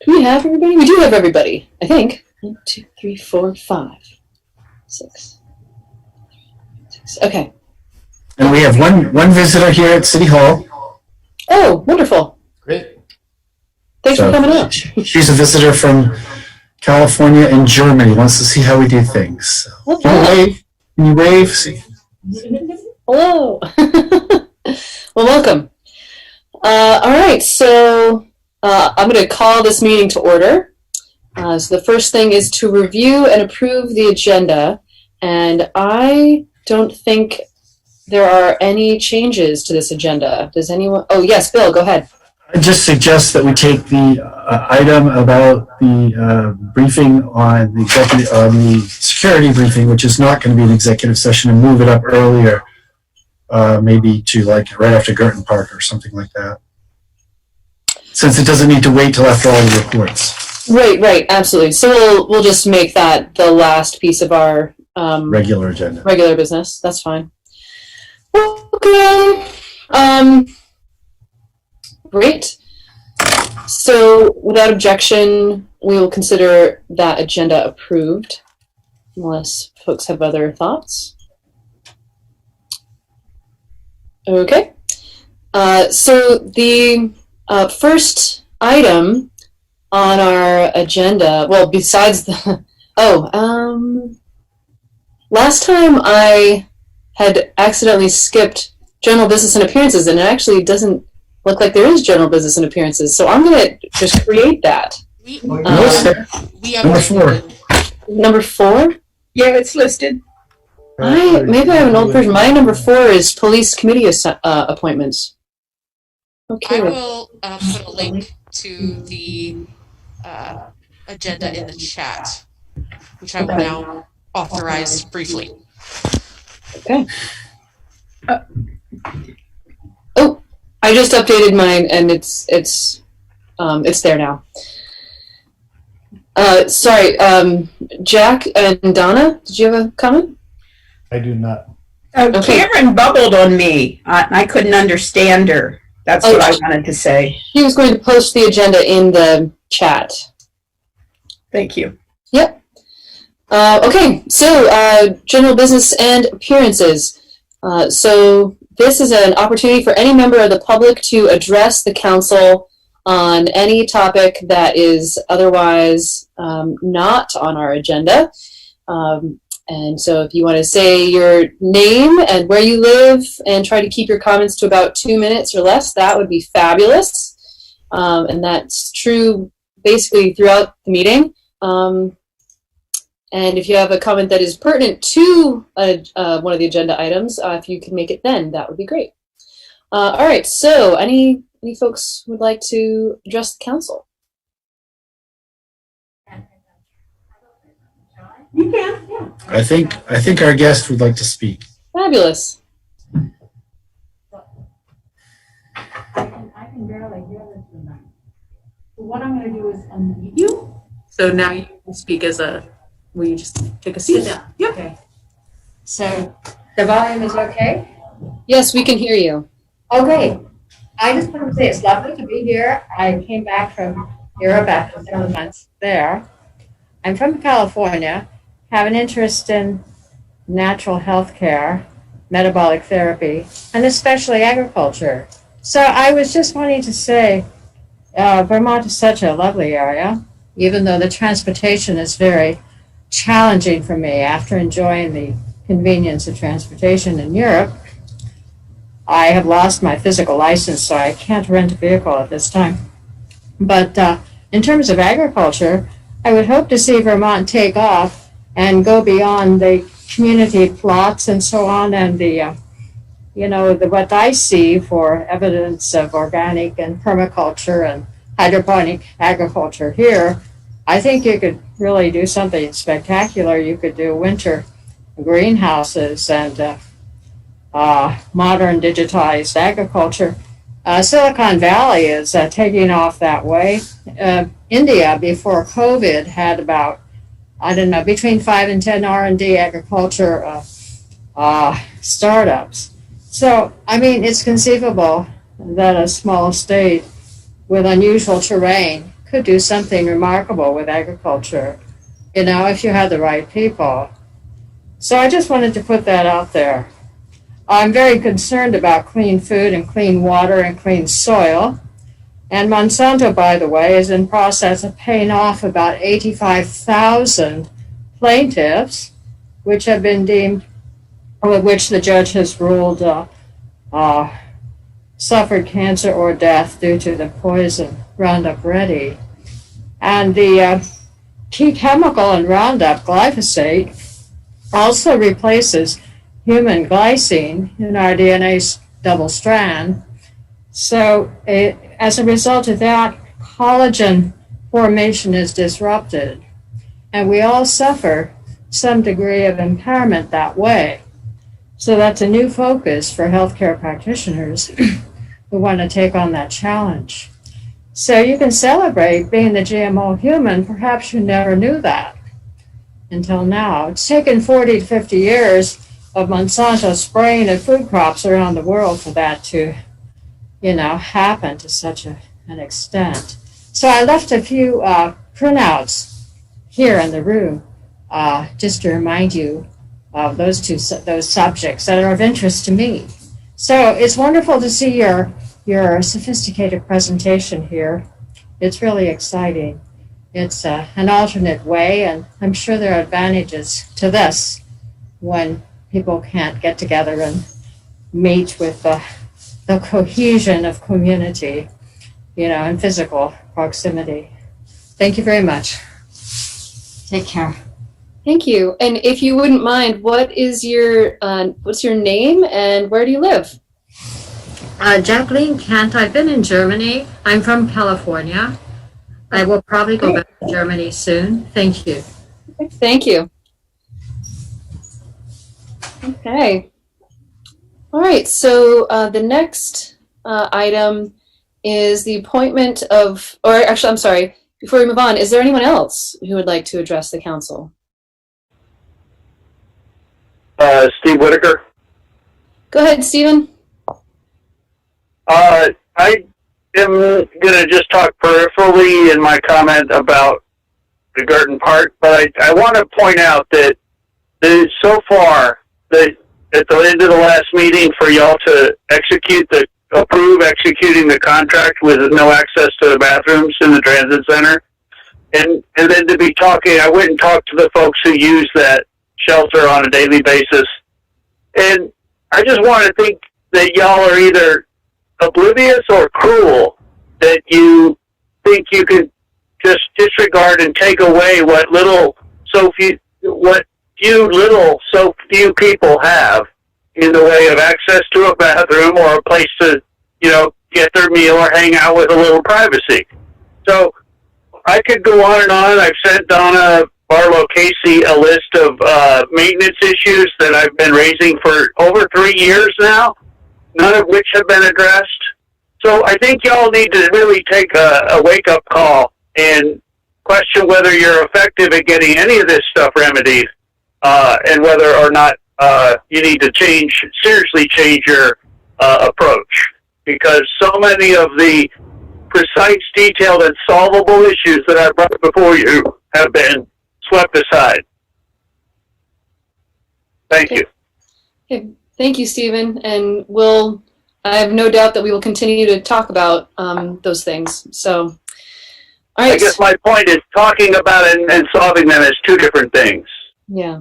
Do we have everybody? We do have everybody, I think. 1, 2, 3, 4, 5, 6. Okay. And we have one visitor here at City Hall. Oh, wonderful. Great. Thanks for coming out. She's a visitor from California and Germany. Wants to see how we do things. So, can you wave? Can you wave? See. Hello. Well, welcome. All right, so I'm going to call this meeting to order. So the first thing is to review and approve the agenda, and I don't think there are any changes to this agenda. Does anyone? Oh, yes, Bill, go ahead. I just suggest that we take the item about the briefing on the executive, the security briefing, which is not going to be an executive session, and move it up earlier, maybe to like right after Girton Park or something like that, since it doesn't need to wait till after all the reports. Right, absolutely. So we'll just make that the last piece of our regular agenda. Regular business. That's fine. Okay. Great. So without objection, we will consider that agenda approved, unless folks have other thoughts. Okay. So the first item on our agenda, well, besides the, last time I had accidentally skipped general business and appearances, and it actually doesn't look like there is general business and appearances. So I'm going to just create that. We Number 4. Number 4? Yeah, it's listed. Maybe I have an old version. My number 4 is police committee appointments. Okay. I will put a link to the agenda in the chat, which I will now authorize briefly. Okay. Oh, I just updated mine, and it's there now. Sorry, Jack and Donna, did you have a comment? I do not. Okay. Cameron bubbled on me. I couldn't understand her. That's what I wanted to say. She was going to post the agenda in the chat. Thank you. Yep. Okay, so general business and appearances. So this is an opportunity for any member of the public to address the council on any topic that is otherwise not on our agenda. And so if you want to say your name and where you live and try to keep your comments to about 2 minutes or less, that would be fabulous. And that's true basically throughout the meeting. And if you have a comment that is pertinent to one of the agenda items, if you can make it then, that would be great. All right, so any folks would like to address the council? You can, yeah. I think our guest would like to speak. Fabulous. I can barely hear this tonight. So what I'm going to do is unmute you. So now you can speak as a, will you just take a seat? Sit down. Yep. Okay. So the volume is okay? Yes, we can hear you. Okay. I just want to say it's lovely to be here. I came back from Europe after several months there. I'm from California, have an interest in natural health care, metabolic therapy, and especially agriculture. So I was just wanting to say, Vermont is such a lovely area, even though the transportation is very challenging for me after enjoying the convenience of transportation in Europe. I have lost my physical license, so I can't rent a vehicle at this time. But in terms of agriculture, I would hope to see Vermont take off and go beyond the community plots and so on, and the what I see for evidence of organic and permaculture and hydroponic agriculture here. I think you could really do something spectacular. You could do winter greenhouses and modern digitized agriculture. Silicon Valley is taking off that way. India, before COVID, had about, between 5 and 10 R&D agriculture startups. So, it's conceivable that a small state with unusual terrain could do something remarkable with agriculture, if you had the right people. So I just wanted to put that out there. I'm very concerned about clean food and clean water and clean soil. And Monsanto, by the way, is in process of paying off about 85,000 plaintiffs, which have been deemed, which the judge has ruled suffered cancer or death due to the poison Roundup Ready. And the key chemical in Roundup, glyphosate, also replaces human glycine in our DNA's double strand. So as a result of that, collagen formation is disrupted. And we all suffer some degree of impairment that way. So that's a new focus for healthcare practitioners who want to take on that challenge. So you can celebrate being the GMO human. Perhaps you never knew that until now. It's taken 40 to 50 years of Monsanto spraying of food crops around the world for that to, happen to such an extent. So I left a few printouts here in the room just to remind you of those subjects that are of interest to me. So it's wonderful to see your sophisticated presentation here. It's really exciting. It's an alternate way, and I'm sure there are advantages to this when people can't get together and meet with the cohesion of community, and physical proximity. Thank you very much. Take care. Thank you. And if you wouldn't mind, what's your name and where do you live? Jacqueline Kent. I've been in Germany. I'm from California. I will probably go back to Germany soon. Thank you. Thank you. Okay. All right. So the next item is the appointment of, or actually, I'm sorry, before we move on, is there anyone else who would like to address the council? Steve Whitaker. Go ahead, Stephen. I am going to just talk peripherally in my comment about the Garden Park, but I want to point out that so far, at the end of the last meeting, for y'all to approve executing the contract with no access to the bathrooms in the transit center, and then to be talking, I went and talked to the folks who use that shelter on a daily basis, and I just want to think that y'all are either oblivious or cruel that you think you could just disregard and take away what so few people have in the way of access to a bathroom or a place to, get their meal or hang out with a little privacy. So I could go on and on. I've sent Donna Barlow Casey a list of maintenance issues that I've been raising for over 3 years now, none of which have been addressed. So I think y'all need to really take a wake-up call and question whether you're effective at getting any of this stuff remedied, and whether or not you need to seriously change your approach. Because so many of the precise, detailed, and solvable issues that I brought before you have been swept aside. Thank you. Okay. Thank you, Stephen. And I have no doubt that we will continue to talk about those things. So, all right. I guess my point is talking about it and solving them is two different things. Yeah.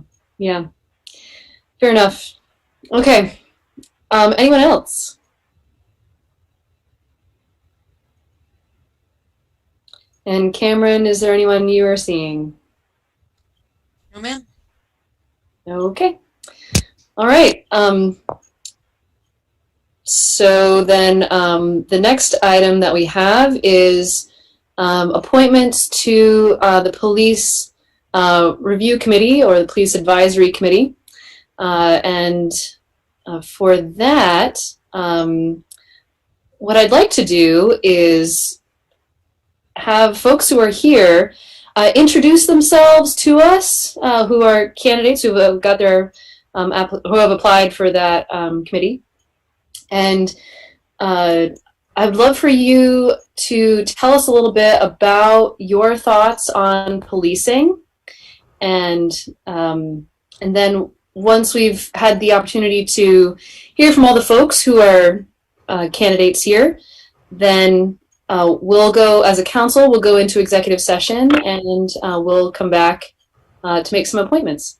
Fair enough. Okay. Anyone else? And Cameron, is there anyone you are seeing? No, ma'am. Okay. All right. So then the next item that we have is appointments to the Police Review Committee or the Police Advisory Committee. And for that, what I'd like to do is have folks who are here introduce themselves to us, who are candidates who have got their who have applied for that committee. And I'd love for you to tell us a little bit about your thoughts on policing, and then once we've had the opportunity to hear from all the folks who are candidates here, then we'll go, as a council, we'll go into executive session, and we'll come back to make some appointments.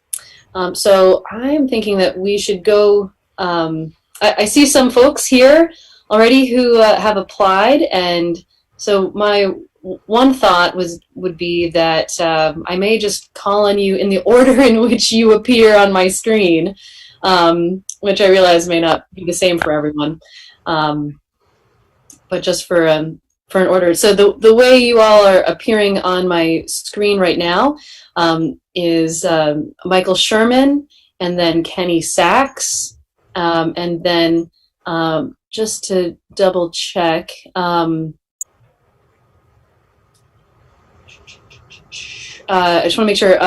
So I'm thinking that we should go, I see some folks here already who have applied, and so my one thought would be that I may just call on you in the order in which you appear on my screen, which I realize may not be the same for everyone, but just for an order. So the way you all are appearing on my screen right now is Michael Sherman, and then Kenny Sachs, and then just to double check, I just want to make sure,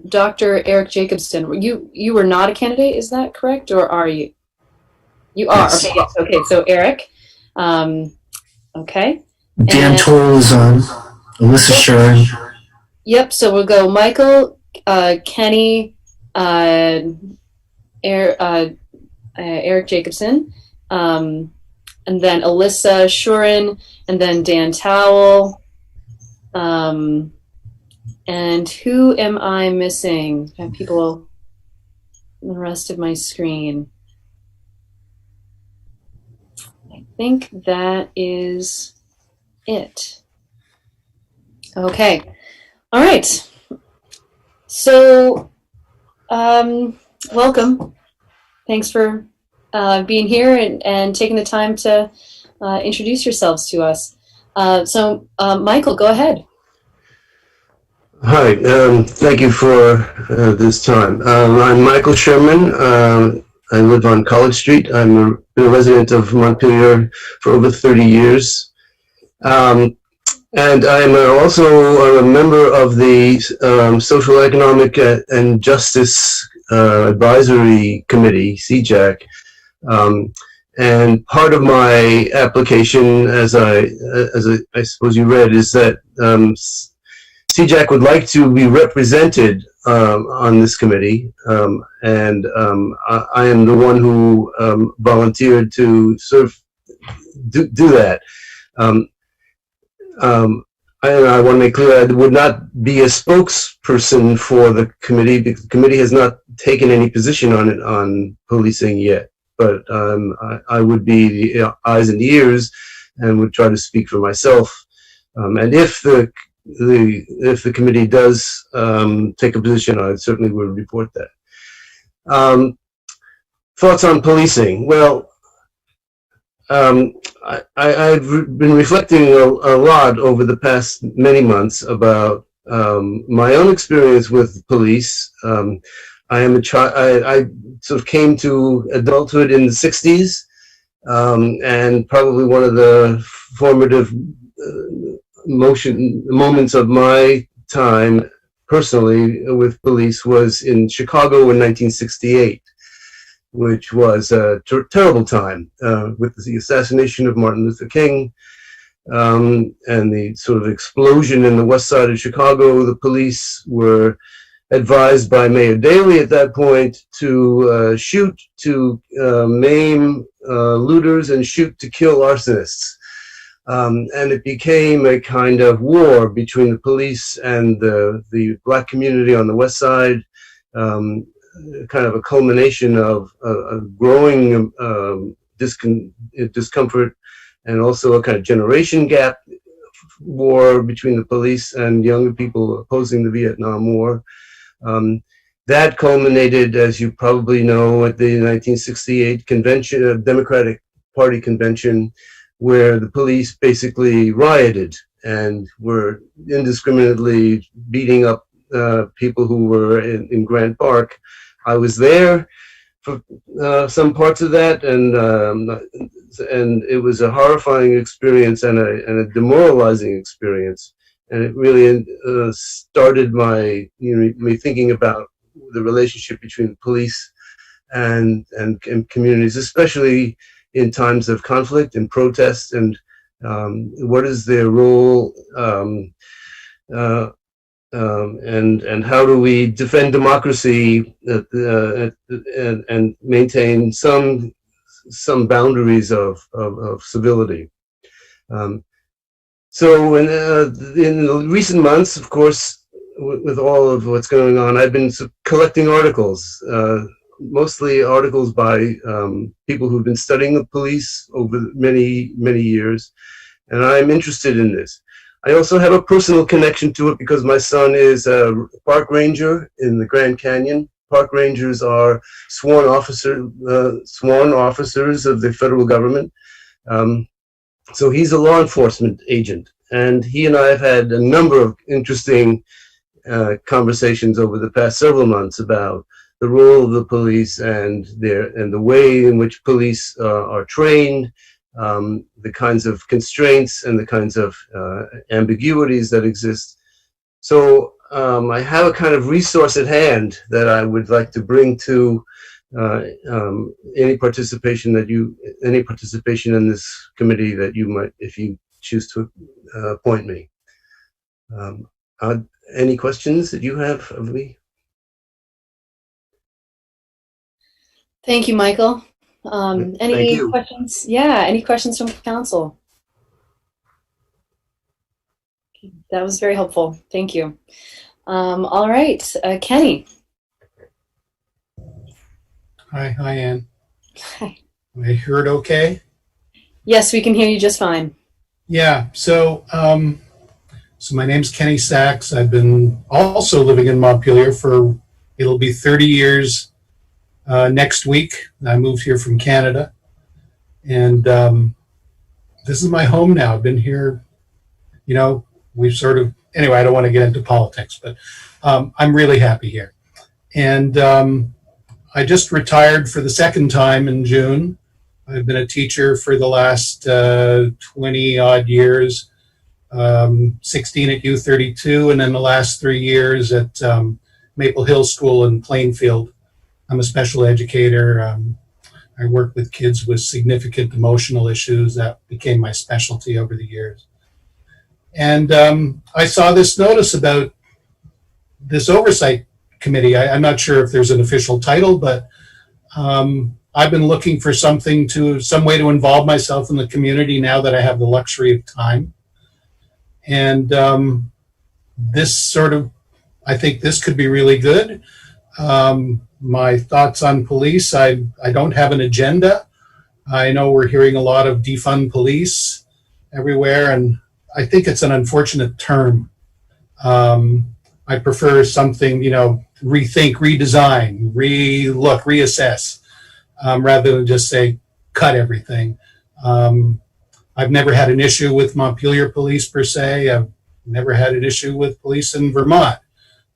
Dr. Eric Jacobson, you were not a candidate, is that correct, or are you? You are. Yes. Okay, yes, okay, so Eric, okay. Dan And- Toll is on. Alyssa Sharon. Yep, so we'll go Michael, Kenny, Eric Jacobson, and then Alyssa Shurin, and then Dan Towell. And who am I missing? I have people on the rest of my screen. I think that is it. Okay. All right. So, welcome. Thanks for being here and taking the time to introduce yourselves to us. So, Michael, go ahead. Hi, thank you for this time. I'm Michael Sherman. I live on College Street. I'm been a resident of Montpelier for over 30 years. And I'm also a member of the Social, Economic, and Justice Advisory Committee, CJAC. And part of my application, as I suppose you read, is that CJAC would like to be represented on this committee, and I am the one who volunteered to sort of do that. I want to make clear I would not be a spokesperson for the committee, because the committee has not taken any position on policing yet. But I would be the eyes and ears, and would try to speak for myself. And if the committee does take a position, I certainly will report that. Thoughts on policing? Well, I've been reflecting a lot over the past many months about my own experience with police. I am a child. I sort of came to adulthood in the 60s, and probably one of the formative moments of my time personally with police was in Chicago in 1968, which was a terrible time with the assassination of Martin Luther King and the sort of explosion in the west side of Chicago. The police were advised by Mayor Daley at that point to shoot to maim looters and shoot to kill arsonists. And it became a kind of war between the police and the black community on the west side, kind of a culmination of a growing discomfort, and also a kind of generation gap war between the police and younger people opposing the Vietnam War. That culminated, as you probably know, at the 1968 convention, Democratic Party convention, where the police basically rioted and were indiscriminately beating up people who were in Grant Park. I was there for some parts of that, and it was a horrifying experience and a demoralizing experience. And it really started me thinking about the relationship between police and communities, especially in times of conflict and protest, and What is their role? And how do we defend democracy and maintain some boundaries of civility? So in the recent months, of course, with all of what's going on, I've been collecting articles, mostly articles by people who've been studying the police over many, many years, and I'm interested in this. I also have a personal connection to it because my son is a park ranger in the Grand Canyon. Park rangers are sworn officers of the federal government. So he's a law enforcement agent, and he and I have had a number of interesting conversations over the past several months about the role of the police and the way in which police are trained, the kinds of constraints and the kinds of ambiguities that exist. So I have a kind of resource at hand that I would like to bring to any participation in this committee that you might, if you choose to appoint me. Any questions that you have of me? Thank you, Michael. Thank Any you. questions? Yeah, any questions from council? That was very helpful. Thank you. All right, Kenny. Hi, Ann. Hi. I heard okay? Yes, we can hear you just fine. Yeah, so my name's Kenny Sachs. I've been also living in Montpelier for, it'll be 30 years next week. I moved here from Canada, and this is my home now. I've been here, we've sort of, anyway, I don't want to get into politics, but I'm really happy here. And I just retired for the second time in June. I've been a teacher for the last 20 odd years, 16 at U32, and then the last 3 years at Maple Hill School in Plainfield. I'm a special educator. I work with kids with significant emotional issues. That became my specialty over the years. And I saw this notice about this oversight committee. I'm not sure if there's an official title, but I've been looking for some way to involve myself in the community now that I have the luxury of time. And I think this could be really good. My thoughts on police, I don't have an agenda. I know we're hearing a lot of defund police everywhere, and I think it's an unfortunate term. I prefer something, rethink, redesign, relook, reassess, rather than just say, cut everything. I've never had an issue with Montpelier police per se. I've never had an issue with police in Vermont.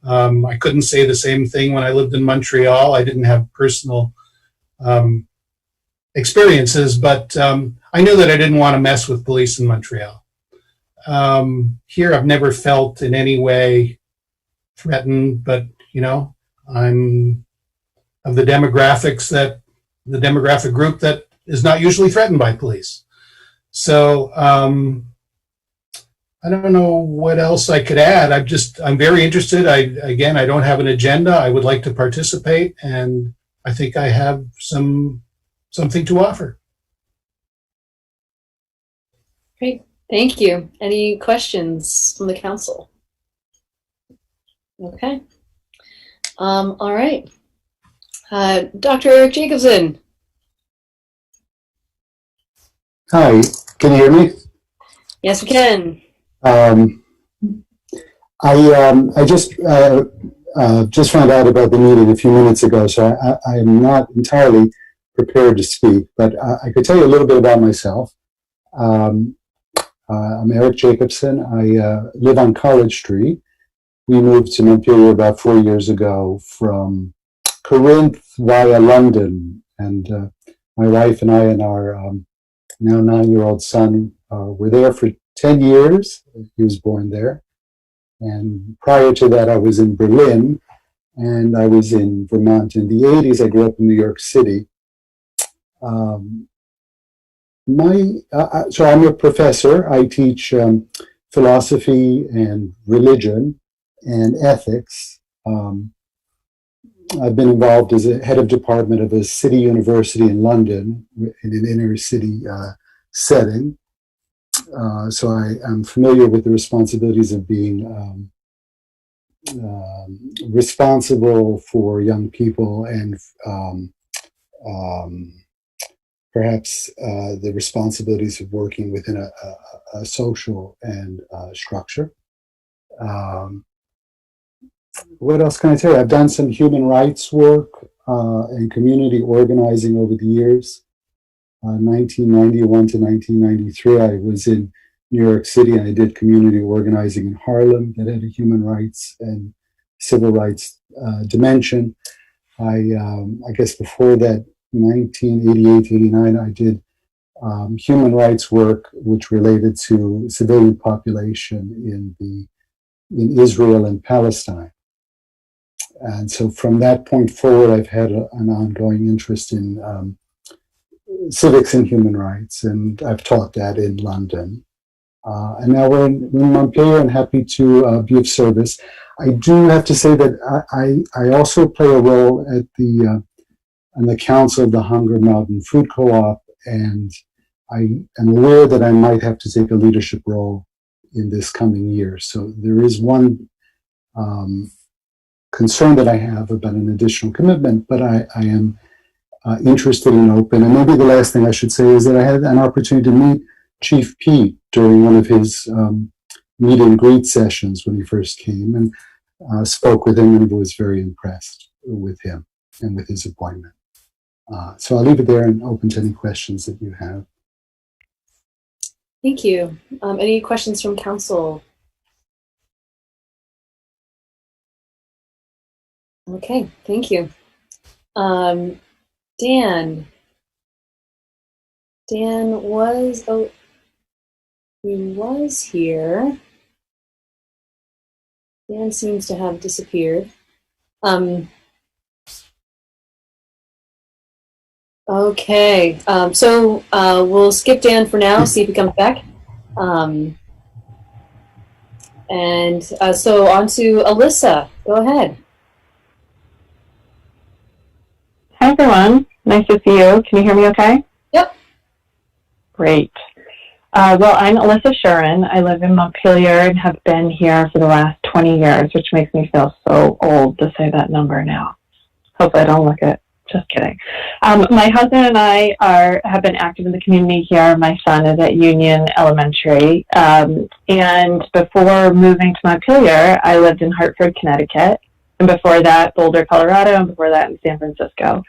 I couldn't say the same thing when I lived in Montreal. I didn't have personal experiences, but I knew that I didn't want to mess with police in Montreal. Here, I've never felt in any way threatened, but I'm of the demographic group that is not usually threatened by police. So I don't know what else I could add. I'm very interested. I don't have an agenda. I would like to participate, and I think I have something to offer. Great, thank you. Any questions from the council? Okay. All right. Dr. Eric Jacobson. Hi, can you hear me? Yes, we can. I just found out about the meeting a few minutes ago, so I am not entirely prepared to speak, but I could tell you a little bit about myself. I'm Eric Jacobson. I live on College Street. We moved to Montpelier about 4 years ago from Corinth via London, and my wife and I and our now 9-year-old son were there for 10 years. He was born there. And prior to that, I was in Berlin, and I was in Vermont in the 80s. I grew up in New York City. So I'm a professor. I teach philosophy and religion and ethics. I've been involved as a head of department of a city university in London in an inner city setting. So I am familiar with the responsibilities of being responsible for young people and perhaps the responsibilities of working within a social and structure. What else can I tell you? I've done some human rights work and community organizing over the years. 1991 to 1993, I was in New York City and I did community organizing in Harlem that had a human rights and civil rights dimension. I guess before that, 1988, 89, I did human rights work which related to civilian population in Israel and Palestine. And so from that point forward, I've had an ongoing interest in civics and human rights, and I've taught that in London. And now we're in Montpelier and happy to be of service. I do have to say that I also play a role at on the Council of the Hunger Mountain Food Co-op, and I am aware that I might have to take a leadership role in this coming year. So there is one concern that I have about an additional commitment, but I am interested and open. And maybe the last thing I should say is that I had an opportunity to meet Chief Pete during one of his meet and greet sessions when he first came, and spoke with him and was very impressed with him and with his appointment. So I'll leave it there and open to any questions that you have. Thank you. Any questions from council? Okay, thank you. Dan was, he was here. Dan seems to have disappeared. Okay, so we'll skip Dan for now, see if he comes back. So on to Alyssa, go ahead. Hi, everyone. Nice to see you. Can you hear me okay? Yep. Great. Well, I'm Alyssa Shurin. I live in Montpelier and have been here for the last 20 years, which makes me feel so old to say that number now. Hopefully I don't look it. Just kidding. My husband and I have been active in the community here. My son is at Union Elementary. And before moving to Montpelier, I lived in Hartford, Connecticut. And before that, Boulder, Colorado, and before that in San Francisco.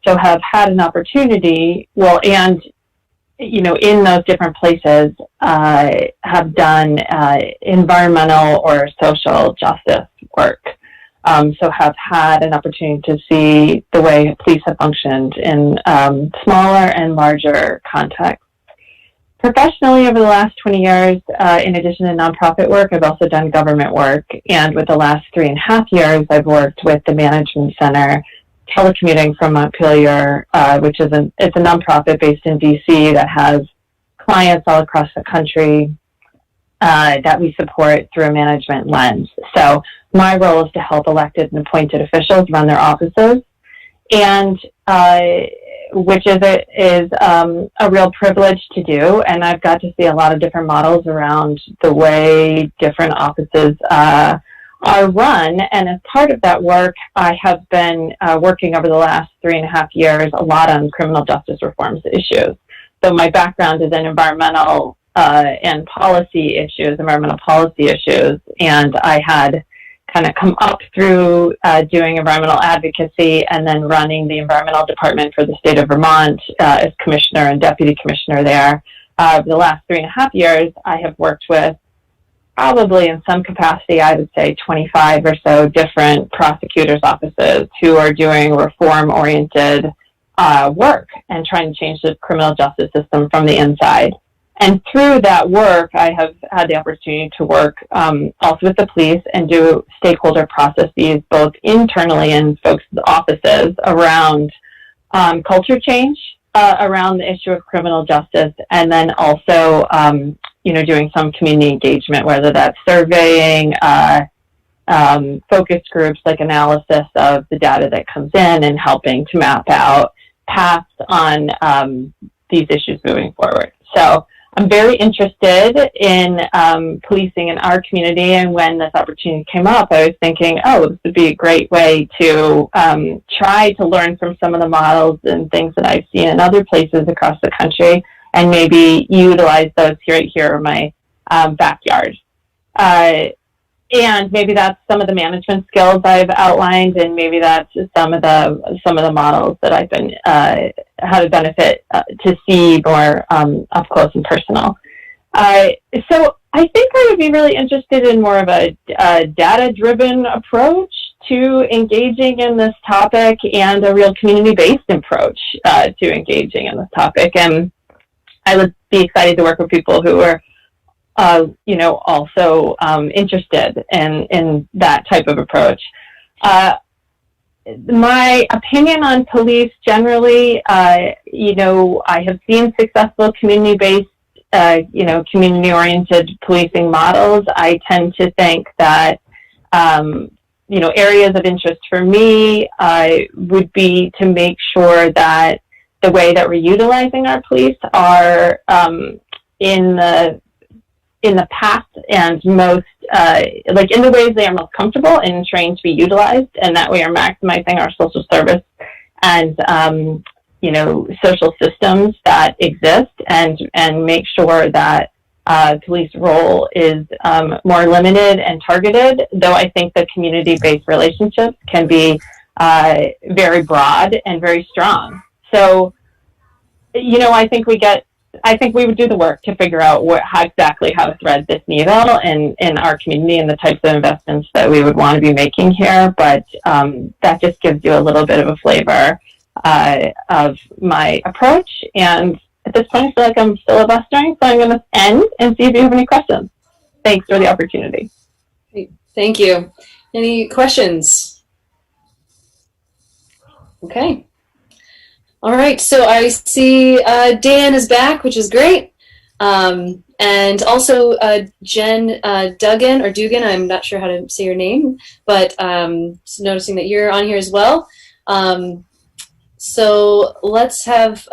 So have had an opportunity, in those different places, have done environmental or social justice work. So have had an opportunity to see the way police have functioned in smaller and larger contexts. Professionally, over the last 20 years, in addition to nonprofit work, I've also done government work. And with the last 3.5 years, I've worked with the Management Center, telecommuting from Montpelier, which is it's a nonprofit based in DC that has clients all across the country that we support through a management lens. So my role is to help elected and appointed officials run their offices, and which is a real privilege to do. And I've got to see a lot of different models around the way different offices are run. And as part of that work, I have been working over the last 3.5 years a lot on criminal justice reforms issues. So my background is in environmental and policy issues, environmental policy issues, and I had kind of come up through doing environmental advocacy and then running the environmental department for the state of Vermont as commissioner and deputy commissioner there. For the last 3.5 years, I have worked with probably in some capacity, I would say 25 or so different prosecutors' offices who are doing reform-oriented work and trying to change the criminal justice system from the inside. And through that work, I have had the opportunity to work also with the police and do stakeholder processes, both internally in folks' offices around culture change around the issue of criminal justice, and then also, doing some community engagement, whether that's surveying, focus groups, like analysis of the data that comes in and helping to map out paths on these issues moving forward. So I'm very interested in policing in our community, and when this opportunity came up, I was thinking, oh, this would be a great way to try to learn from some of the models and things that I've seen in other places across the country, and maybe utilize those right here in my backyard. And maybe that's some of the management skills I've outlined, and maybe that's some of the models that I've been had a benefit to see more up close and personal. So I think I would be really interested in more of a data-driven approach to engaging in this topic, and a real community-based approach to engaging in this topic. And I would be excited to work with people who are also interested in that type of approach. My opinion on police generally, I have seen successful community-based, community-oriented policing models. I tend to think that, areas of interest for me would be to make sure that the way that we're utilizing our police are in the past and most, in the ways they are most comfortable and trained to be utilized, and that we are maximizing our social service and, social systems that exist, and make sure that police role is more limited and targeted, though I think that community-based relationships can be very broad and very strong. So, I think we would do the work to figure out how to thread this needle in our community and the types of investments that we would want to be making here. But that just gives you a little bit of a flavor of my approach. And at this point, I feel like I'm filibustering, so I'm going to end and see if you have any questions. Thanks for the opportunity. Great. Thank you. Any questions? Okay. All right, so I see Dan is back, which is great. And also Jen Dugan, I'm not sure how to say your name, but noticing that you're on here as well. So let's have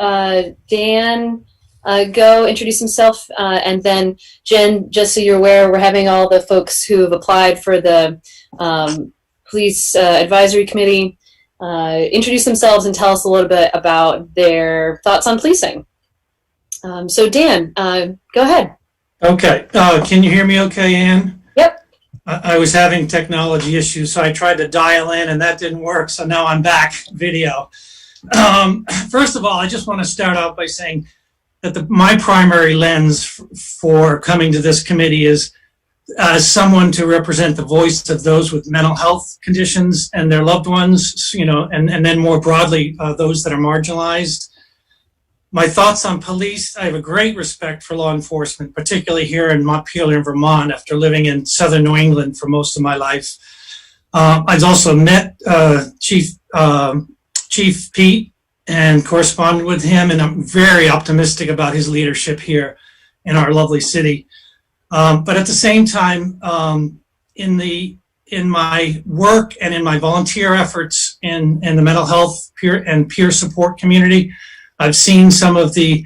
Dan go introduce himself, and then Jen, just so you're aware, we're having all the folks who have applied for the Police Advisory Committee introduce themselves and tell us a little bit about their thoughts on policing. So Dan, go ahead. Okay. Can you hear me okay, Ann? Yep. I was having technology issues, so I tried to dial in and that didn't work, so now I'm back video. First of all, I just want to start out by saying that my primary lens for coming to this committee is as someone to represent the voice of those with mental health conditions and their loved ones, and then more broadly, those that are marginalized. My thoughts on police: I have a great respect for law enforcement, particularly here in Montpelier, Vermont, after living in southern New England for most of my life. I've also met Chief Pete and corresponded with him, and I'm very optimistic about his leadership here in our lovely city. But at the same time, in my work and in my volunteer efforts in the mental health peer support community, I've seen some of the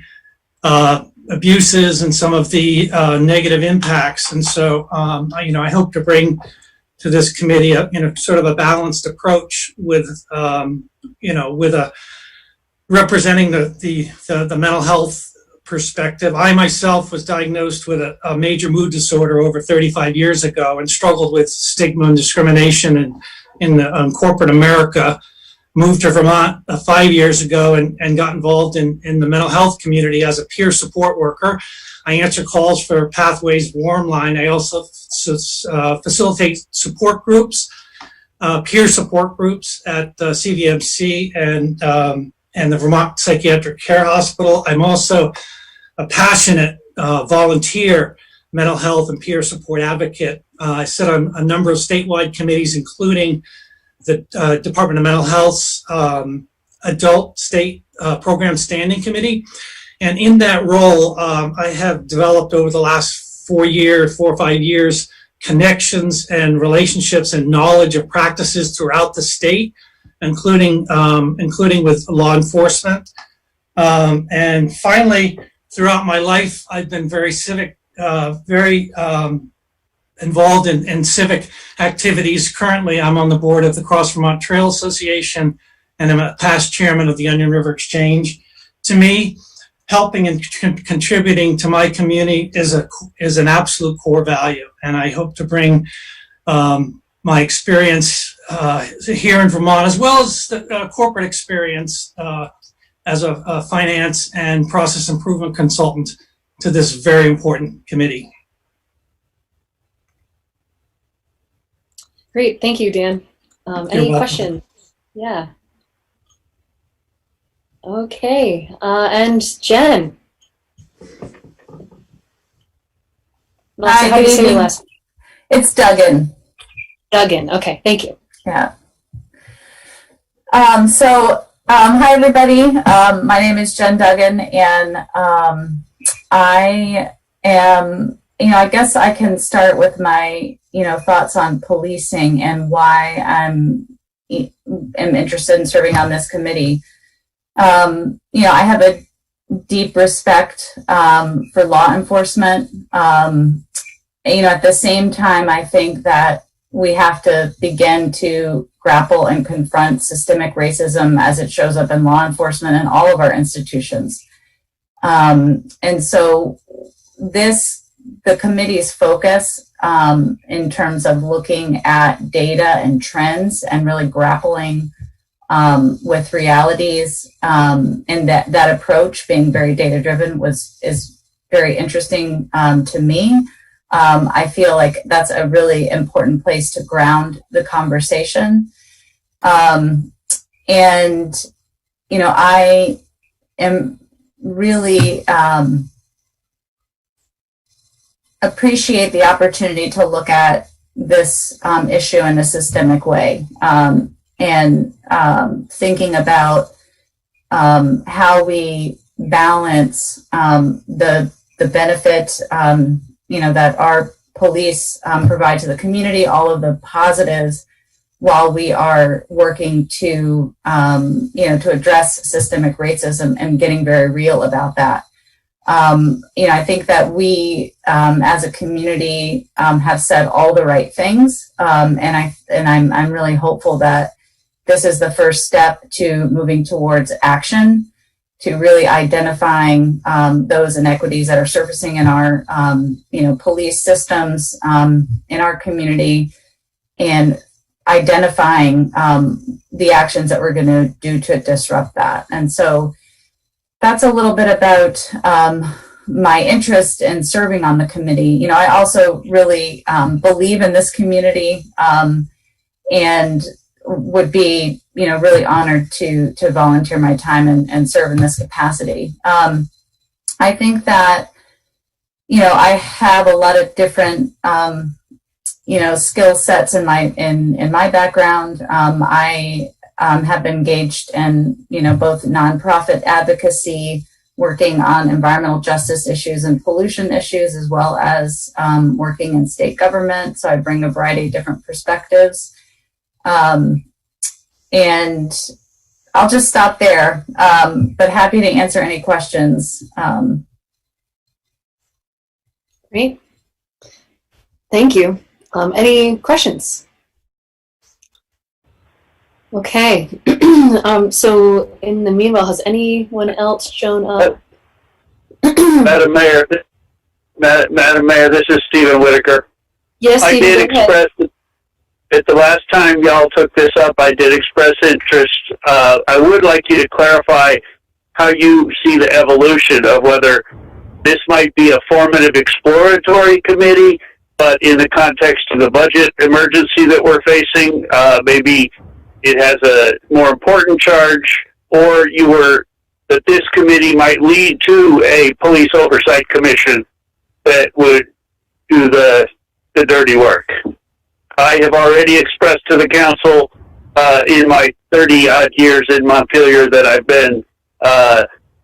abuses and some of the negative impacts, and so I hope to bring to this committee a sort of a balanced approach with with a representing the mental health perspective. I myself was diagnosed with a major mood disorder over 35 years ago and struggled with stigma and discrimination in corporate America. Moved to Vermont 5 years ago and got involved in the mental health community as a peer support worker. I answer calls for Pathways Warm Line. I also facilitate support groups, peer support groups at CVMC and the Vermont Psychiatric Care Hospital. I'm also a passionate volunteer mental health and peer support advocate. I sit on a number of statewide committees, including the Department of Mental Health's Adult State Program Standing Committee. And in that role, I have developed over the last 4 or 5 years, connections and relationships and knowledge of practices throughout the state, including with law enforcement. And finally, throughout my life, I've been very involved in civic activities. Currently, I'm on the board of the Cross Vermont Trail Association, and I'm a past chairman of the Onion River Exchange. To me, helping and contributing to my community is an absolute core value, and I hope to bring my experience here in Vermont, as well as the corporate experience as a finance and process improvement consultant to this very important committee. Great, thank you, Dan. Any questions? Yeah. Okay, and Jen. Hi, how do you say your last name? It's Duggan. Duggan, okay, thank you. Yeah. Hi everybody. My name is Jen Duggan, and I am, I guess I can start with my, thoughts on policing and why am interested in serving on this committee. I have a deep respect for law enforcement. At the same time, I think that we have to begin to grapple and confront systemic racism as it shows up in law enforcement and all of our institutions. And so the committee's focus in terms of looking at data and trends and really grappling with realities, and that approach being very data driven is very interesting to me. I feel like that's a really important place to ground the conversation. I am really appreciate the opportunity to look at this issue in a systemic way, and thinking about how we balance the benefit that our police provide to the community, all of the positives, while we are working to address systemic racism and getting very real about that. I think that we, as a community, have said all the right things, and I'm really hopeful that this is the first step to moving towards action, to really identifying those inequities that are surfacing in our police systems in our community, and identifying the actions that we're going to do to disrupt that. And so that's a little bit about my interest in serving on the committee. I also really believe in this community, and would be, really honored to volunteer my time and serve in this capacity. I think that, I have a lot of different, skill sets in my background. I have been engaged in, both nonprofit advocacy, working on environmental justice issues and pollution issues, as well as working in state government. So I bring a variety of different perspectives. And I'll just stop there, but happy to answer any questions. Great. Thank you. Any questions? Okay. So in the meanwhile, has anyone else shown up? Madam Mayor, this is Stephen Whitaker. Yes, Stephen, I did express, at the last time y'all took this up, I did express interest. I would like you to clarify how you see the evolution of whether this might be a formative exploratory committee, but in the context of the budget emergency that we're facing, maybe it has a more important charge, or that this committee might lead to a police oversight commission that would do the dirty work. I have already expressed to the council in my 30 odd years in Montpelier that I've been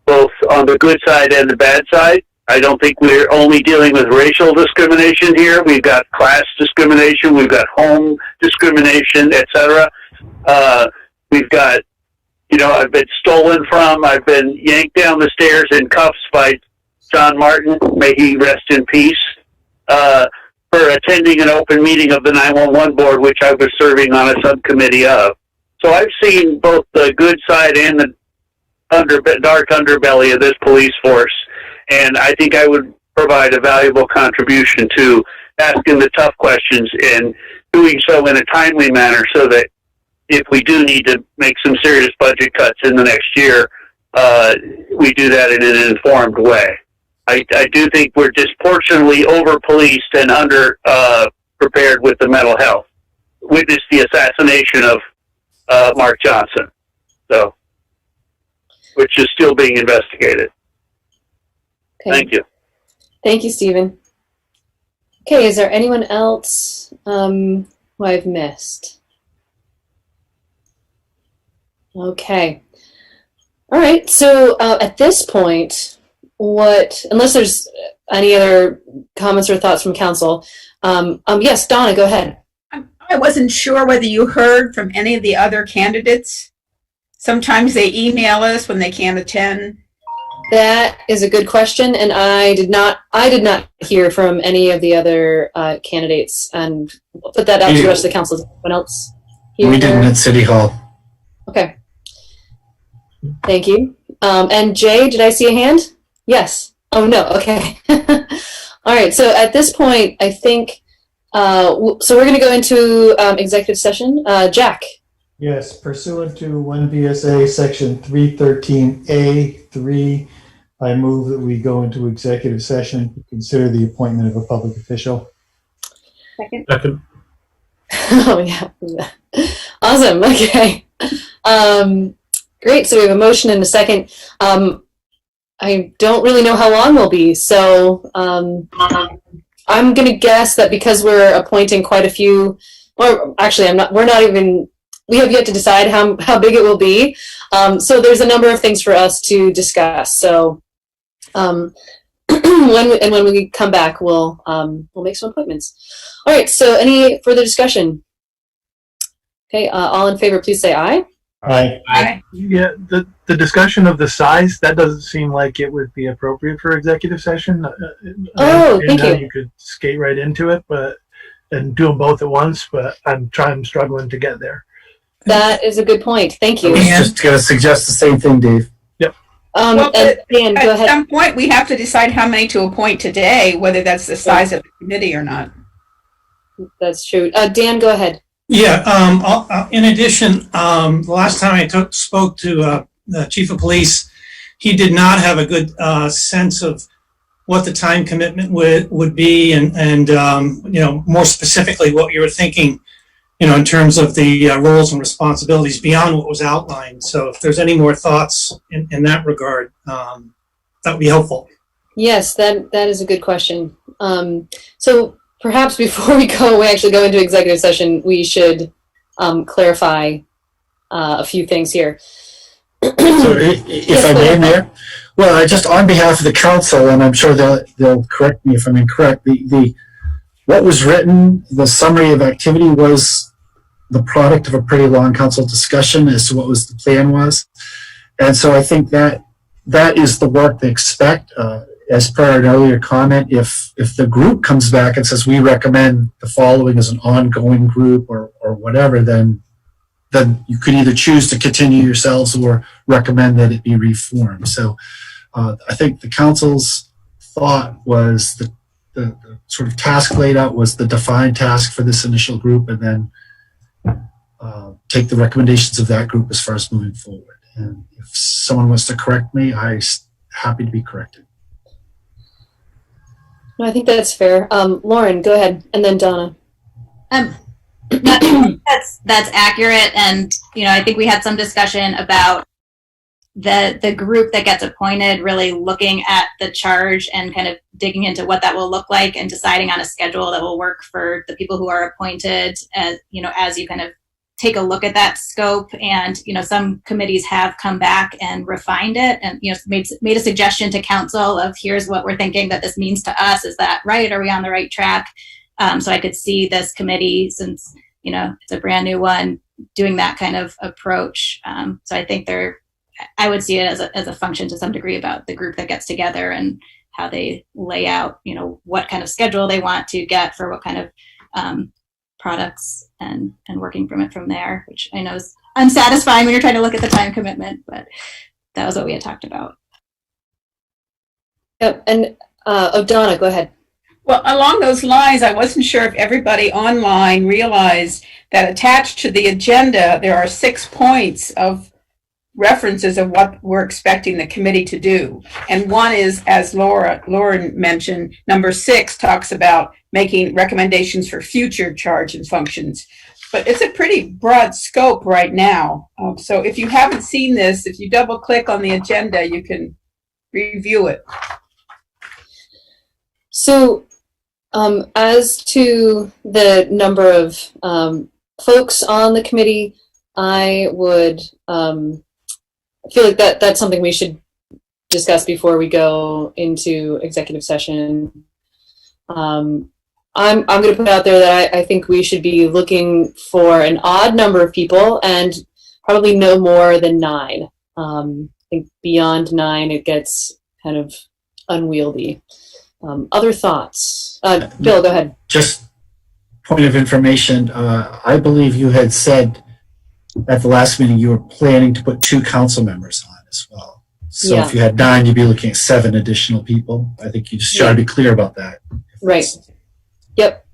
both on the good side and the bad side. I don't think we're only dealing with racial discrimination here. We've got class discrimination, we've got home discrimination, etc. We've got, I've been stolen from, I've been yanked down the stairs in cuffs by John Martin, may he rest in peace, for attending an open meeting of the 911 board, which I was serving on a subcommittee of. So I've seen both the good side and the dark underbelly of this police force, and I think I would provide a valuable contribution to asking the tough questions and doing so in a timely manner so that if we do need to make some serious budget cuts in the next year, we do that in an informed way. I do think we're disproportionately over-policed and under-prepared with the mental health. Witness the assassination of Mark Johnson, which is still being investigated. Okay. Thank you. Thank you, Stephen. Okay, is there anyone else who I've missed? Okay. All right, so at this point, unless there's any other comments or thoughts from council, yes, Donna, go ahead. I wasn't sure whether you heard from any of the other candidates. Sometimes they email us when they can't attend. That is a good question, and I did not hear from any of the other candidates, and we'll put that out to the rest of the council. Anyone else here? We didn't at City Hall. Okay. Thank you. And Jay, did I see a hand? Yes. Oh, no. Okay. All right. So at this point, I think, so we're going to go into executive session. Jack. Yes, pursuant to 1 VSA section 313A3, I move that we go into executive session to consider the appointment of a public official. Second. Oh, yeah. Awesome. Okay. Great. So we have a motion and a second. I don't really know how long we'll be, so I'm going to guess that because we're appointing quite a few, or actually we have yet to decide how big it will be. So there's a number of things for us to discuss. So when we come back, we'll make some appointments. All right. So any further discussion? Okay. All in favor, please say aye. Aye. Aye. Yeah, the discussion of the size, that doesn't seem like it would be appropriate for executive session. Thank you. You could skate right into it, and do them both at once, but I'm struggling to get there. That is a good point. Thank you. I was just going to suggest the same thing, Dave. Yep. And Dan, go ahead. At some point, we have to decide how many to appoint today, whether that's the size of the committee or not. That's true. Dan, go ahead. Yeah, in addition, the last time I spoke to the chief of police, he did not have a good sense of what the time commitment would be and more specifically what you were thinking, in terms of the roles and responsibilities beyond what was outlined. So if there's any more thoughts in that regard, that would be helpful. Yes, that is a good question. So perhaps before we actually go into executive session, we should clarify a few things here. So if I may, Mayor, well, just on behalf of the council, and I'm sure they'll correct me if I'm incorrect, what was written, the summary of activity was the product of a pretty long council discussion as to what was the plan was. And so I think that is the work they expect. As per an earlier comment, if the group comes back and says we recommend the following as an ongoing group or whatever, then you could either choose to continue yourselves or recommend that it be reformed. So I think the council's thought was the sort of task laid out was the defined task for this initial group, and then take the recommendations of that group as far as moving forward. And if someone wants to correct me, I'm happy to be corrected. No, I think that's fair. Lauren, go ahead, and then Donna. That's accurate, and I think we had some discussion about the group that gets appointed really looking at the charge and kind of digging into what that will look like and deciding on a schedule that will work for the people who are appointed, as you kind of take a look at that scope. And, some committees have come back and refined it and, made a suggestion to council of here's what we're thinking that this means to us. Is that right? Are we on the right track? So I could see this committee, since, it's a brand new one, doing that kind of approach. So I think I would see it as a function to some degree about the group that gets together and how they lay out, what kind of schedule they want to get for what kind of products and working from there, which I know is unsatisfying when you're trying to look at the time commitment, but that was what we had talked about. Yep. And Donna, go ahead. Well, along those lines, I wasn't sure if everybody online realized that attached to the agenda, there are 6 points of references of what we're expecting the committee to do. And one is, as Lauren mentioned, number 6 talks about making recommendations for future charge and functions. But it's a pretty broad scope right now. So if you haven't seen this, if you double click on the agenda, you can review it. So as to the number of folks on the committee, I would feel like that's something we should discuss before we go into executive session. I'm going to put out there that I think we should be looking for an odd number of people and probably no more than 9. I think beyond 9, it gets kind of unwieldy. Other thoughts? Bill, go ahead. Just point of information, I believe you had said at the last meeting you were planning to put 2 council members on as well. So Yeah. if you had 9, you'd be looking at 7 additional people. I think you just try to be clear about that. Right. Yep.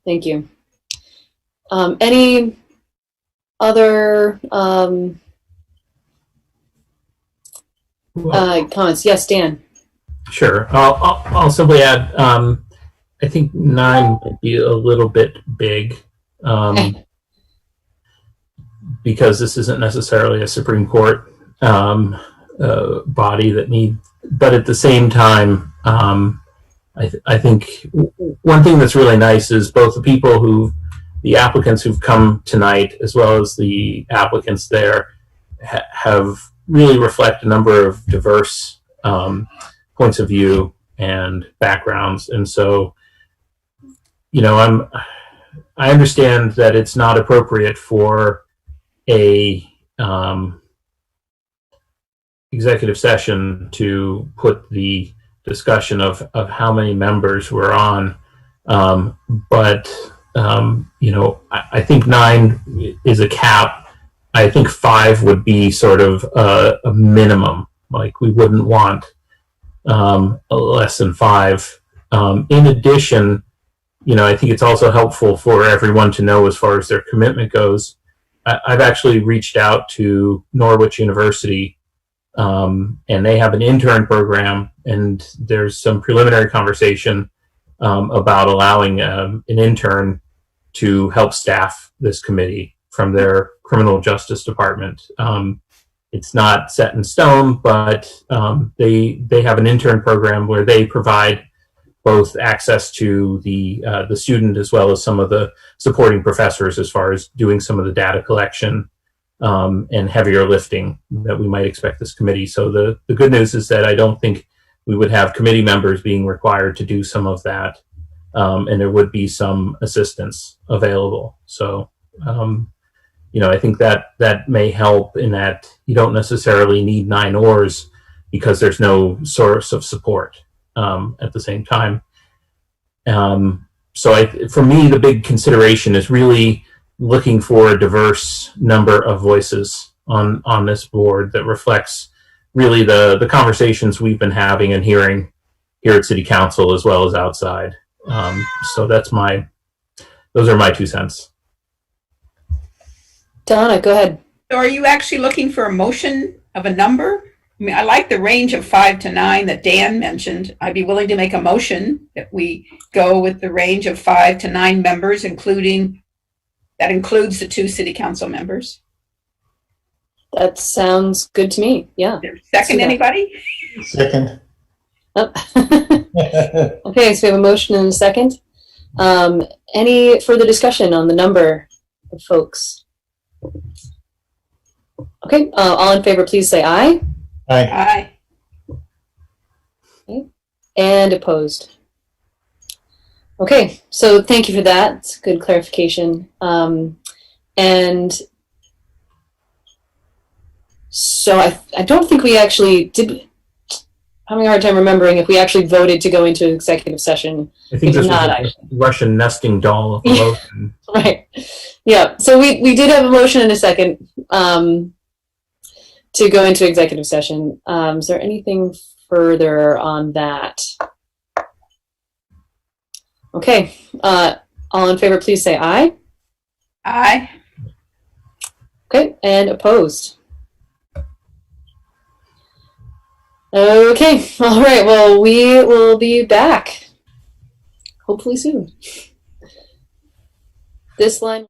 Thank you. Any other comments? Yes, Dan. Sure. I'll simply add, I think 9 might be a little bit big, because this isn't necessarily a Supreme Court body that but at the same time, I think one thing that's really nice is both the applicants who've come tonight, as well as the applicants there, have really reflect a number of diverse points of view and backgrounds. And so, I understand that it's not appropriate for a executive session to put the discussion of how many members we're on, but I think 9 is a cap. I think 5 would be sort of a minimum. Like, we wouldn't want less than 5. In addition, I think it's also helpful for everyone to know, as far as their commitment goes. I've actually reached out to Norwich University, and they have an intern program, and there's some preliminary conversation about allowing an intern to help staff this committee from their criminal justice department. It's not set in stone, but they have an intern program where they provide both access to the student as well as some of the supporting professors, as far as doing some of the data collection and heavier lifting that we might expect this committee. So the good news is that I don't think we would have committee members being required to do some of that, and there would be some assistance available. So I think that may help, in that you don't necessarily need 9 oars because there's no source of support at the same time. So for me, the big consideration is really looking for a diverse number of voices on this board that reflects really the conversations we've been having and hearing here at City Council, as well as outside. So those are my 2 cents. Donna, go ahead. So are you actually looking for a motion of a number? I mean, I like the range of 5 to 9 that Dan mentioned. I'd be willing to make a motion that we go with the range of 5 to 9 members, that includes the 2 city council members. That sounds good to me. Yeah. Second, anybody? Second. Oh. Okay, so we have a motion and a second. Any further discussion on the number of folks? Okay, all in favor, please say aye. Aye. Aye. Okay. And opposed. Okay, so thank you for that. It's good clarification. And so I don't think we actually did. I'm having a hard time remembering if we actually voted to go into executive session. I think We this did was not a actually. Russian nesting doll of a motion. Right. Yeah. So we did have a motion in a second to go into executive session. Is there anything further on that? Okay. All in favor, please say aye. Aye. Okay. And opposed. Okay. All right. Well, we will be back hopefully soon. This line.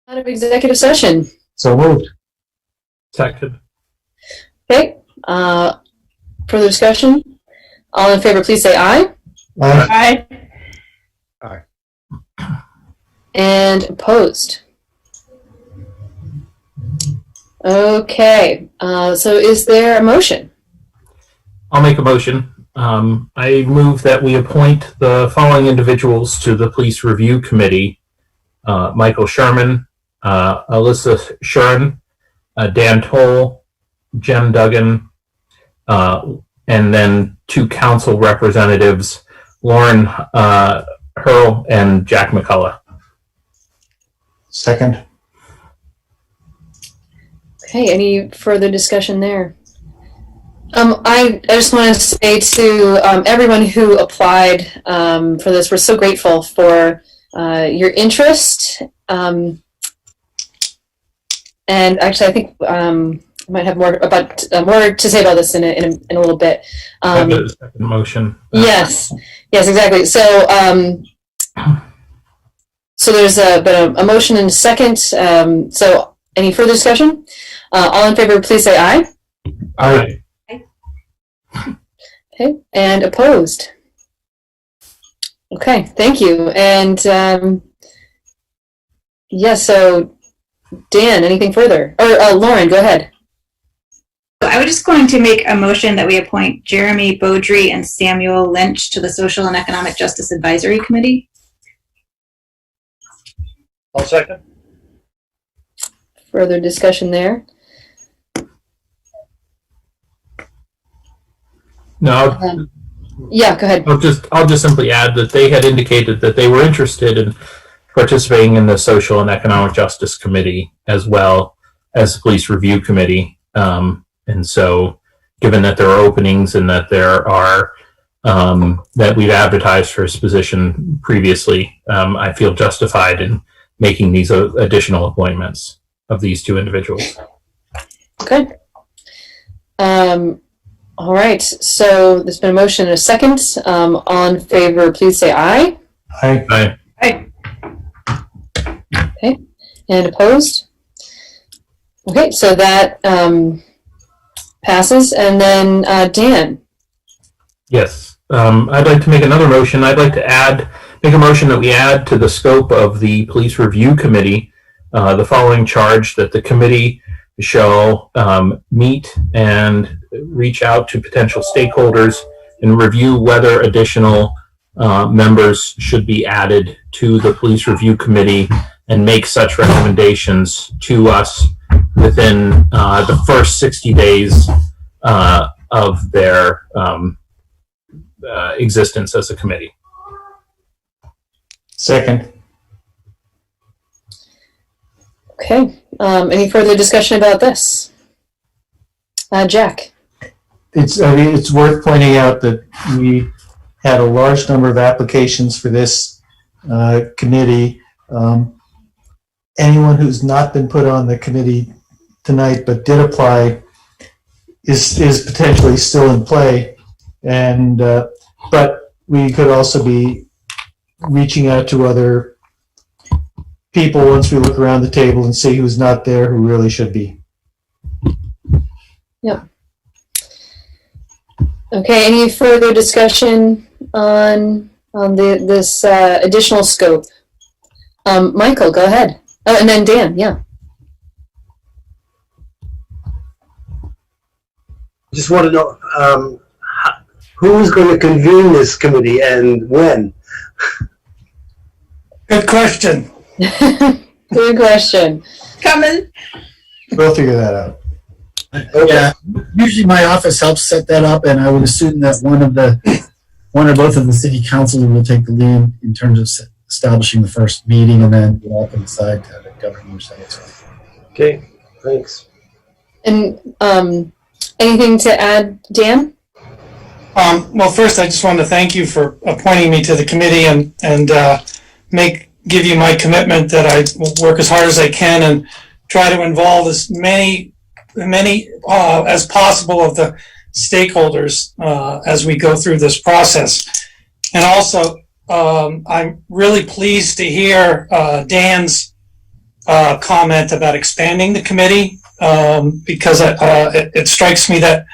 Out of executive session. So moved. Second. Okay. Further discussion? All in favor, please say aye. Aye. And opposed? Okay. So is there a motion? I'll make a motion. I move that we appoint the following individuals to the Police Review Committee. Michael Sherman, Alyssa Shuren, Dan Toll, Jen Duggan, and then 2 council representatives, Lauren Hurl and Jack McCullough. Second. Okay, any further discussion there? I just want to say to everyone who applied for this, we're so grateful for your interest. And actually, I think I might have more to say about this in a little bit. The second motion. Yes, exactly. So so there's been a motion and a second. So any further discussion? All in favor, please say aye. Aye. Okay, and opposed? Okay, thank you. And so Dan, anything further? Or Lauren, go ahead. I was just going to make a motion that we appoint Jeremy Beaudry and Samuel Lynch to the Social and Economic Justice Advisory Committee. I'll second. Further discussion there? No. Yeah, go ahead. I'll just simply add that they had indicated that they were interested in participating in the Social and Economic Justice Committee as well as the Police Review Committee. And so, given that there are openings and that there are that we've advertised for his position previously, I feel justified in making these additional appointments of these 2 individuals. Good. All right. So there's been a motion and a second. All in favor, please say aye. Aye. Aye. Aye. Okay. And opposed? Okay. So that passes. And then Dan. Yes. I'd like to make another motion. I'd like to make a motion that we add to the scope of the Police Review Committee the following charge: that the committee shall meet and reach out to potential stakeholders and review whether additional members should be added to the Police Review Committee and make such recommendations to us within the first 60 days of their existence as a committee. Second. Okay. Any further discussion about this? Jack. It's worth pointing out that we had a large number of applications for this committee. Anyone who's not been put on the committee tonight but did apply is potentially still in play, and but we could also be reaching out to other people once we look around the table and see who's not there who really should be. Yep. Okay. Any further discussion on this additional scope? Michael, go ahead. Oh, and then Dan. Yeah. Just want to know who's going to convene this committee and when? Good question. Good question. Coming. We'll figure that out. Yeah, usually my office helps set that up, and I would assume that one or both of the city council will take the lead in terms of establishing the first meeting, and then we'll all can decide how to govern yourselves. Okay, thanks. And anything to add, Dan? Well, first, I just wanted to thank you for appointing me to the committee and give you my commitment that I will work as hard as I can and try to involve as many as possible of the stakeholders as we go through this process. And also, I'm really pleased to hear Dan's comment about expanding the committee, because it strikes me that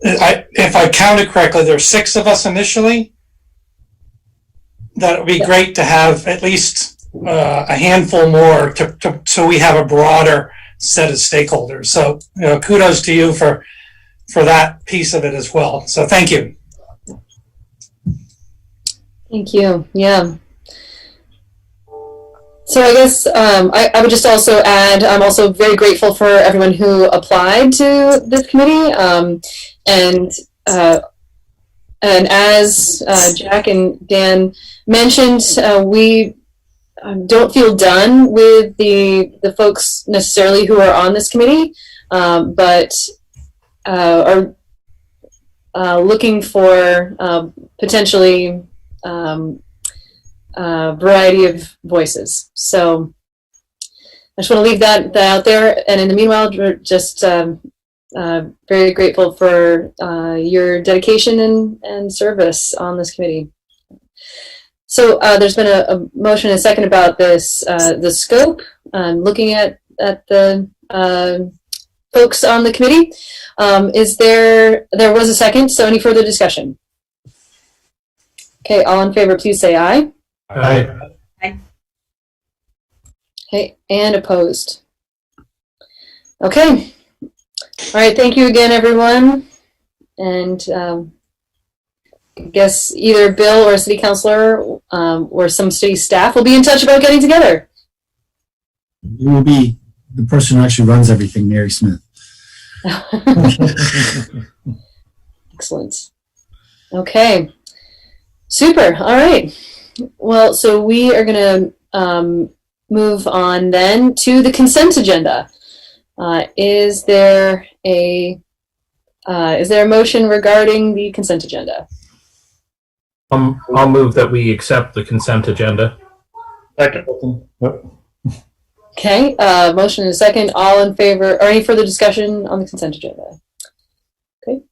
if I counted correctly, there's 6 of us initially. That would be great to have at least a handful more so we have a broader set of stakeholders. So kudos to you for that piece of it as well. So thank you. Thank you. Yeah. So I guess I would just also add, I'm also very grateful for everyone who applied to this committee. And as Jack and Dan mentioned, we don't feel done with the folks necessarily who are on this committee, but are looking for potentially variety of voices. So I just want to leave that out there. And in the meanwhile, we're just very grateful for your dedication and service on this committee. So there's been a motion and a second about this, the scope, looking at the folks on the committee. There was a second, so any further discussion? Okay, all in favor, please say aye. Aye. Aye. Okay, and opposed. Okay. All right, thank you again, everyone. And I guess either Bill or a city councilor or some city staff will be in touch about getting together. It will be the person who actually runs everything, Mary Smith. Excellent. Okay. Super. All right. Well, so we are going to move on then to the consent agenda. Is there a motion regarding the consent agenda? I'll move that we accept the consent agenda. Second. Okay, motion and a second. All in favor, or any further discussion on the consent agenda? Okay.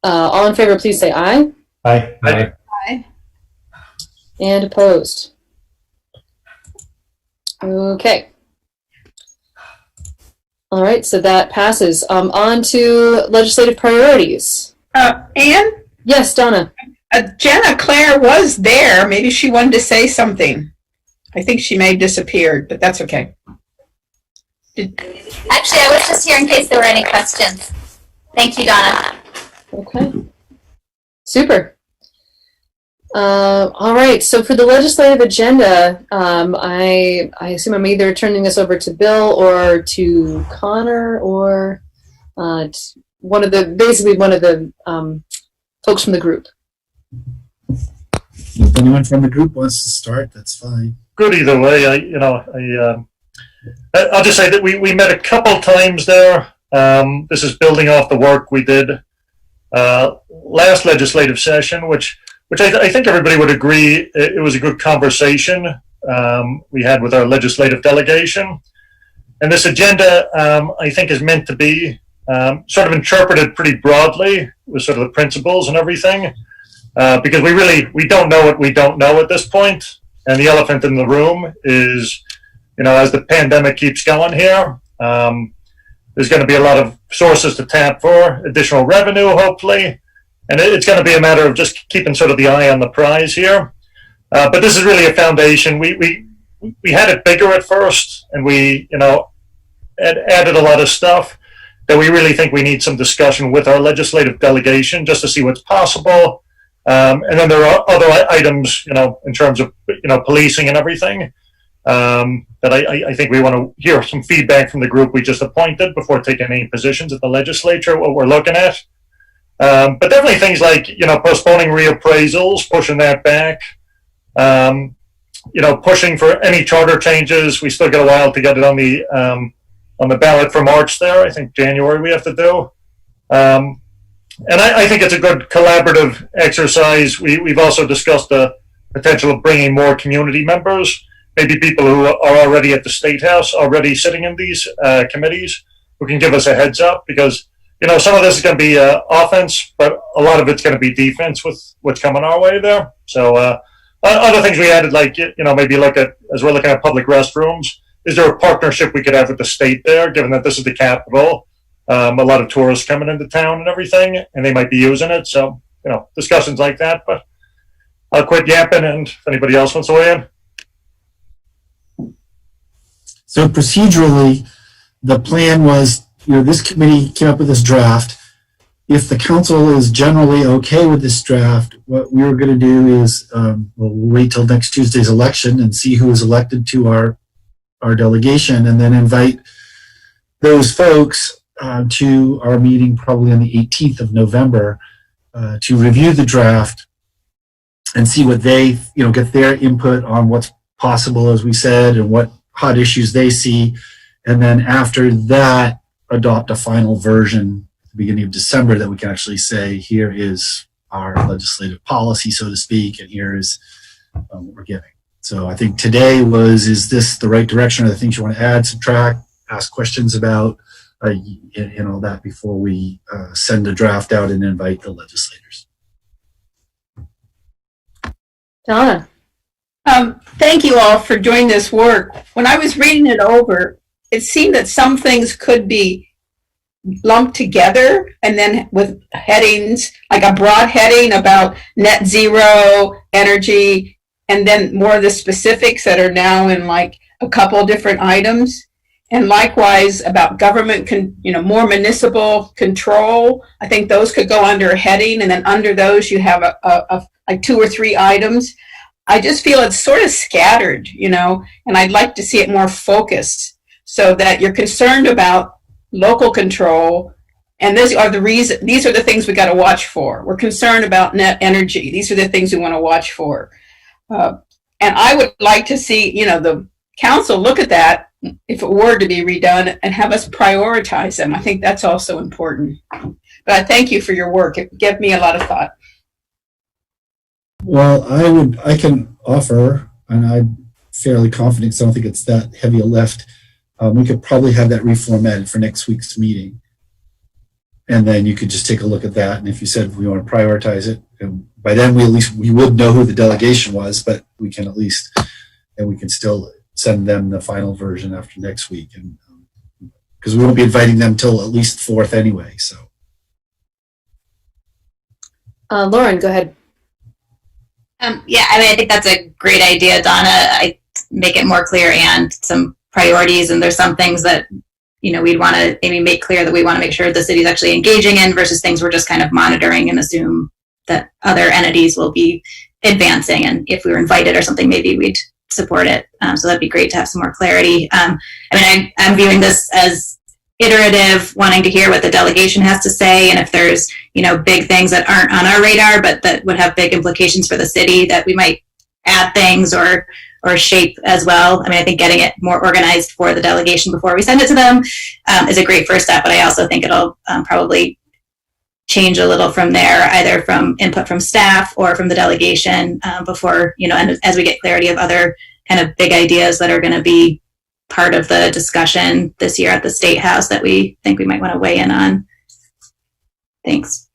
All in favor, please say aye. Aye. Aye. Aye. And opposed. Okay. All right, so that passes. On to legislative priorities. Anne? Yes, Donna. Jenna Claire was there. Maybe she wanted to say something. I think she may have disappeared, but that's okay. Actually, I was just here in case there were any questions. Thank you, Donna. Okay. Super. All right, so for the legislative agenda, I assume I'm either turning this over to Bill or to Connor or one of the folks from the group. If anyone from the group wants to start, that's fine. Good either way. I'll just say that we met a couple times there. This is building off the work we did last legislative session, which I think everybody would agree it was a good conversation we had with our legislative delegation. And this agenda, I think, is meant to be sort of interpreted pretty broadly with sort of the principles and everything, because we don't know what we don't know at this point. And the elephant in the room is, as the pandemic keeps going here, there's going to be a lot of sources to tap for, additional revenue, hopefully. And it's going to be a matter of just keeping sort of the eye on the prize here. But this is really a foundation. We had it bigger at first, and we, added a lot of stuff that we really think we need some discussion with our legislative delegation just to see what's possible. And then there are other items, in terms of, policing and everything, that I think we want to hear some feedback from the group we just appointed before taking any positions at the legislature, what we're looking at. But definitely things like, postponing reappraisals, pushing that back, pushing for any charter changes. We still got a while to get it on the ballot for March there. I think January we have to do. And I think it's a good collaborative exercise. We've also discussed the potential of bringing more community members, maybe people who are already at the State House, already sitting in these committees, who can give us a heads up, because some of this is going to be offense, but a lot of it's going to be defense with what's coming our way there. So other things we added, like, maybe look at, as we're looking at public restrooms, is there a partnership we could have with the state there, given that this is the capital? A lot of tourists coming into town and everything, and they might be using it. So, discussions like that. But I'll quit yapping, and if anybody else wants to weigh in. So procedurally, the plan was, this committee came up with this draft. If the council is generally okay with this draft, what we were going to do is we'll wait till next Tuesday's election and see who is elected to our delegation, and then invite those folks to our meeting probably on the 18th of November to review the draft and see what they, get their input on what's possible, as we said, and what hot issues they see. And then after that, adopt a final version at the beginning of December that we can actually say, here is our legislative policy, so to speak, and here is what we're giving. So I think today is this the right direction? Are there things you want to add, subtract, ask questions about, all that before we send a draft out and invite the legislators? Donna. Thank you all for doing this work. When I was reading it over, it seemed that some things could be lumped together and then with headings, like a broad heading about net zero, energy, and then more of the specifics that are now in like a couple different items. And likewise about government, more municipal control. I think those could go under a heading, and then under those you have like 2 or 3 items. I just feel it's sort of scattered, and I'd like to see it more focused so that you're concerned about local control. And these are the things we got to watch for. We're concerned about net energy. These are the things we want to watch for. And I would like to see, the council look at that if it were to be redone and have us prioritize them. I think that's also important. But I thank you for your work. It gave me a lot of thought. Well, I can offer, and I'm fairly confident, because I don't think it's that heavy a lift. We could probably have that reformatted for next week's meeting. And then you could just take a look at that. And if you said we want to prioritize it, and by then we would know who the delegation was, but we can at least, and we can still send them the final version after next week. And because we won't be inviting them till at least 4th anyway. So, Lauren, go ahead. I think that's a great idea, Donna. I make it more clear and some priorities, and there's some things that we'd want to maybe make clear that we want to make sure the city's actually engaging in versus things we're just kind of monitoring and assume that other entities will be advancing, and if we were invited or something, maybe we'd support it. So that'd be great to have some more clarity. I'm viewing this as iterative, wanting to hear what the delegation has to say, and if there's big things that aren't on our radar but that would have big implications for the city, that we might add things or shape as well. I think getting it more organized for the delegation before we send it to them is a great first step, but I also think it'll probably change a little from there, either from input from staff or from the delegation before, and as we get clarity of other kind of big ideas that are going to be part of the discussion this year at the State House that we think we might want to weigh in on. Thanks.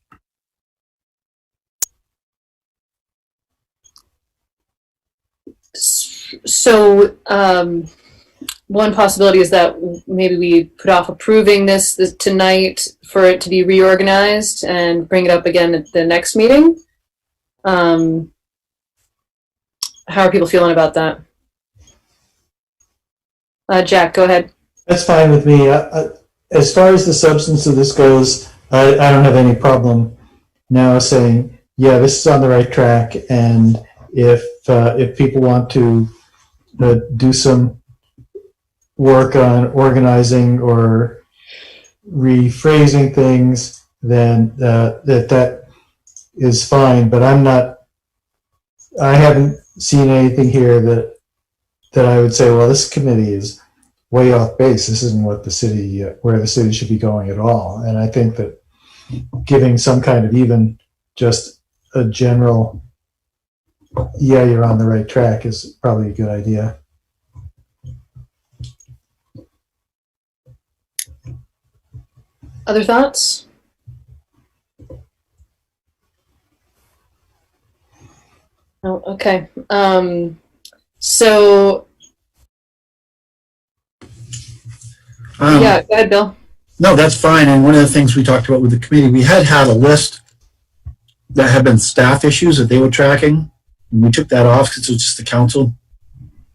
So one possibility is that maybe we put off approving this tonight for it to be reorganized and bring it up again at the next meeting. How are people feeling about that? Jack, go ahead. That's fine with me. As far as the substance of this goes, I don't have any problem now saying, yeah, this is on the right track, and if people want to do some work on organizing or rephrasing things, then that is fine. But I haven't seen anything here that I would say, well, this committee is way off base. This isn't what the city, where the city should be going at all. And I think that giving some kind of even just a general, yeah, you're on the right track is probably a good idea. Other thoughts? Oh, okay. So Yeah, go ahead, Bill. No, that's fine. And one of the things we talked about with the committee, we had a list that had been staff issues that they were tracking. And we took that off because it was just the council.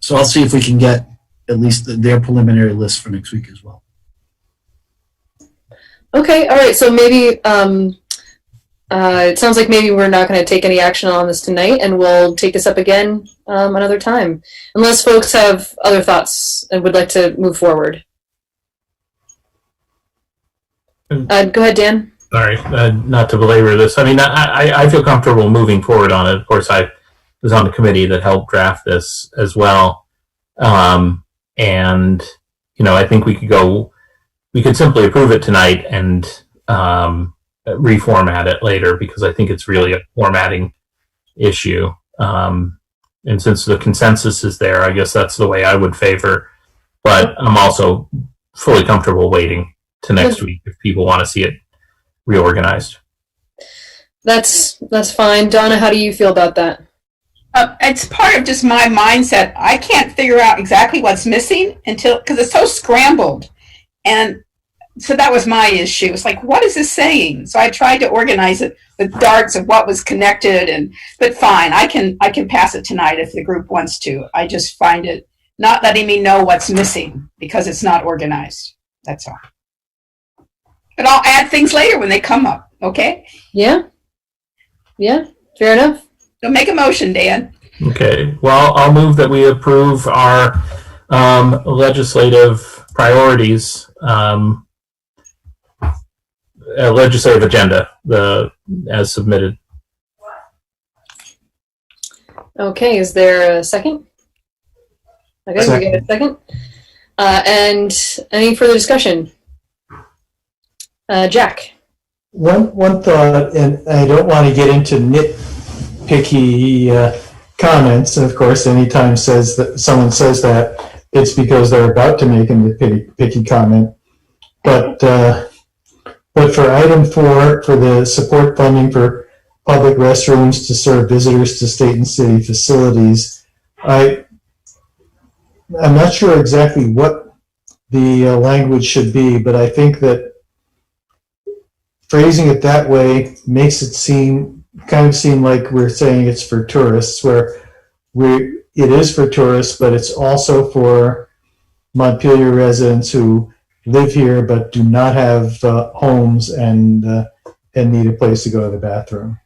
So I'll see if we can get at least their preliminary list for next week as well. Okay, all right. So maybe it sounds like maybe we're not going to take any action on this tonight, and we'll take this up again another time, unless folks have other thoughts and would like to move forward. Go ahead, Dan. Sorry, not to belabor this. I mean, I feel comfortable moving forward on it. Of course, I was on the committee that helped draft this as well. And, you know, I think we could simply approve it tonight and reformat it later, because I think it's really a formatting issue. And since the consensus is there, I guess that's the way I would favor. But I'm also fully comfortable waiting to next week if people want to see it reorganized. That's fine. Donna, how do you feel about that? It's part of just my mindset. I can't figure out exactly what's missing because it's so scrambled. And so that was my issue. It's like, what is this saying? So I tried to organize it with darts of what was connected, but fine, I can pass it tonight if the group wants to. I just find it not letting me know what's missing because it's not organized. That's all. But I'll add things later when they come up, okay? Yeah. Yeah, fair enough. So make a motion, Dan. Okay. Well, I'll move that we approve our legislative priorities, legislative agenda, as submitted. Okay, is there a second? Okay, Second. we get a second. And any further discussion? Jack. One thought, and I don't want to get into nitpicky comments. And of course, anytime someone says that, it's because they're about to make a nitpicky comment. But for item 4, for the support funding for public restrooms to serve visitors to state and city facilities, I'm not sure exactly what the language should be, but I think that phrasing it that way makes it seem like we're saying it's for tourists, where it is for tourists, but it's also for Montpelier residents who live here but do not have homes and need a place to go to the bathroom.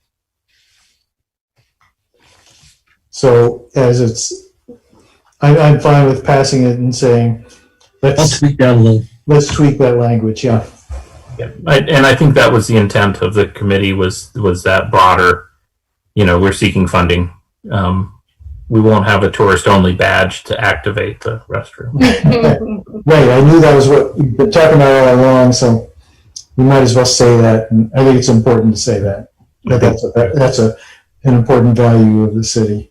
So I'm fine with passing it and saying, let's tweak that a little. Let's tweak that language, yeah. Yeah, and I think that was the intent of the committee, was that broader, we're seeking funding. We won't have a tourist-only badge to activate the restroom. Right, I knew that was what we've been talking about all along, so we might as well say that, and I think it's important to say that. That's an important value of the city.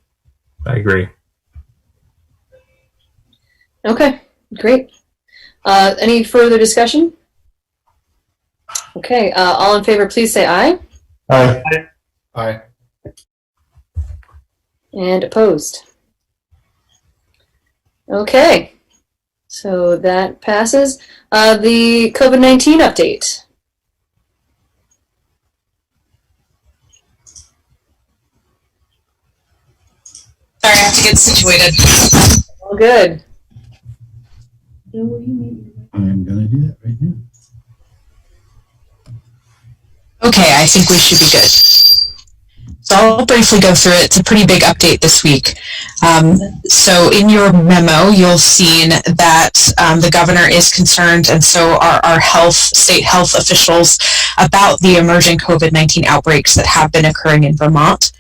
I agree. Okay, great. Any further discussion? Okay, all in favor, please say aye. Aye. Aye. And opposed? Okay, so that passes. The COVID-19 update. Sorry, I have to get situated. All good. I'm going to do that right now. Okay, I think we should be good. So I'll briefly go through it. It's a pretty big update this week. So in your memo, you'll see that the governor is concerned, and so are our state health officials, about the emerging COVID-19 outbreaks that have been occurring in Vermont.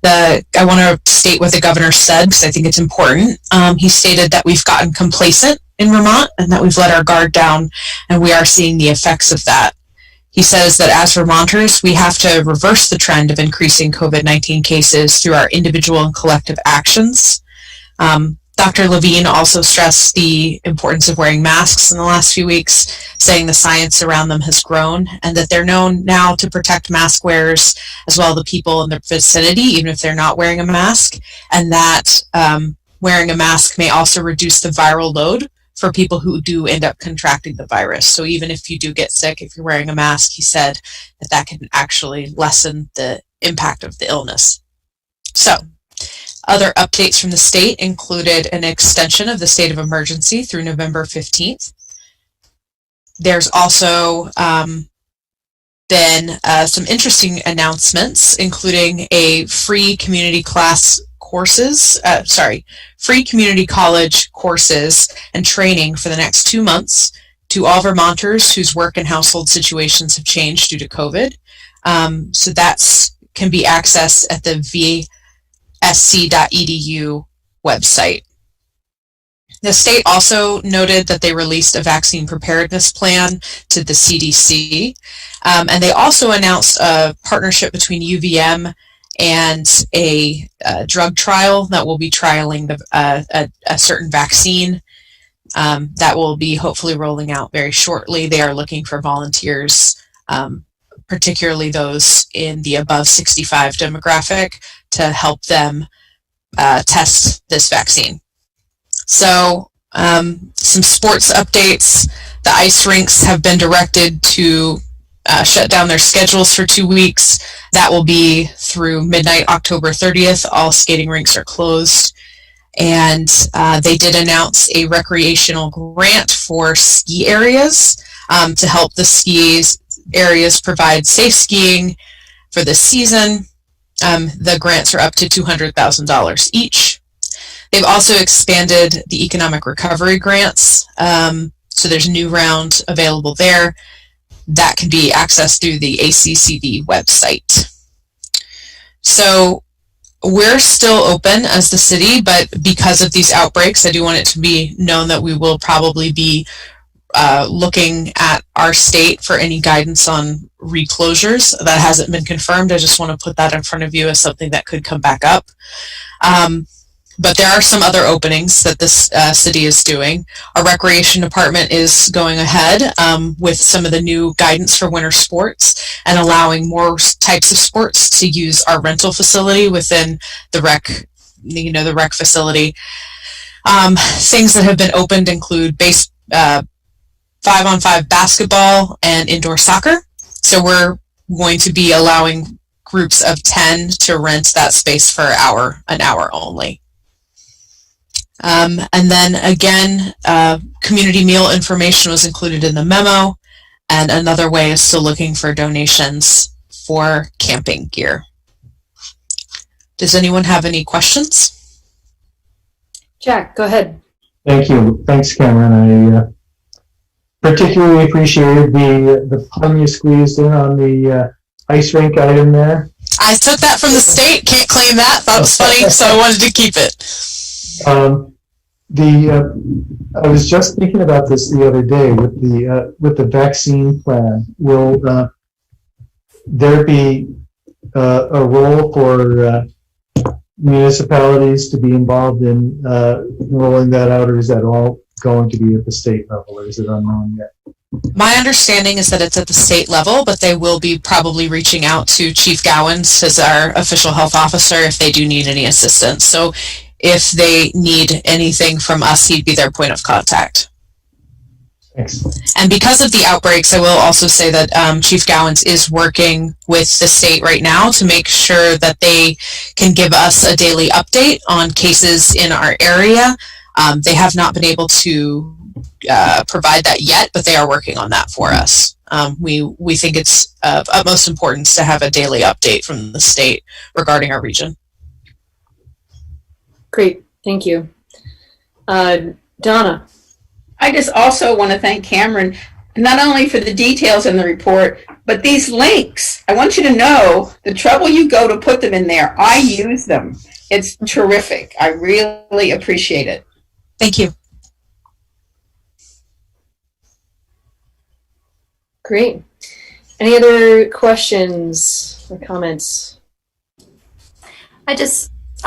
I want to state what the governor said, because I think it's important. He stated that we've gotten complacent in Vermont and that we've let our guard down, and we are seeing the effects of that. He says that as Vermonters, we have to reverse the trend of increasing COVID-19 cases through our individual and collective actions. Dr. Levine also stressed the importance of wearing masks in the last few weeks, saying the science around them has grown and that they're known now to protect mask wearers as well as the people in their vicinity, even if they're not wearing a mask, and that wearing a mask may also reduce the viral load for people who do end up contracting the virus. So even if you do get sick, if you're wearing a mask, he said that can actually lessen the impact of the illness. So other updates from the state included an extension of the state of emergency through November 15th. There's also been some interesting announcements, including a free community college courses and training for the next 2 months to all Vermonters whose work and household situations have changed due to COVID. So that can be accessed at the vsc.edu website. The state also noted that they released a vaccine preparedness plan to the CDC, and they also announced a partnership between UVM and a drug trial that will be trialing a certain vaccine that will be hopefully rolling out very shortly. They are looking for volunteers, particularly those in the above 65 demographic, to help them test this vaccine. So some sports updates. The ice rinks have been directed to shut down their schedules for 2 weeks. That will be through midnight October 30th. All skating rinks are closed. And they did announce a recreational grant for ski areas to help the ski areas provide safe skiing for this season. The grants are up to $200,000 each. They've also expanded the economic recovery grants. So there's a new round available there that can be accessed through the ACCD website. So we're still open as the city, but because of these outbreaks, I do want it to be known that we will probably be looking at our state for any guidance on reclosures. That hasn't been confirmed. I just want to put that in front of you as something that could come back up. But there are some other openings that this city is doing. Our recreation department is going ahead with some of the new guidance for winter sports and allowing more types of sports to use our rental facility within the rec facility. Things that have been opened include 5-on-5 basketball and indoor soccer. So we're going to be allowing groups of 10 to rent that space for an hour only. And then again, community meal information was included in the memo, and another way is still looking for donations for camping gear. Does anyone have any questions? Jack, go ahead. Thank you. Thanks, Cameron. I particularly appreciated the pun you squeezed in on the ice rink item there. I took that from the state. Can't claim that. Thought it was funny, so I wanted to keep it. I was just thinking about this the other day with the vaccine plan. Will there be a role for municipalities to be involved in rolling that out, or is that all going to be at the state level, or is it unknown yet? My understanding is that it's at the state level, but they will be probably reaching out to Chief Gowans as our official health officer if they do need any assistance. So if they need anything from us, he'd be their point of contact. Thanks. And because of the outbreaks, I will also say that Chief Gowans is working with the state right now to make sure that they can give us a daily update on cases in our area. They have not been able to provide that yet, but they are working on that for us. We think it's of utmost importance to have a daily update from the state regarding our region. Great, thank you. Donna. I just also want to thank Cameron, not only for the details in the report, but these links. I want you to know the trouble you go to put them in there. I use them. It's terrific. I really appreciate it. Thank you. Great. Any other questions or comments?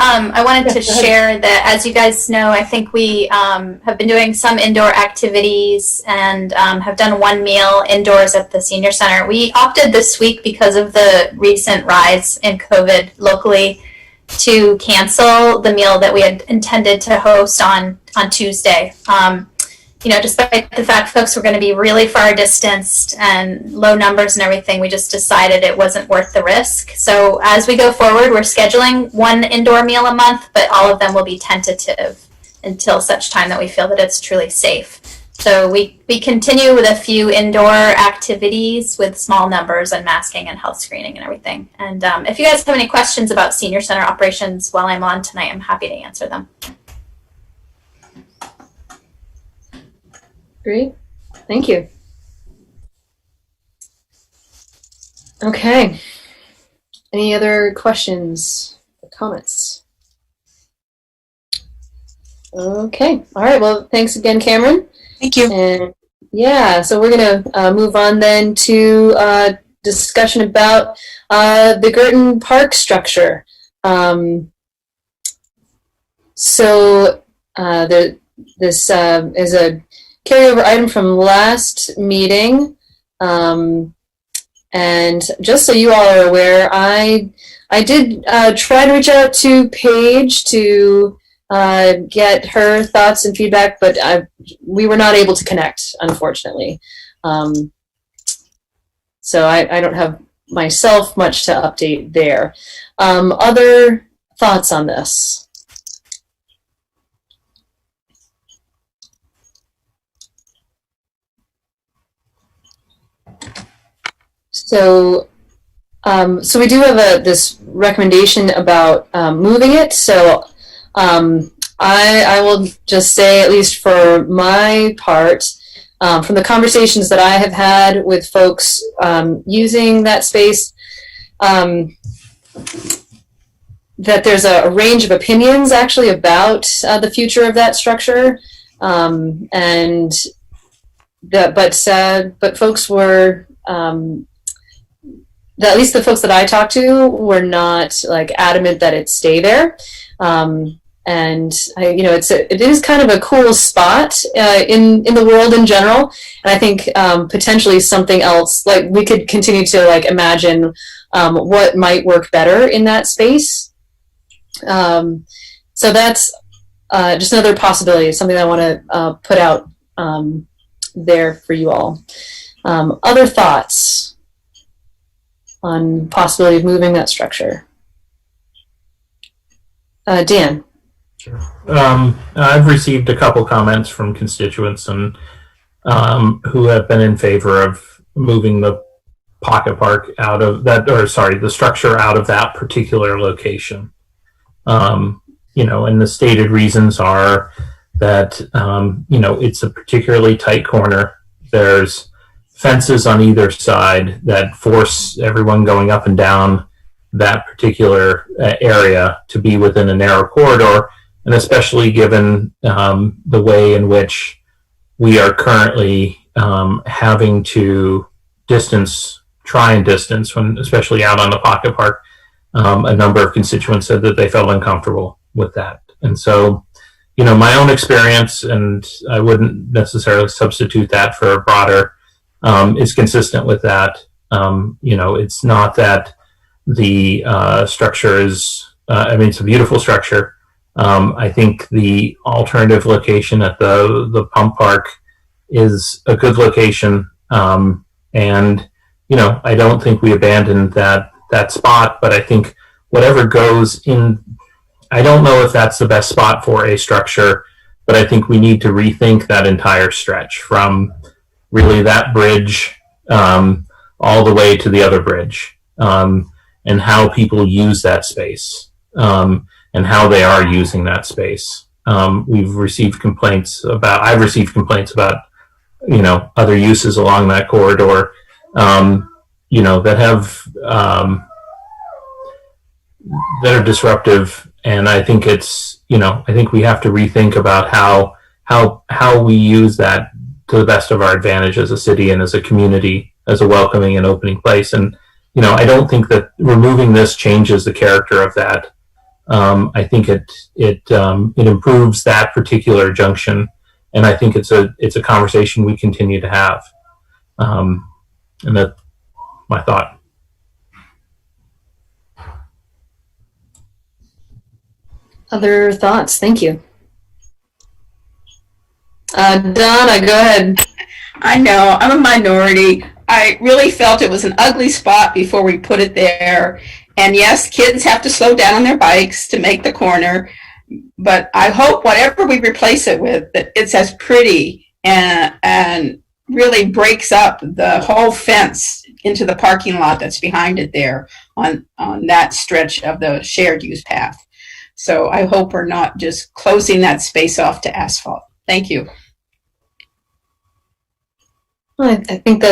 I wanted to share that, as you guys know, I think we have been doing some indoor activities and have done one meal indoors at the senior center. We opted this week, because of the recent rise in COVID locally, to cancel the meal that we had intended to host on Tuesday. despite the fact folks were going to be really far distanced and low numbers and everything, we just decided it wasn't worth the risk. So as we go forward, we're scheduling one indoor meal a month, but all of them will be tentative until such time that we feel that it's truly safe. So we continue with a few indoor activities with small numbers and masking and health screening and everything. And if you guys have any questions about senior center operations while I'm on tonight, I'm happy to answer them. Great. Thank you. Okay. Any other questions or comments? Okay. All right. Well, thanks again, Cameron. Thank you. And yeah, so we're going to move on then to discussion about the Girton Park structure. This is a carryover item from last meeting. And just so you all are aware, I did try to reach out to Paige to get her thoughts and feedback, but we were not able to connect, unfortunately. So I don't have myself much to update there. Other thoughts on this? So we do have this recommendation about moving it. So I will just say, at least for my part, from the conversations that I have had with folks using that space, that there's a range of opinions actually about the future of that structure, but folks were. At least the folks that I talked to were not like adamant that it stay there. And it is kind of a cool spot in the world in general. And I think potentially something else, like we could continue to like imagine what might work better in that space. So that's just another possibility, something I want to put out there for you all. Other thoughts on possibility of moving that structure? Dan. Sure. I've received a couple comments from constituents and who have been in favor of moving the pocket park out of that, the structure out of that particular location. And the stated reasons are that it's a particularly tight corner. There's fences on either side that force everyone going up and down that particular area to be within a narrow corridor, and especially given the way in which we are currently having to try and distance, when especially out on the pocket park, a number of constituents said that they felt uncomfortable with that. And so, my own experience, and I wouldn't necessarily substitute that for a broader, is consistent with that. It's not that the structure is, it's a beautiful structure. I think the alternative location at the pump park is a good location. And, I don't think we abandoned that spot, but I think whatever goes in, I don't know if that's the best spot for a structure, but I think we need to rethink that entire stretch from really that bridge all the way to the other bridge, and how people use that space, and how they are using that space. I've received complaints about, other uses along that corridor, that have, that are disruptive. And I think it's, I think we have to rethink about how we use that to the best of our advantage as a city and as a community, as a welcoming and opening place. And, I don't think that removing this changes the character of that. I think it improves that particular junction. And I think it's a conversation we continue to have. And that's my thought. Other thoughts? Thank you. Donna, go ahead. I know, I'm a minority. I really felt it was an ugly spot before we put it there. And yes, kids have to slow down on their bikes to make the corner. But I hope whatever we replace it with, that it's as pretty and really breaks up the whole fence into the parking lot that's behind it there on that stretch of the shared use path. So I hope we're not just closing that space off to asphalt. Thank you. I think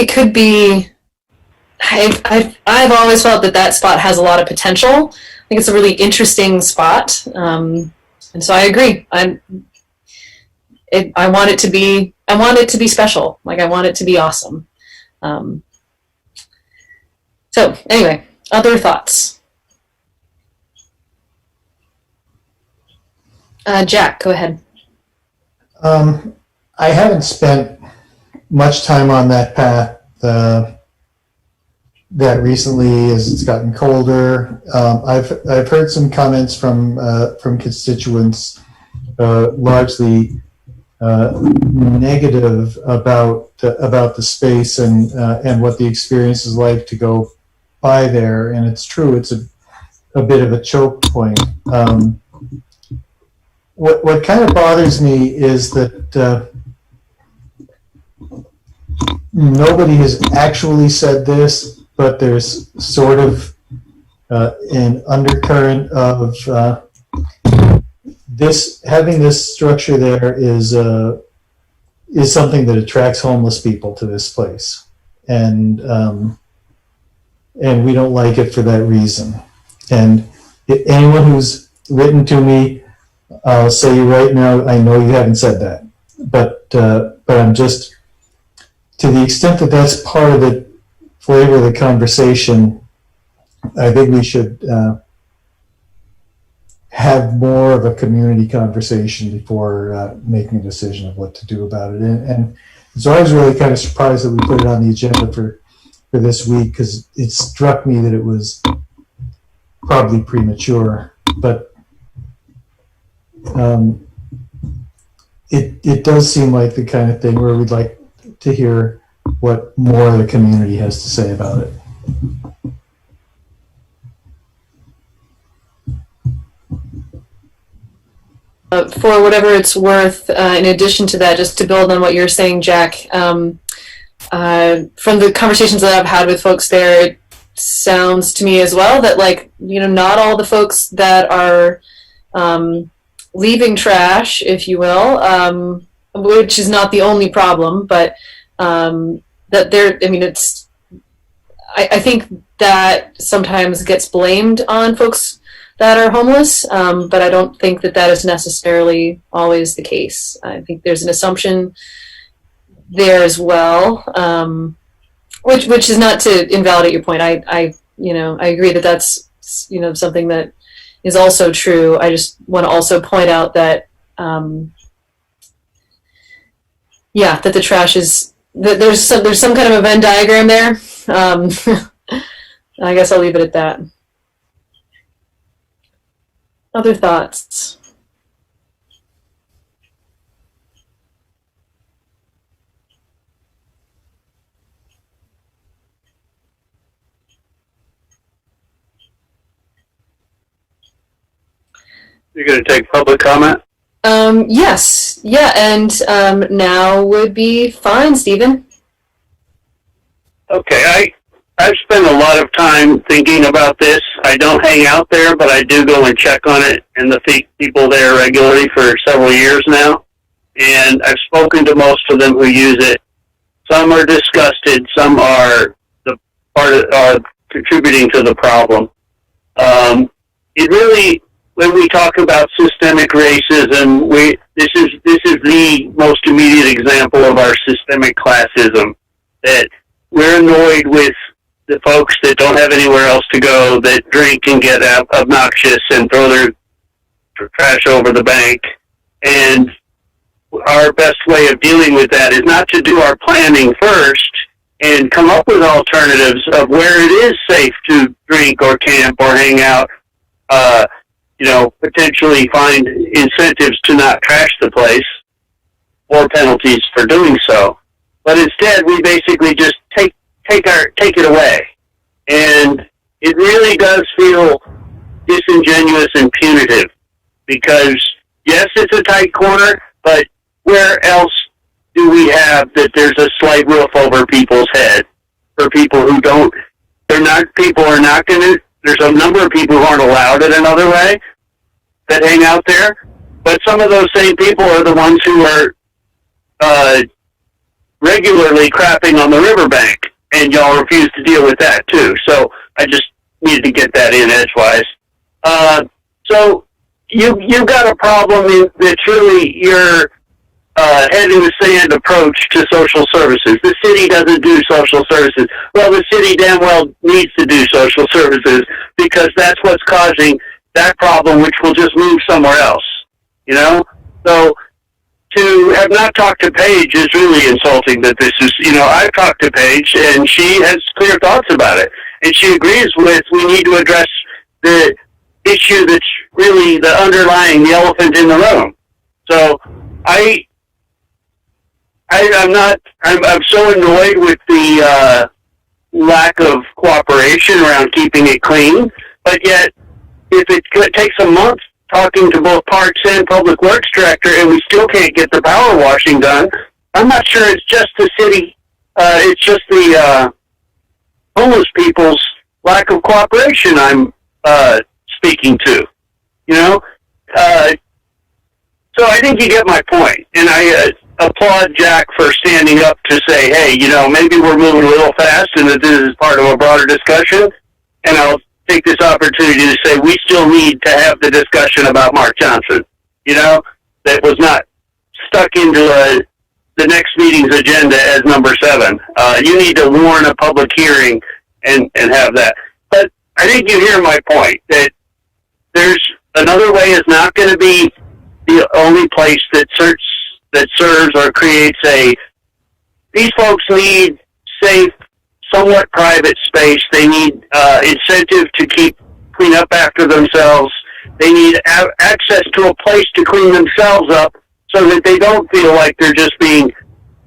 it could be. I've always felt that spot has a lot of potential. I think it's a really interesting spot, and so I agree. I want it to be. I want it to be special. Like, I want it to be awesome. So anyway, other thoughts? Jack, go ahead. I haven't spent much time on that path that recently as it's gotten colder. I've heard some comments from constituents, largely negative about the space and what the experience is like to go by there. And it's true, it's a bit of a choke point. What kind of bothers me is that nobody has actually said this, but there's sort of an undercurrent of having this structure there is something that attracts homeless people to this place, and we don't like it for that reason. And anyone who's written to me, I'll say right now, I know you haven't said that, but I'm just, to the extent that that's part of the flavor of the conversation, I think we should have more of a community conversation before making a decision of what to do about it. And so I was really kind of surprised that we put it on the agenda for this week, because it struck me that it was probably premature. But it does seem like the kind of thing where we'd like to hear what more of the community has to say about it. For whatever it's worth, in addition to that, just to build on what you're saying, Jack, from the conversations that I've had with folks there, it sounds to me as well that, like, not all the folks that are leaving trash, if you will, which is not the only problem, but that there, I think that sometimes gets blamed on folks that are homeless, but I don't think that is necessarily always the case. I think there's an assumption there as well, which is not to invalidate your point. I agree that that's something that is also true. I just want to also point out that that the trash is that there's some kind of a Venn diagram there. I guess I'll leave it at that. Other thoughts? You're going to take public comment? Yes. Yeah, and now would be fine, Stephen. Okay, I've spent a lot of time thinking about this. I don't hang out there, but I do go and check on it and the people there regularly for several years now. And I've spoken to most of them who use it. Some are disgusted. Some are contributing to the problem. It really, when we talk about systemic racism, this is the most immediate example of our systemic classism. That we're annoyed with the folks that don't have anywhere else to go, that drink and get obnoxious and throw their trash over the bank. And our best way of dealing with that is not to do our planning first and come up with alternatives of where it is safe to drink or camp or hang out, potentially find incentives to not trash the place, or penalties for doing so. But instead, we basically just take it away. And it really does feel disingenuous and punitive because, yes, it's a tight corner, but where else do we have that there's a slight roof over people's head for people who don't, people are not going to, there's a number of people who aren't allowed it another way that hang out there, but some of those same people are the ones who are regularly crapping on the riverbank, and y'all refuse to deal with that too. So I just needed to get that in edgewise. So you've got a problem that's really your head in the sand approach to social services. The city doesn't do social services. Well, the city damn well needs to do social services because that's what's causing that problem, which will just move somewhere else. You know? So to have not talked to Paige is really insulting that this is, I've talked to Paige and she has clear thoughts about it. And she agrees with we need to address the issue that's really the underlying, the elephant in the room. So I'm so annoyed with the lack of cooperation around keeping it clean, but yet if it takes a month talking to both Parks and Public Works Director and we still can't get the power washing done, I'm not sure it's just the city, it's just the homeless people's lack of cooperation I'm speaking to, So I think you get my point, and I applaud Jack for standing up to say, hey, maybe we're moving a little fast and that this is part of a broader discussion, and I'll take this opportunity to say we still need to have the discussion about Mark Johnson, that was not stuck into the next meeting's agenda as number 7. You need to warn a public hearing and have that. But I think you hear my point, that there's another way is not going to be the only place that serves or creates these folks need safe, somewhat private space. They need incentive to clean up after themselves. They need access to a place to clean themselves up so that they don't feel like they're just being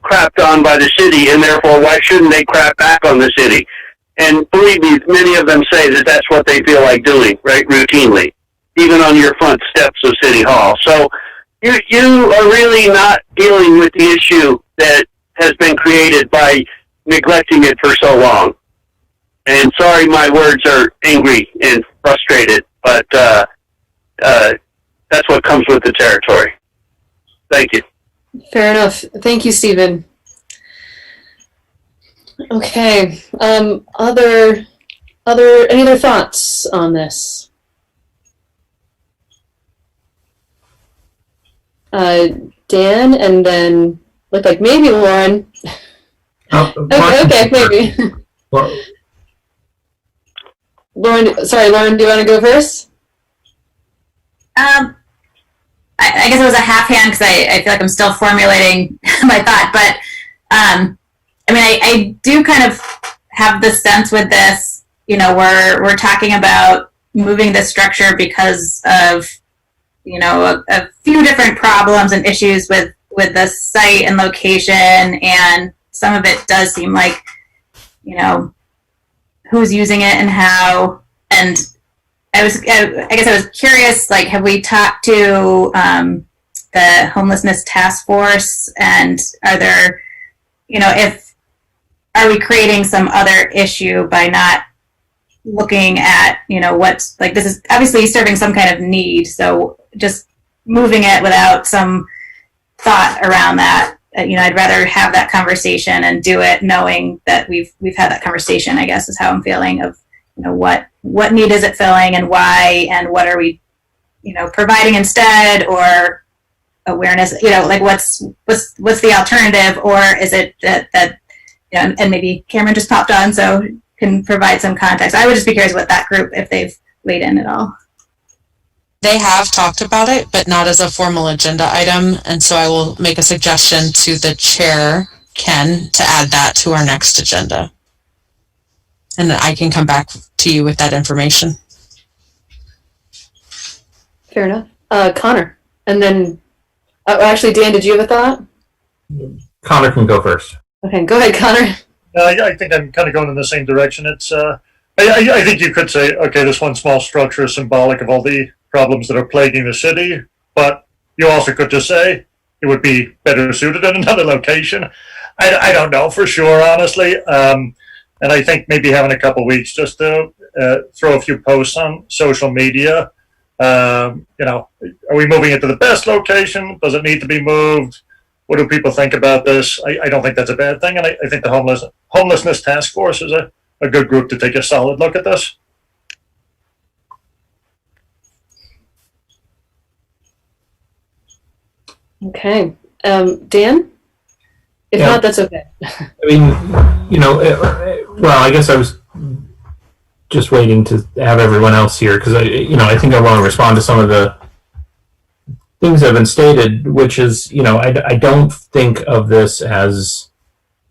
crapped on by the city, and therefore why shouldn't they crap back on the city? And believe me, many of them say that that's what they feel like doing, right, routinely, even on your front steps of City Hall. So you are really not dealing with the issue that has been created by neglecting it for so long. And sorry, my words are angry and frustrated, but that's what comes with the territory. Thank you. Fair enough. Thank you, Stephen. Okay. Any other thoughts on this? Dan, and then looked like maybe Lauren. Okay, maybe. Lauren, do you want to go first? I guess it was a half hand because I feel like I'm still formulating my thought, but I do kind of have the sense with this, we're talking about moving this structure because of, a few different problems and issues with the site and location, and some of it does seem like, who's using it and how, and I guess I was curious, like, have we talked to the homelessness task force, and are there, are we creating some other issue by not looking at, what's, like, this is obviously serving some kind of need, so just moving it without some thought around that, I'd rather have that conversation and do it knowing that we've had that conversation, I guess is how I'm feeling, of, what need is it filling and why, and what are we, providing instead, or awareness, like what's the alternative, or is it that and maybe Cameron just popped on, so can provide some context. I would just be curious what that group, if they've weighed in at all. They have talked about it, but not as a formal agenda item, and so I will make a suggestion to the chair, Ken, to add that to our next agenda. And I can come back to you with that information. Fair enough. Connor. And then, actually, Dan, did you have a thought? Connor can go first. Okay, go ahead, Connor. Yeah, I think I'm kind of going in the same direction. It's, I think you could say, okay, this one small structure is symbolic of all the problems that are plaguing the city, but you also could just say it would be better suited in another location. I don't know for sure, honestly. And I think maybe having a couple weeks just to throw a few posts on social media. You know, are we moving it to the best location? Does it need to be moved? What do people think about this? I don't think that's a bad thing. And I think the homelessness task force is a good group to take a solid look at this. Okay. Dan? If not, that's okay. I mean, you know, well, I guess I was just waiting to have everyone else here because I think I want to respond to some of the things that have been stated, which is, I don't think of this as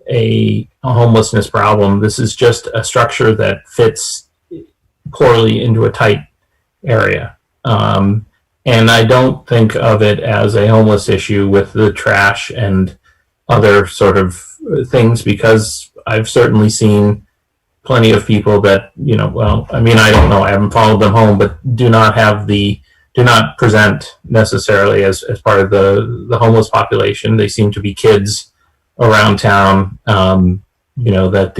a homelessness problem. This is just a structure that fits poorly into a tight area. And I don't think of it as a homeless issue with the trash and other sort of things, because I've certainly seen plenty of people that, well, I mean, I don't know, I haven't followed them home, but do not present necessarily as part of the homeless population. They seem to be kids around town, that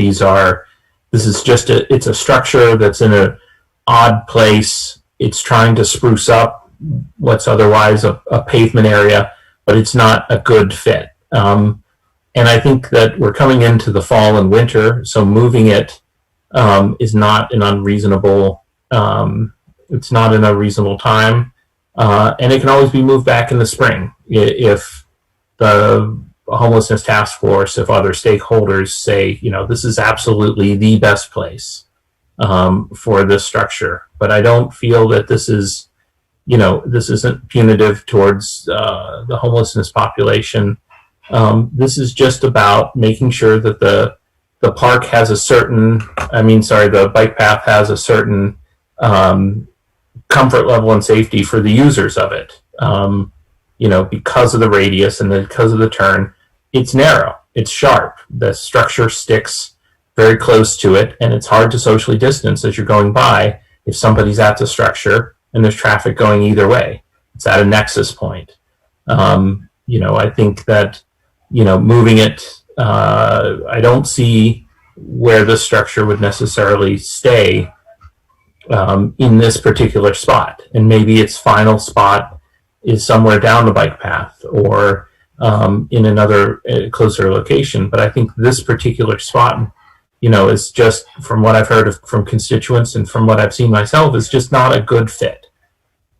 this is just it's a structure that's in an odd place. It's trying to spruce up what's otherwise a pavement area, but it's not a good fit. And I think that we're coming into the fall and winter, so moving it is not an unreasonable. It's not in a reasonable time, and it can always be moved back in the spring if the homelessness task force, if other stakeholders say, this is absolutely the best place for this structure. But I don't feel that this is, this isn't punitive towards the homelessness population. This is just about making sure that the park has the bike path has a certain comfort level and safety for the users of it. Because of the radius and because of the turn, it's narrow, it's sharp, the structure sticks very close to it, and it's hard to socially distance as you're going by if somebody's at the structure and there's traffic going either way. It's at a nexus point. I think that, moving it, I don't see where this structure would necessarily stay in this particular spot. And maybe its final spot is somewhere down the bike path or in another closer location. But I think this particular spot, is just, from what I've heard from constituents and from what I've seen myself, is just not a good fit.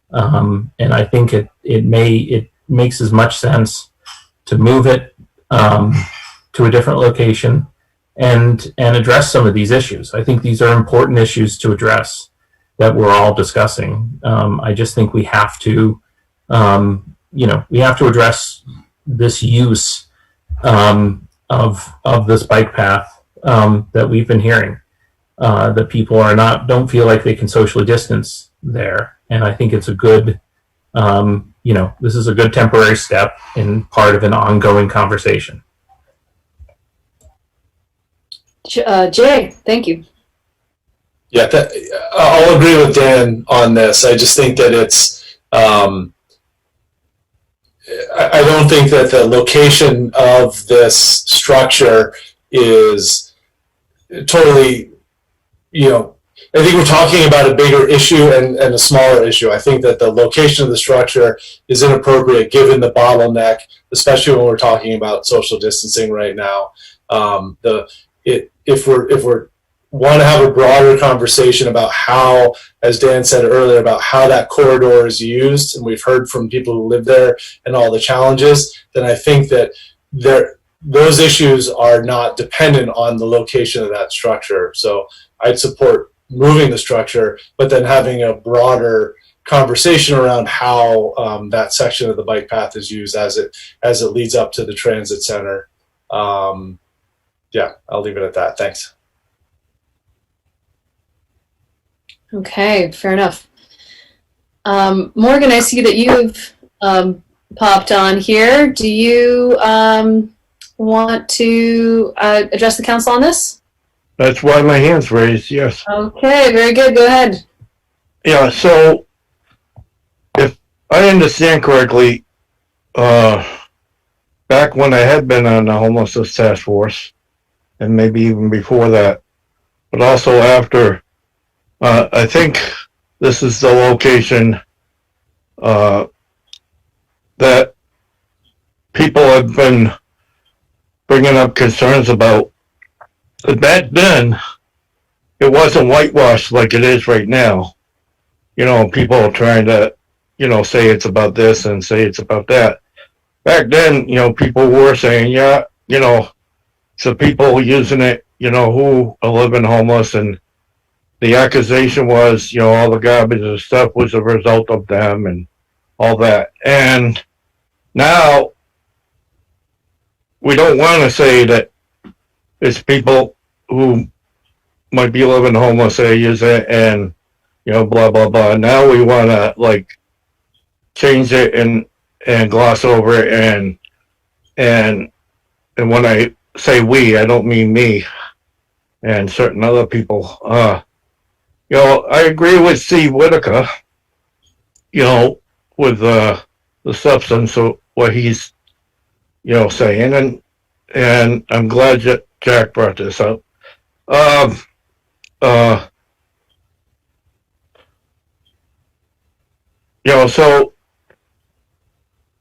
And I think it makes as much sense to move it to a different location and address some of these issues. I think these are important issues to address that we're all discussing. I just think we have to, address this use of this bike path that we've been hearing, that people don't feel like they can socially distance there. And I think it's a good, this is a good temporary step in part of an ongoing conversation. Jay, thank you. Yeah, I'll agree with Dan on this. I just think that it's, I don't think that the location of this structure is totally, I think we're talking about a bigger issue and a smaller issue. I think that the location of the structure is inappropriate given the bottleneck, especially when we're talking about social distancing right now. If we're want to have a broader conversation about how, as Dan said earlier, about how that corridor is used, and we've heard from people who live there and all the challenges, then I think that those issues are not dependent on the location of that structure. So I'd support moving the structure, but then having a broader conversation around how that section of the bike path is used as it leads up to the transit center. Yeah, I'll leave it at that. Thanks. Okay, fair enough. Morgan, I see that you've popped on here. Do you want to address the council on this? That's why my hand's raised, yes. Okay, very good. Go ahead. Yeah, so if I understand correctly, back when I had been on the homelessness task force, and maybe even before that, but also after, I think this is the location that people have been bringing up concerns about. Back then, it wasn't whitewashed like it is right now. You know, people are trying to, you know, say it's about this and say it's about that. Back then, you know, people were saying, yeah, you know, so people using it, you know, who are living homeless, and the accusation was, you know, all the garbage and stuff was a result of them and all that. And now we don't want to say that it's people who might be living homeless, they use it, and, you know, blah, blah, blah. Now we want to, like, change it and gloss over it, and when I say we, I don't mean me and certain other people. You know, I agree with Steve Whitaker, you know, with the substance of what he's, you know, saying, and I'm glad that Jack brought this up. You know, so,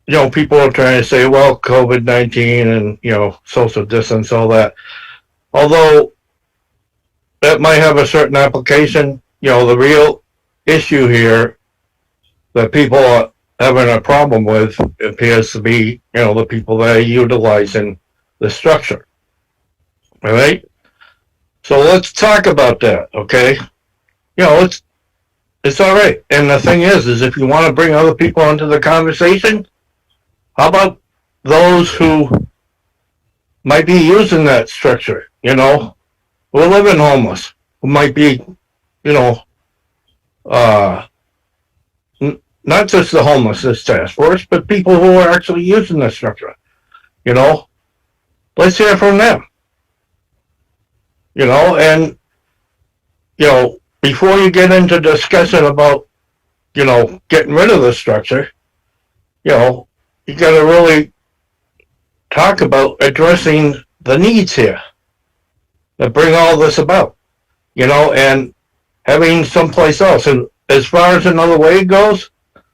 you know, people are trying to say, well, COVID-19 and, you know, social distance, all that. Although that might have a certain application, you know, the real issue here that people are having a problem with appears to be, you know, the people that are utilizing the structure. All right? So let's talk about that, okay? You know, it's all right. And the thing is if you want to bring other people into the conversation, how about those who might be using that structure, you know, who are living homeless, who might be, you know, not just the homelessness task force, but people who are actually using the structure, you know? Let's hear from them. You know, and, you know, before you get into discussion about, you know, getting rid of the structure, you know, you got to really talk about addressing the needs here that bring all this about, you know, and having someplace else. And as far as another way goes,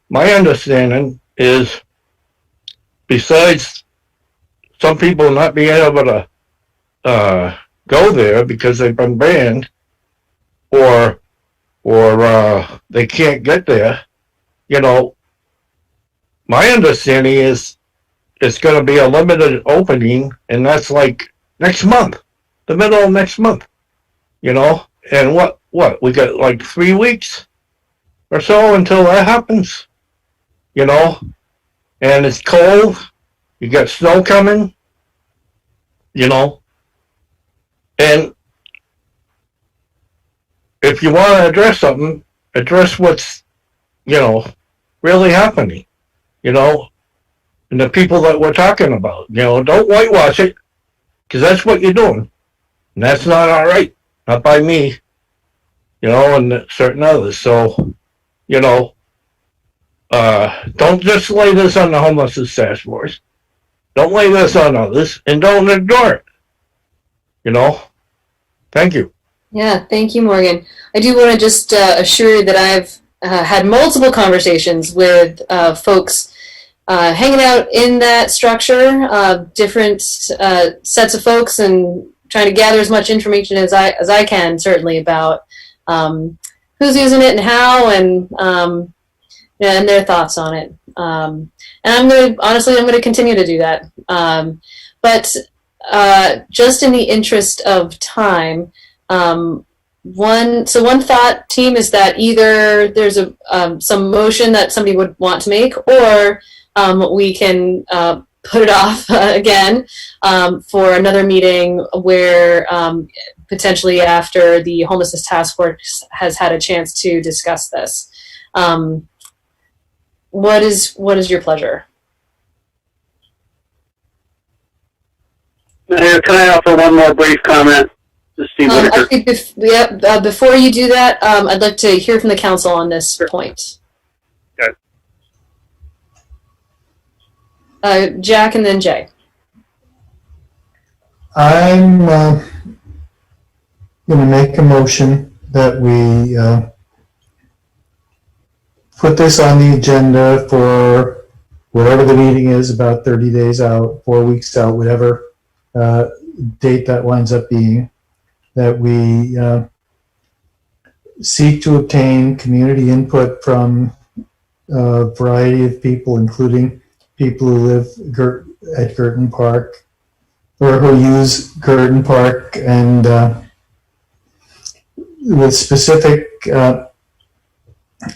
my understanding is, besides some people not being able to go there because they've been banned, or they can't get there, you know, my understanding is it's going to be a limited opening, and that's like next month, the middle of next month, you know. And what we got, like 3 weeks or so until that happens, you know. And it's cold, you got snow coming, you know. And if you want to address something, address what's, you know, really happening, you know, and the people that we're talking about. You know, don't whitewash it, because that's what you're doing. And that's not all right. Not by me, you know, and certain others. So, you know, don't just lay this on the homelessness task force. Don't lay this on others, and don't ignore it. You know? Thank you. Yeah, thank you, Morgan. I do want to just assure you that I've had multiple conversations with folks hanging out in that structure, different sets of folks, and trying to gather as much information as I can, certainly, about who's using it and how, and their thoughts on it. And I'm going to continue to do that. But just in the interest of time, one thought, team, is that either there's some motion that somebody would want to make, or we can put it off again for another meeting where potentially after the homelessness task force has had a chance to discuss this. What is your pleasure? Mayor, can I offer one more brief comment? This is Steve Whitaker. I think before you do that, I'd like to hear from the council on this point. Okay. Jack and then Jay. I'm going to make a motion that we put this on the agenda for whatever the meeting is, about 30 days out, 4 weeks out, whatever date that winds up being, that we seek to obtain community input from a variety of people, including people who live at Girton Park or who use Girton Park, and with specific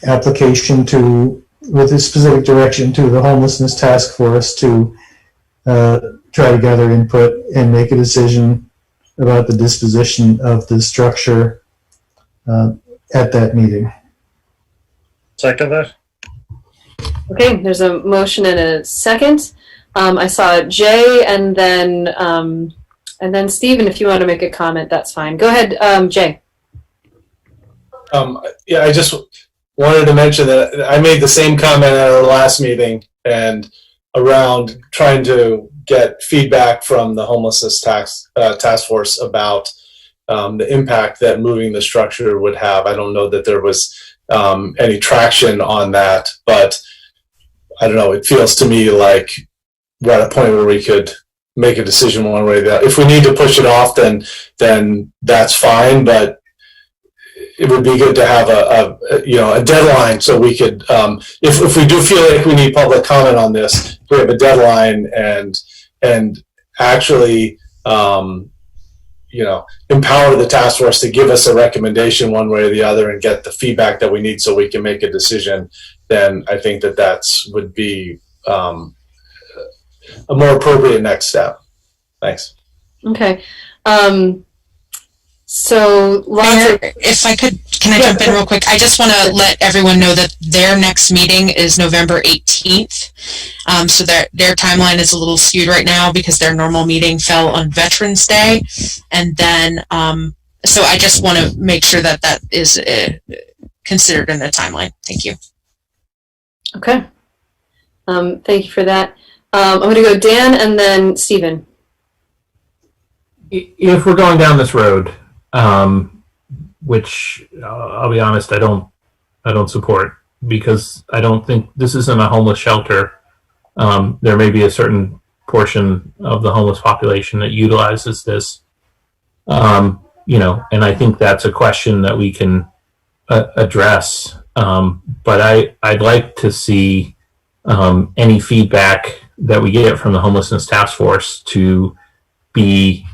application to, with a specific direction to the homelessness task force to try to gather input and make a decision about the disposition of the structure at that meeting. Second that. Okay, there's a motion and a second. I saw Jay and then Stephen. If you want to make a comment, that's fine. Go ahead, Jay. Yeah, I just wanted to mention that I made the same comment at our last meeting and around trying to get feedback from the homelessness task force about the impact that moving the structure would have. I don't know that there was any traction on that, but I don't know. It feels to me like we're at a point where we could make a decision one way or the other. If we need to push it off, then that's fine. But it would be good to have a deadline so we could, if we do feel like we need public comment on this, we have a deadline and actually empower the task force to give us a recommendation one way or the other and get the feedback that we need so we can make a decision. Then I think that would be a more appropriate next step. Thanks. Okay. So, Mayor, if I could, can I jump in real quick? I just want to let everyone know that their next meeting is November 18th. So their timeline is a little skewed right now because their normal meeting fell on Veterans Day. And then, so I just want to make sure that that is considered in the timeline. Thank you. Okay. Thank you for that. I'm going to go Dan and then Stephen. If we're going down this road, which I'll be honest, I don't support, because I don't think this isn't a homeless shelter. There may be a certain portion of the homeless population that utilizes this, and I think that's a question that we can address. But I'd like to see any feedback that we get from the homelessness task force to be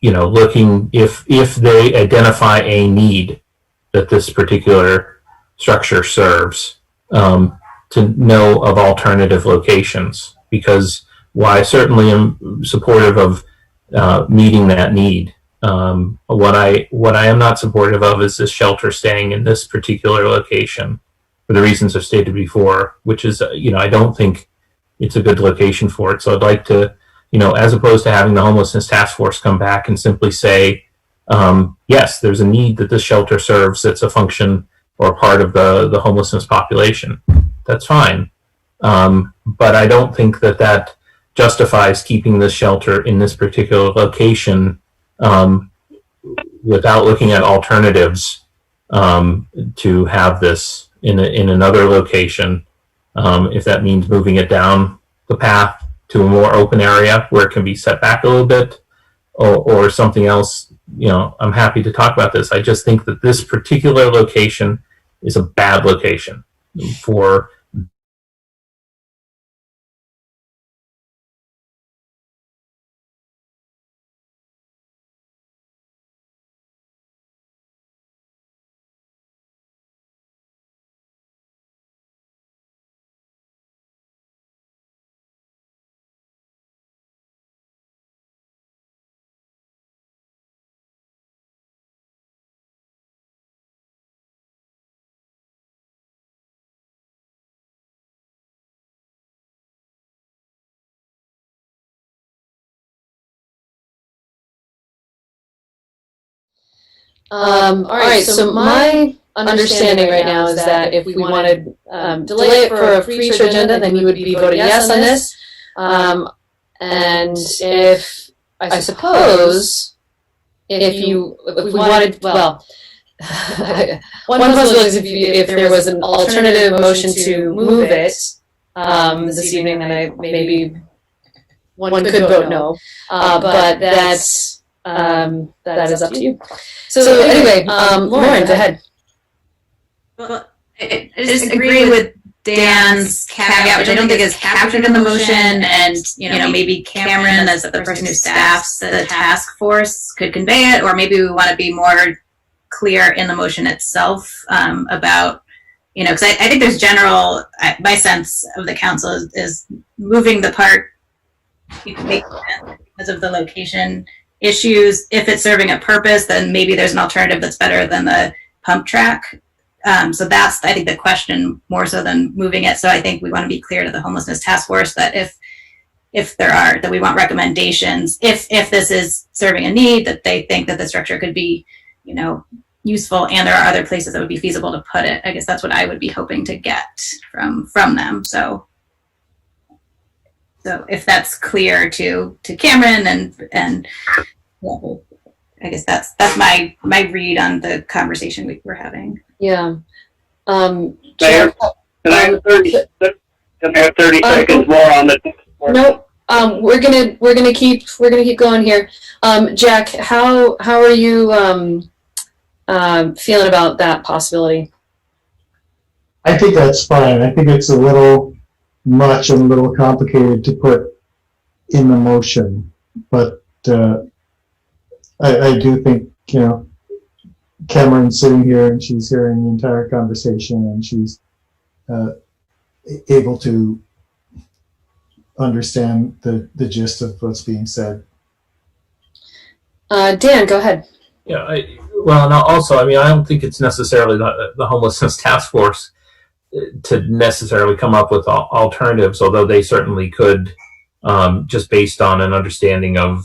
looking if they identify a need that this particular structure serves, to know of alternative locations, because while I certainly am supportive of meeting that need, what I am not supportive of is this shelter staying in this particular location for the reasons I've stated before, which is I don't think it's a good location for it. So I'd like to, as opposed to having the homelessness task force come back and simply say, yes, there's a need that this shelter serves that's a function or part of the homelessness population. That's fine. But I don't think that justifies keeping this shelter in this particular location without looking at alternatives to have this in another location, if that means moving it down the path to a more open area where it can be set back a little bit, or something else. I'm happy to talk about this. I just think that this particular location is a bad location for All right, so my understanding right now is that if we want to delay it for a future agenda, then you would be voting yes on this. And if, I suppose, if we wanted, well, one possibility is if there was an alternative motion to move it this evening, then maybe one could vote no. But that is up to you. So anyway, Lauren, go ahead. Well, I just agree with Dan's caveat, which I don't think is captured in the motion, and maybe Cameron, as the person who staffs the task force, could convey it, or maybe we want to be more clear in the motion itself about, because I think there's general, my sense of the council is moving the part because of the location issues. If it's serving a purpose, then maybe there's an alternative that's better than the pump track. So that's, I think, the question more so than moving it. So I think we want to be clear to the homelessness task force that if there are, that we want recommendations, if this is serving a need, that they think that the structure could be, useful, and there are other places that would be feasible to put it. I guess that's what I would be hoping to get from them. So if that's clear to Cameron and I guess that's my read on the conversation we were having. Yeah. Mayor, can I have 30 seconds more on the? Nope. We're gonna keep going here. Jack, how are you feeling about that possibility? I think that's fine. I think it's a little much and a little complicated to put in the motion, but I do think, Cameron's sitting here and she's hearing the entire conversation and she's able to understand the gist of what's being said. Dan, go ahead. Yeah, well, and also, I don't think it's necessarily the homelessness task force to necessarily come up with alternatives, although they certainly could, just based on an understanding of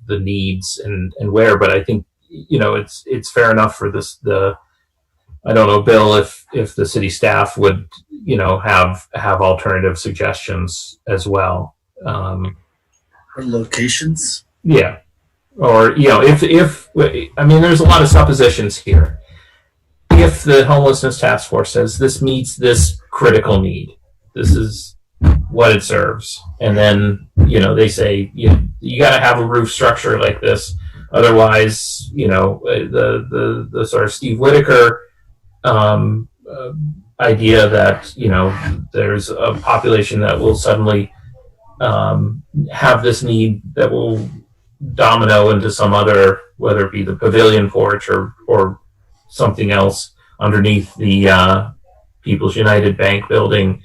the needs and where. But I think, it's fair enough for I don't know, Bill, if the city staff would, have alternative suggestions as well. Or locations? Yeah. Or, if there's a lot of suppositions here. If the homelessness task force says this meets this critical need, this is what it serves, and then, they say, you got to have a roof structure like this. Otherwise, the sort of Steve Whitaker idea that, there's a population that will suddenly have this need that will domino into some other, whether it be the pavilion porch or something else underneath the People's United Bank building,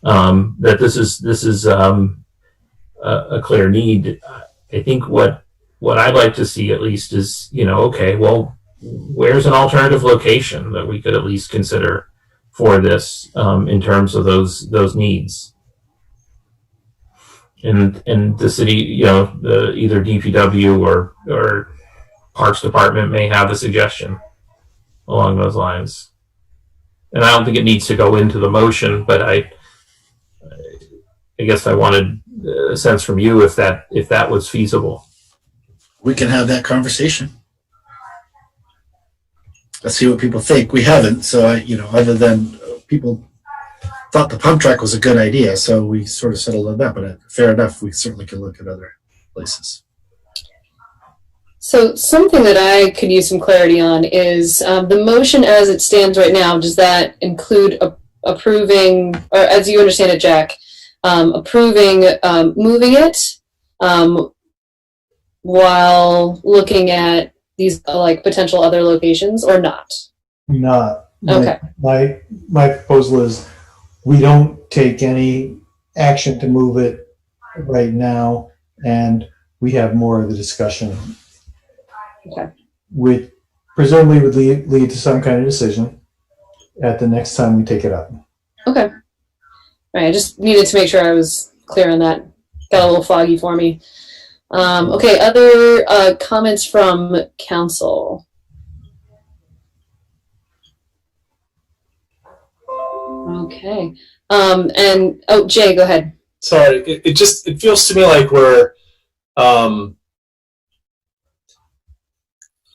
that this is a clear need. I think what I'd like to see at least is, okay, well, where's an alternative location that we could at least consider for this in terms of those needs? And the city, either DPW or Parks Department may have a suggestion along those lines. And I don't think it needs to go into the motion, but I guess I wanted a sense from you if that was feasible. We can have that conversation. Let's see what people think. We haven't, so other than people thought the pump track was a good idea, so we sort of settled on that. But fair enough, we certainly can look at other places. So something that I could use some clarity on is the motion as it stands right now. Does that include approving, or as you understand it, Jack, approving moving it while looking at these potential other locations, or not? Not. Okay. My proposal is we don't take any action to move it right now, and we have more of the discussion. Okay. Which presumably would lead to some kind of decision at the next time we take it up. Okay. All right. I just needed to make sure I was clear on that. Got a little foggy for me. Okay. Other comments from council? Okay. And oh, Jay, go ahead. Sorry, it feels to me like we're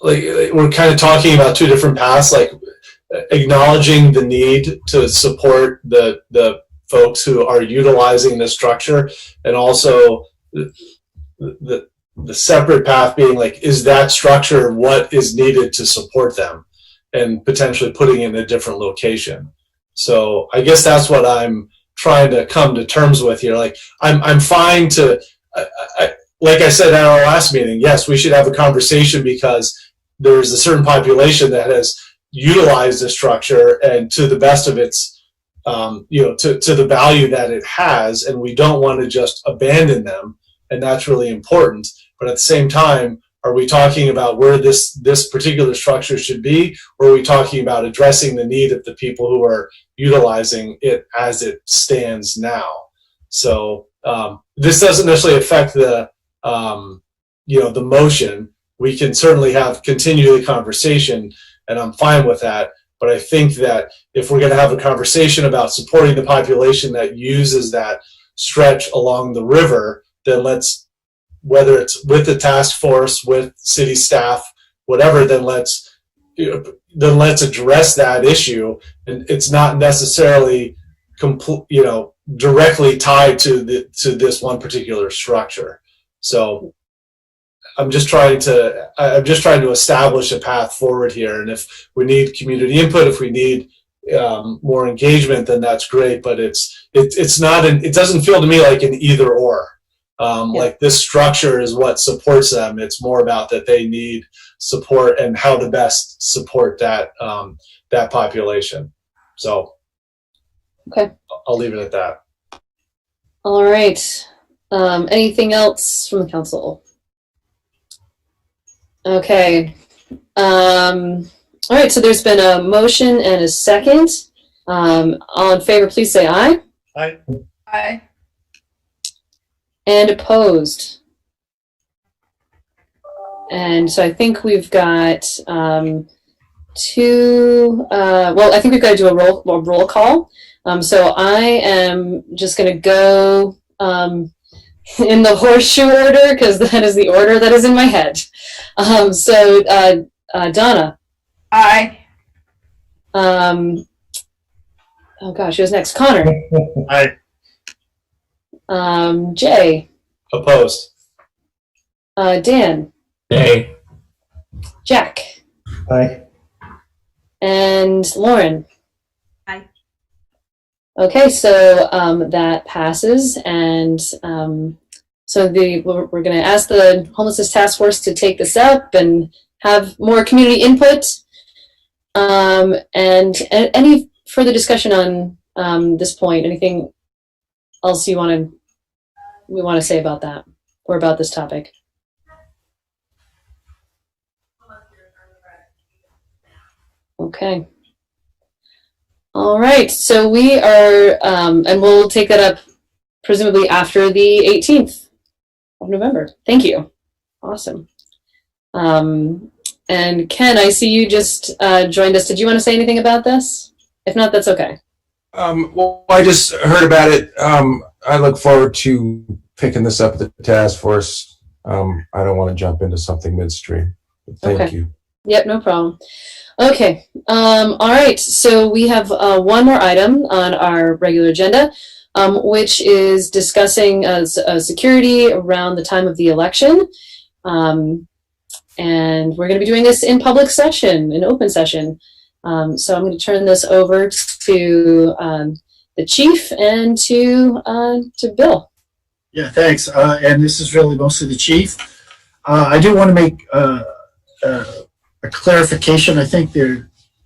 we're kind of talking about two different paths, like acknowledging the need to support the folks who are utilizing this structure, and also the separate path being like, is that structure what is needed to support them, and potentially putting it in a different location. So I guess that's what I'm trying to come to terms with here. Like, I'm fine to, like I said at our last meeting, yes, we should have a conversation because there's a certain population that has utilized the structure and to the best of its, to the value that it has, and we don't want to just abandon them, and that's really important. But at the same time, are we talking about where this particular structure should be, or are we talking about addressing the need of the people who are utilizing it as it stands now? So this doesn't necessarily affect the the motion. We can certainly continue the conversation, and I'm fine with that. But I think that if we're going to have a conversation about supporting the population that uses that stretch along the river, then let's, whether it's with the task force, with city staff, whatever, then let's address that issue. And it's not necessarily directly tied to this one particular structure. So I'm just trying to establish a path forward here. And if we need community input, if we need more engagement, then that's great. But it doesn't feel to me like an either or. Like this structure is what supports them. It's more about that they need support and how to best support that population. So okay, I'll leave it at that. All right. Anything else from the council? Okay. All right. So there's been a motion and a second. All in favor, please say aye. Aye. Aye. And opposed. And so I think we've got two. Well, I think we've got to do a roll call. So I am just going to go in the horseshoe order because that is the order that is in my head. So Donna. Aye. Oh gosh, who's next? Connor. Aye. Jay. Opposed. Dan. Nay. Jack. Aye. And Lauren. Aye. Okay, so that passes, and so we're going to ask the homelessness task force to take this up and have more community input. And any further discussion on this point? Anything else we want to say about that or about this topic? Okay. All right. So we are, and we'll take that up presumably after the 18th of November. Thank you. Awesome. And Ken, I see you just joined us. Did you want to say anything about this? If not, that's okay. Well, I just heard about it. I look forward to picking this up at the task force. I don't want to jump into something midstream. But thank you. Yep, no problem. Okay. All right. So we have one more item on our regular agenda, which is discussing security around the time of the election. And we're going to be doing this in public session, in open session. So I'm going to turn this over to the chief and to Bill. Yeah, thanks. And this is really mostly the chief. I do want to make a clarification. I think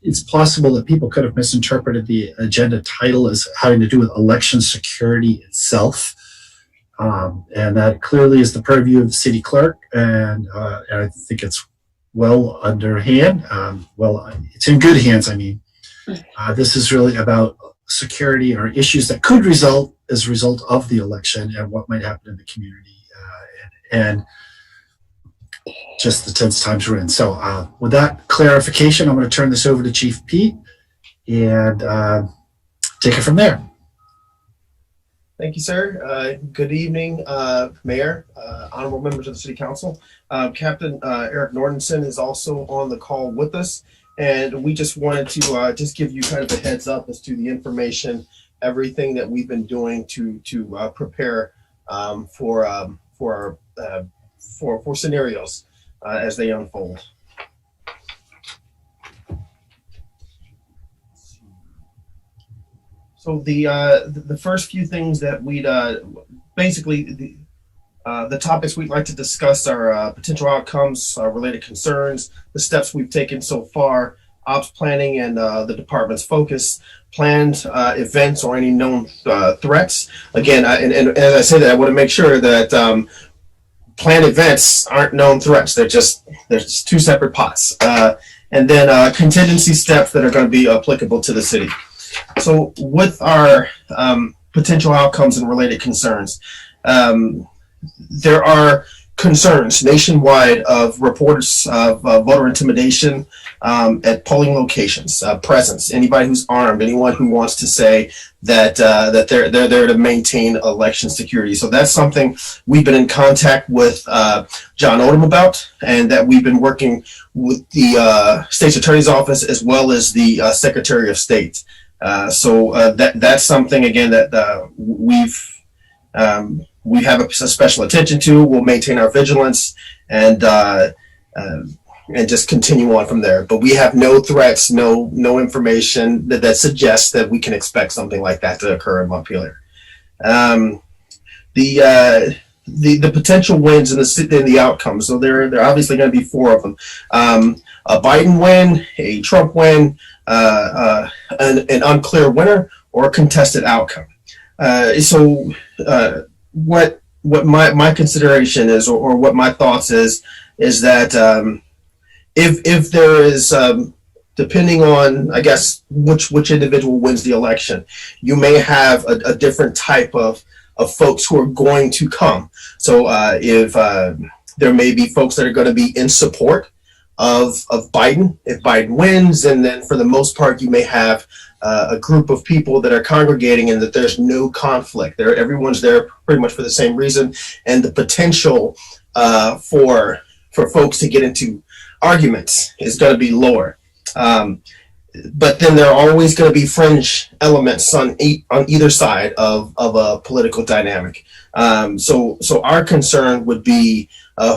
it's possible that people could have misinterpreted the agenda title as having to do with election security itself. And that clearly is the purview of the city clerk. And I think it's well underhand. Well, it's in good hands, I mean. This is really about security or issues that could result as a result of the election and what might happen in the community. And just the tense times we're in. So with that clarification, I'm going to turn this over to Chief Pete and to take it from there. Thank you, sir. Good evening, Mayor, honorable members of the City Council. Captain Eric Nordenson is also on the call with us, and we just wanted to just give you kind of a heads up as to the information, everything that we've been doing to prepare for scenarios as they unfold. So the first few things that we'd basically the topics we'd like to discuss are potential outcomes, related concerns, the steps we've taken so far, ops planning and the department's focus, planned events or any known threats. Again, and as I say that, I want to make sure that planned events aren't known threats. They're just two separate pots. And then contingency steps that are going to be applicable to the city. So with our potential outcomes and related concerns, there are concerns nationwide of reports of voter intimidation at polling locations, presence, anybody who's armed, anyone who wants to say that that they're there to maintain election security. So that's something we've been in contact with John Odom about, and that we've been working with the State's Attorney's Office as well as the Secretary of State. So that's something, again, that we have a special attention to. We'll maintain our vigilance and just continue on from there. But we have no threats, no information that suggests that we can expect something like that to occur in Montpelier. The potential wins and the outcomes. So there are obviously going to be four of them. A Biden win, a Trump win, an unclear winner, or a contested outcome. So what my consideration is, or what my thoughts is that if there is, depending on, I guess, which individual wins the election, you may have a different type of folks who are going to come. So if there may be folks that are going to be in support of Biden if Biden wins, and then for the most part you may have a group of people that are congregating and that there's no conflict there. Everyone's there pretty much for the same reason, and the potential for folks to get into arguments is going to be lower. But then there are always going to be fringe elements on either side of a political dynamic. So our concern would be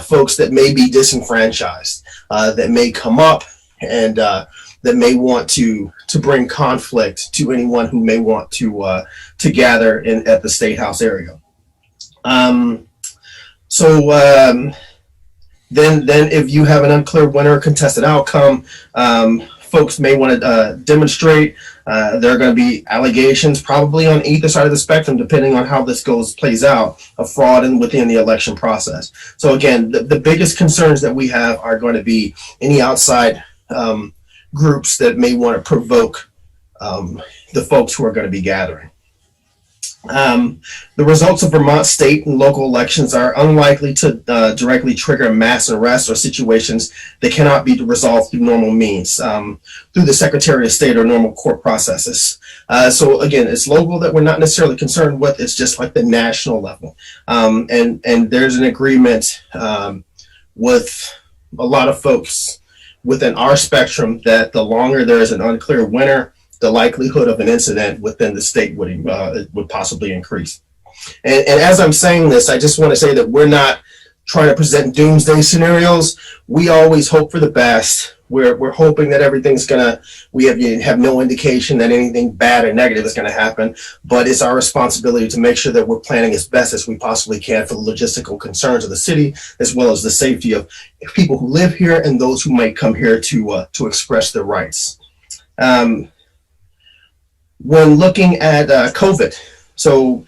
folks that may be disenfranchised, that may come up and that may want to bring conflict to anyone who may want to gather at the State House area. Then if you have an unclear winner or contested outcome, folks may want to demonstrate. There are going to be allegations probably on either side of the spectrum, depending on how this plays out, of fraud within the election process. So again, the biggest concerns that we have are going to be any outside groups that may want to provoke the folks who are going to be gathering. The results of Vermont state and local elections are unlikely to directly trigger mass arrests or situations that cannot be resolved through normal means, through the Secretary of State or normal court processes. So again, it's local that we're not necessarily concerned with. It's just like the national level. And there's an agreement with a lot of folks within our spectrum that the longer there is an unclear winner, the likelihood of an incident within the state would possibly increase. And as I'm saying this, I just want to say that we're not trying to present doomsday scenarios. We always hope for the best. We're hoping that everything's we have no indication that anything bad or negative is gonna happen, but it's our responsibility to make sure that we're planning as best as we possibly can for the logistical concerns of the city, as well as the safety of people who live here and those who might come here to express their rights. When looking at COVID, so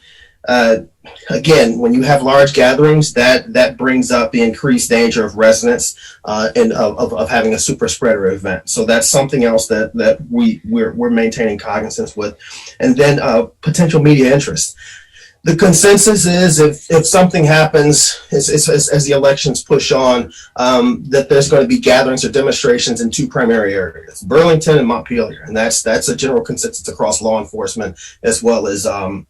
again, when you have large gatherings, that brings up the increased danger of residents and of having a super spreader event. So that's something else that we're maintaining cognizance with. And then potential media interest. The consensus is if something happens as the elections push on, that there's going to be gatherings or demonstrations in two primary areas, Burlington and Montpelier. And that's a general consensus across law enforcement, as well as the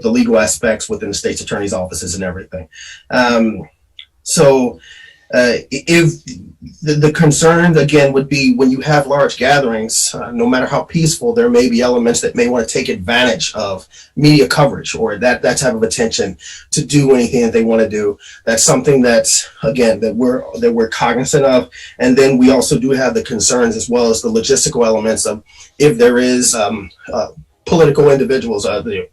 legal aspects within the state's attorney's offices and everything. If the concern again would be when you have large gatherings, no matter how peaceful, there may be elements that may want to take advantage of media coverage or that type of attention to do anything that they want to do. That's something that's again that we're cognizant of, and then we also do have the concerns as well as the logistical elements of if there is political individuals, the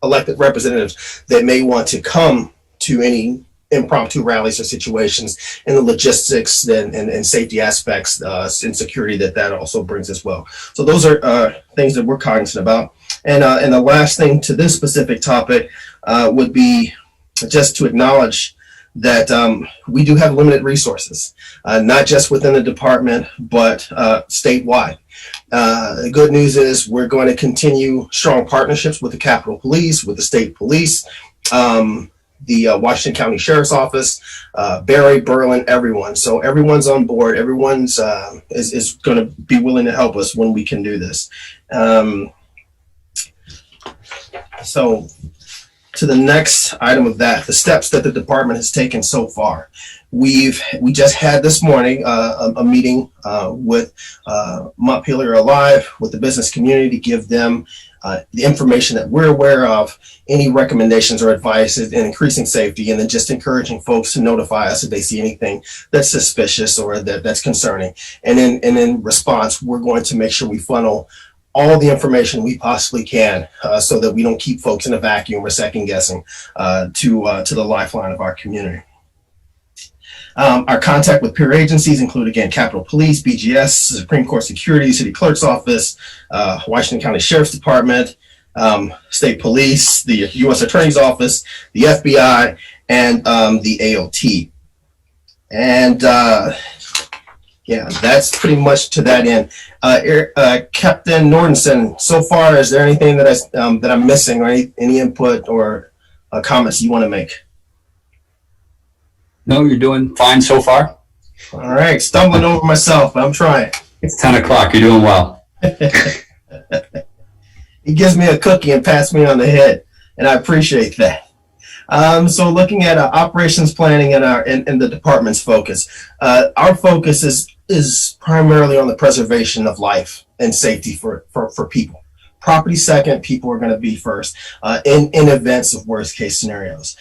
elected representatives that may want to come to any impromptu rallies or situations, and the logistics and safety aspects and security that also brings as well. So those are things that we're cognizant about. And the last thing to this specific topic would be just to acknowledge that we do have limited resources, not just within the department, but statewide. The good news is we're going to continue strong partnerships with the Capitol Police, with the state police, the Washington County Sheriff's Office, Barry, Berlin, everyone. So everyone's on board. Everyone's is going to be willing to help us when we can do this. So to the next item of that, the steps that the department has taken so far. We just had this morning a meeting with Montpelier Alive, with the business community to give them the information that we're aware of, any recommendations or advice in increasing safety, and then just encouraging folks to notify us if they see anything that's suspicious or that's concerning. And in response, we're going to make sure we funnel all the information we possibly can so that we don't keep folks in a vacuum or second guessing to the lifeline of our community. Our contact with peer agencies include, again, Capitol Police, BGS, Supreme Court Security, City Clerk's Office, Washington County Sheriff's Department, State Police, the U.S. Attorney's Office, the FBI, and the AOT. And yeah, that's pretty much to that end. Captain Nordenson, so far, is there anything that I'm missing, or any input or comments you want to make? No, you're doing fine so far. All right, stumbling over myself, but I'm trying. It's 10 o'clock. You're doing well. He gives me a cookie and pats me on the head, and I appreciate that. So looking at operations planning and the department's focus, our focus is primarily on the preservation of life and safety for people. Property second, people are going to be first in events of worst case scenarios.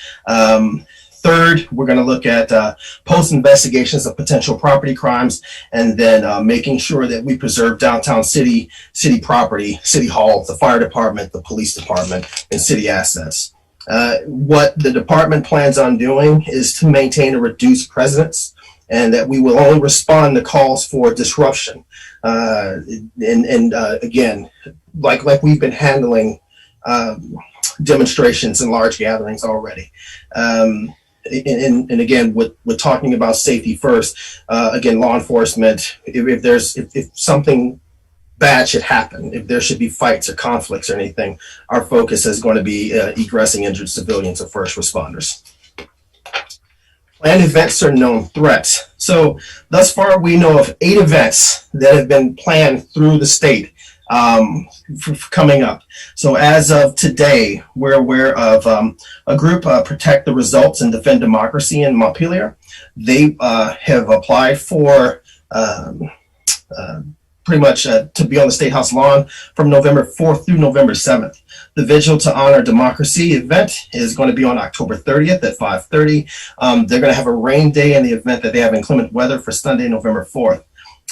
Third, we're going to look at post investigations of potential property crimes, and then making sure that we preserve downtown city property, city hall, the fire department, the police department, and city assets. What the department plans on doing is to maintain a reduced presence, and that we will only respond to calls for disruption. Again, like we've been handling demonstrations and large gatherings already. And again, with talking about safety first, again, law enforcement, if something bad should happen, if there should be fights or conflicts or anything, our focus is going to be egressing injured civilians or first responders. Planned events or known threats. So thus far, we know of 8 events that have been planned through the state coming up. So as of today, we're aware of a group, Protect the Results and Defend Democracy in Montpelier. They have applied for pretty much to be on the State House lawn from November 4th through November 7th. The Vigil to Honor Democracy event is going to be on October 30th at 5:30. They're going to have a rain day in the event that they have inclement weather for Sunday, November 4th.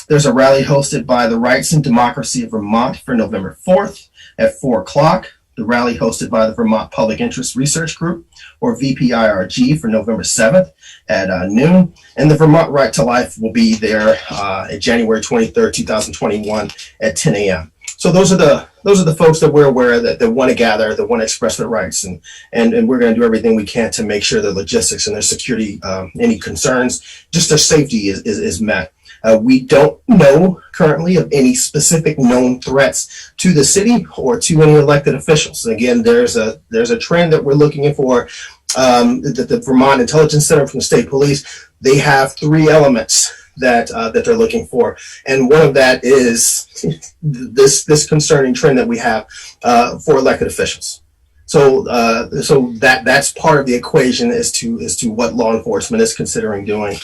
There's a rally hosted by the Rights and Democracy of Vermont for November 4th at 4 o'clock. The rally hosted by the Vermont Public Interest Research Group, or VPIRG, for November 7th at noon. And the Vermont Right to Life will be there at January 23rd, 2021 at 10 a.m. So those are the folks that we're aware of that want to gather, that want to express their rights, and we're going to do everything we can to make sure the logistics and their security, any concerns, just their safety is met. We don't know currently of any specific known threats to the city or to any elected officials. Again, there's a trend that we're looking for. The Vermont Intelligence Center from the State Police, they have 3 elements that they're looking for, and one of that is this concerning trend that we have for elected officials. So that's part of the equation as to what law enforcement is considering doing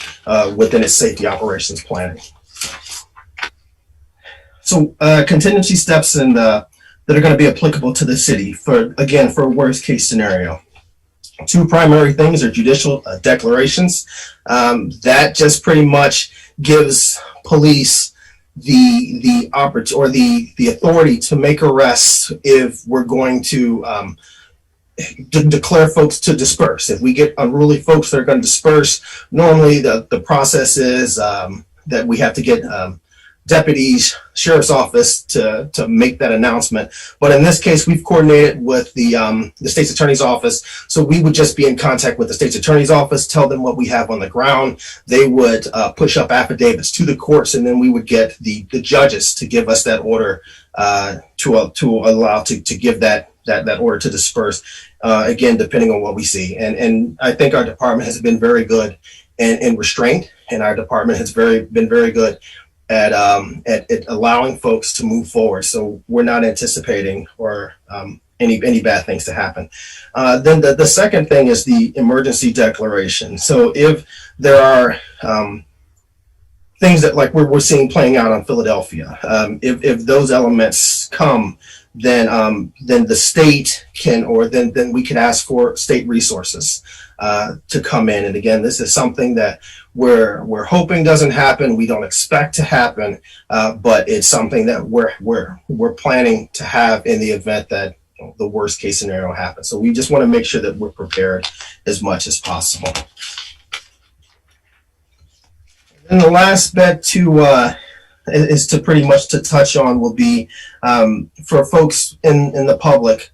within its safety operations planning. So contingency steps and that are going to be applicable to the city for a worst case scenario. 2 primary things are judicial declarations. That just pretty much gives police the authority to make arrests if we're going to declare folks to disperse. If we get unruly folks that are going to disperse, normally the process is that we have to get deputies, sheriff's office to make that announcement. But in this case, we've coordinated with the state's attorney's office. So we would just be in contact with the state's attorney's office, tell them what we have on the ground. They would push up affidavits to the courts, and then we would get the judges to give us that order to allow to give that order to disperse. Again, depending on what we see. And I think our department has been very good in restraint, and our department has been very good at allowing folks to move forward. So we're not anticipating or any bad things to happen. Then the second thing is the emergency declaration. So if there are things that like we're seeing playing out on Philadelphia, if those elements come, then the state can, or then we can ask for state resources to come in. And again, this is something that we're hoping doesn't happen. We don't expect to happen, but it's something that we're planning to have in the event that the worst case scenario happens. So we just want to make sure that we're prepared as much as possible. And the last bit is to pretty much to touch on will be for folks in the public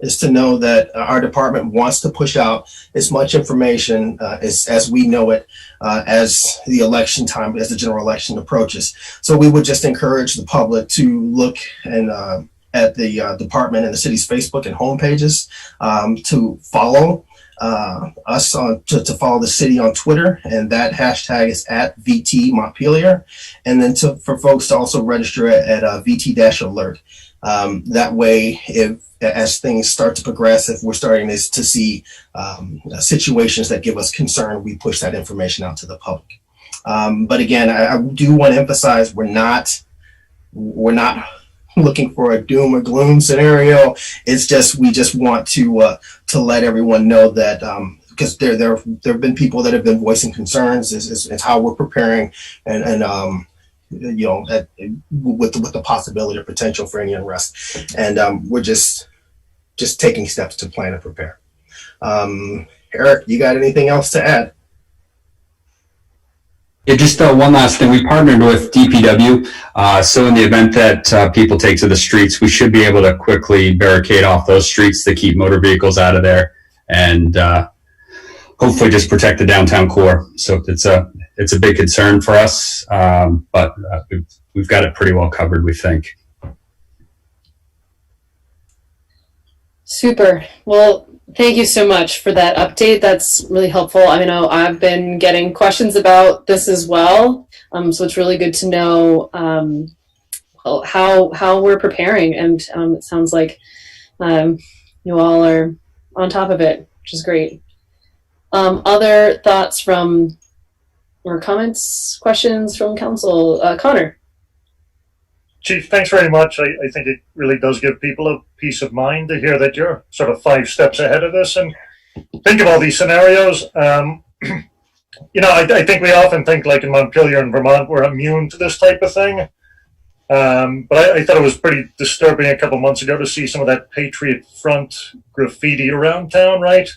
is to know that our department wants to push out as much information as we know it as the election time, as the general election approaches. So we would just encourage the public to look and at the department and the city's Facebook and home pages, to follow us to follow the city on Twitter, and that hashtag is at VT Montpelier, and then for folks to also register at VT-alert. That way, as things start to progress, if we're starting to see situations that give us concern, we push that information out to the public. But again, I do want to emphasize we're not looking for a doom or gloom scenario. It's just we just want to let everyone know that because there have been people that have been voicing concerns. It's how we're preparing and you know, with the possibility or potential for any unrest, and we're just taking steps to plan and prepare. Eric, you got anything else to add? Yeah, just one last thing. We partnered with DPW, so in the event that people take to the streets, we should be able to quickly barricade off those streets to keep motor vehicles out of there, and hopefully just protect the downtown core. So it's a big concern for us, but we've got it pretty well covered, we think. Super. Well, thank you so much for that update. That's really helpful. I know I've been getting questions about this as well, so it's really good to know how we're preparing, and it sounds like you all are on top of it, which is great. Other thoughts from, or comments, questions from council? Connor. Chief, thanks very much. I think it really does give people a peace of mind to hear that you're sort of 5 steps ahead of this and think of all these scenarios. You know, I think we often think like in Montpelier and Vermont, we're immune to this type of thing. But I thought it was pretty disturbing a couple months ago to see some of that Patriot Front graffiti around town, right?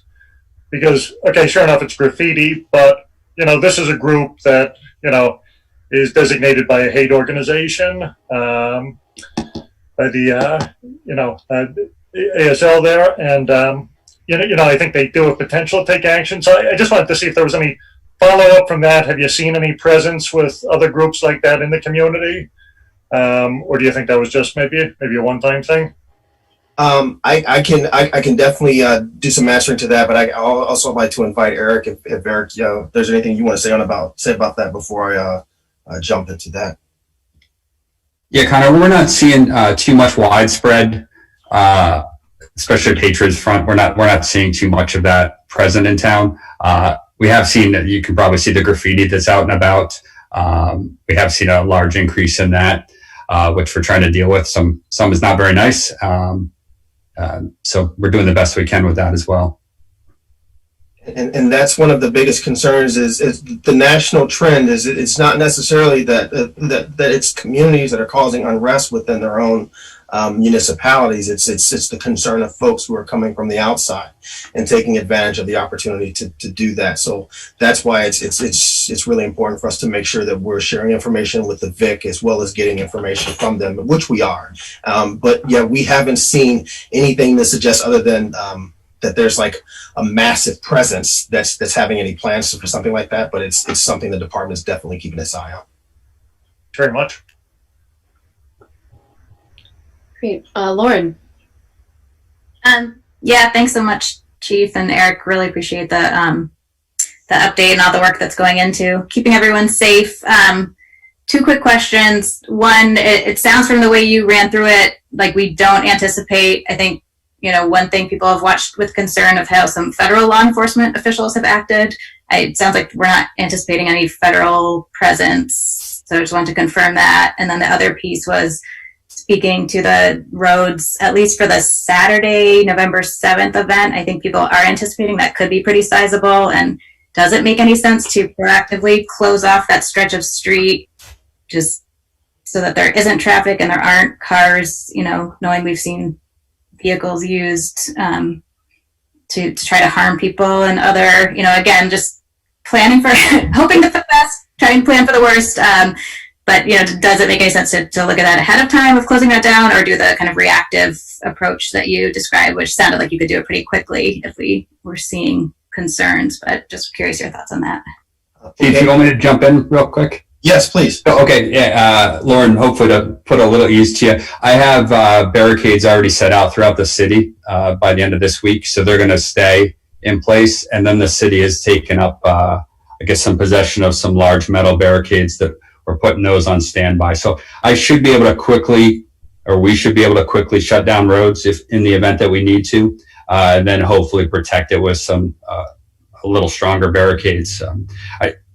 Because, okay, sure enough, it's graffiti, but, you know, this is a group that, you know, is designated by a hate organization, by the, you know, ASL there. And, you know, I think they do have potential to take action. So I just wanted to see if there was any follow up from that, have you seen any presence with other groups like that in the community? Or do you think that was just maybe a one-time thing? I can definitely do some answering to that, but I also like to invite Eric if Eric, if there's anything you want to say about that before I jump into that. Yeah, Connor, we're not seeing too much widespread, especially Patriots Front. We're not seeing too much of that present in town. We have seen, you can probably see the graffiti that's out and about. We have seen a large increase in that, which we're trying to deal with. Some is not very nice. So we're doing the best we can with that as well. And that's one of the biggest concerns is the national trend is it's not necessarily that it's communities that are causing unrest within their own municipalities. It's the concern of folks who are coming from the outside and taking advantage of the opportunity to do that. So that's why it's really important for us to make sure that we're sharing information with the VIC as well as getting information from them, which we are. But yeah, we haven't seen anything that suggests other than that there's like a massive presence that's having any plans for something like that. But it's something the department is definitely keeping its eye on. Very much. Great. Lauren. Yeah, thanks so much, Chief and Eric. Really appreciate the update and all the work that's going into keeping everyone safe. Two quick questions. One, it sounds from the way you ran through it like we don't anticipate, I think, one thing people have watched with concern of how some federal law enforcement officials have acted. It sounds like we're not anticipating any federal presence. So I just wanted to confirm that. And then the other piece was speaking to the roads, at least for the Saturday, November 7th event. I think people are anticipating that could be pretty sizable. And does it make any sense to proactively close off that stretch of street just so that there isn't traffic and there aren't cars, knowing we've seen vehicles used to try to harm people and other, again, just planning for, hoping for the best, trying to plan for the worst. But, does it make any sense to look at that ahead of time of closing that down, or do the kind of reactive approach that you described, which sounded like you could do it pretty quickly if we were seeing concerns, but just curious your thoughts on that. If you want me to jump in real quick? Yes, please. Okay, yeah, Lauren, hopefully to put a little ease to you. I have barricades already set out throughout the city by the end of this week, so they're going to stay in place. And then the city has taken up, some possession of some large metal barricades that we're putting those on standby. So I should be able to we should be able to quickly shut down roads if in the event that we need to, and then hopefully protect it with some a little stronger barricades.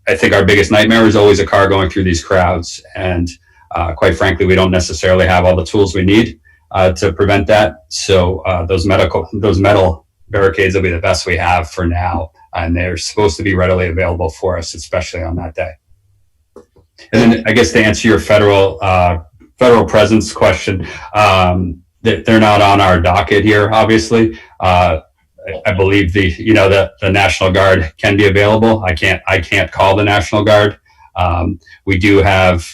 I think our biggest nightmare is always a car going through these crowds. And quite frankly, we don't necessarily have all the tools we need to prevent that. So those metal barricades will be the best we have for now. And they're supposed to be readily available for us, especially on that day. And then I guess to answer your federal presence question, they're not on our docket here, obviously. I believe the National Guard can be available. I can't call the National Guard. We do have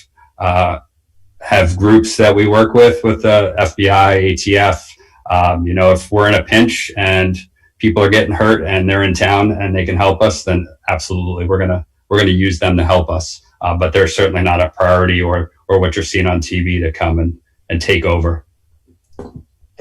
groups that we work with the FBI, ATF. If we're in a pinch and people are getting hurt and they're in town and they can help us, then absolutely we're gonna use them to help us. But they're certainly not a priority or what you're seeing on TV to come and take over.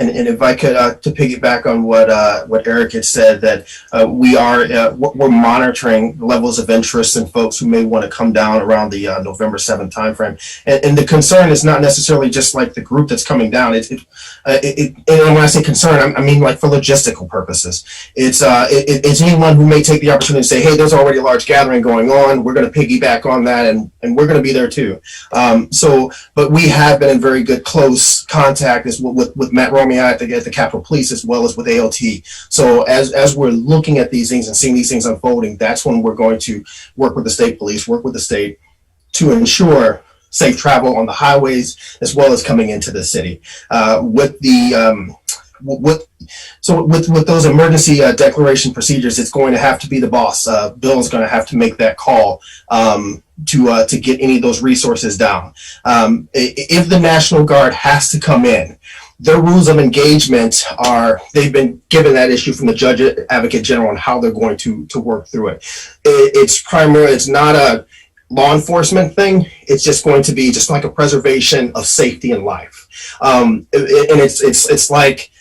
And if I could to piggyback on what Eric had said, that we're monitoring levels of interest in folks who may want to come down around the November 7th timeframe. And the concern is not necessarily just like the group that's coming down. And when I say concern, I mean like for logistical purposes. It's anyone who may take the opportunity to say, hey, there's already a large gathering going on. We're going to piggyback on that, and we're going to be there too. But we have been in very good close contact with Matt Romeo at the Capitol Police as well as with AOT. So as we're looking at these things and seeing these things unfolding, that's when we're going to work with the state police, work with the state to ensure safe travel on the highways as well as coming into the city. With those emergency declaration procedures, it's going to have to be the boss. Bill is going to have to make that call to get any of those resources down. If the National Guard has to come in, their rules of engagement they've been given that issue from the judge advocate general on how they're going to work through it. It's not a law enforcement thing. It's just going to be just like a preservation of safety and life. And it's like,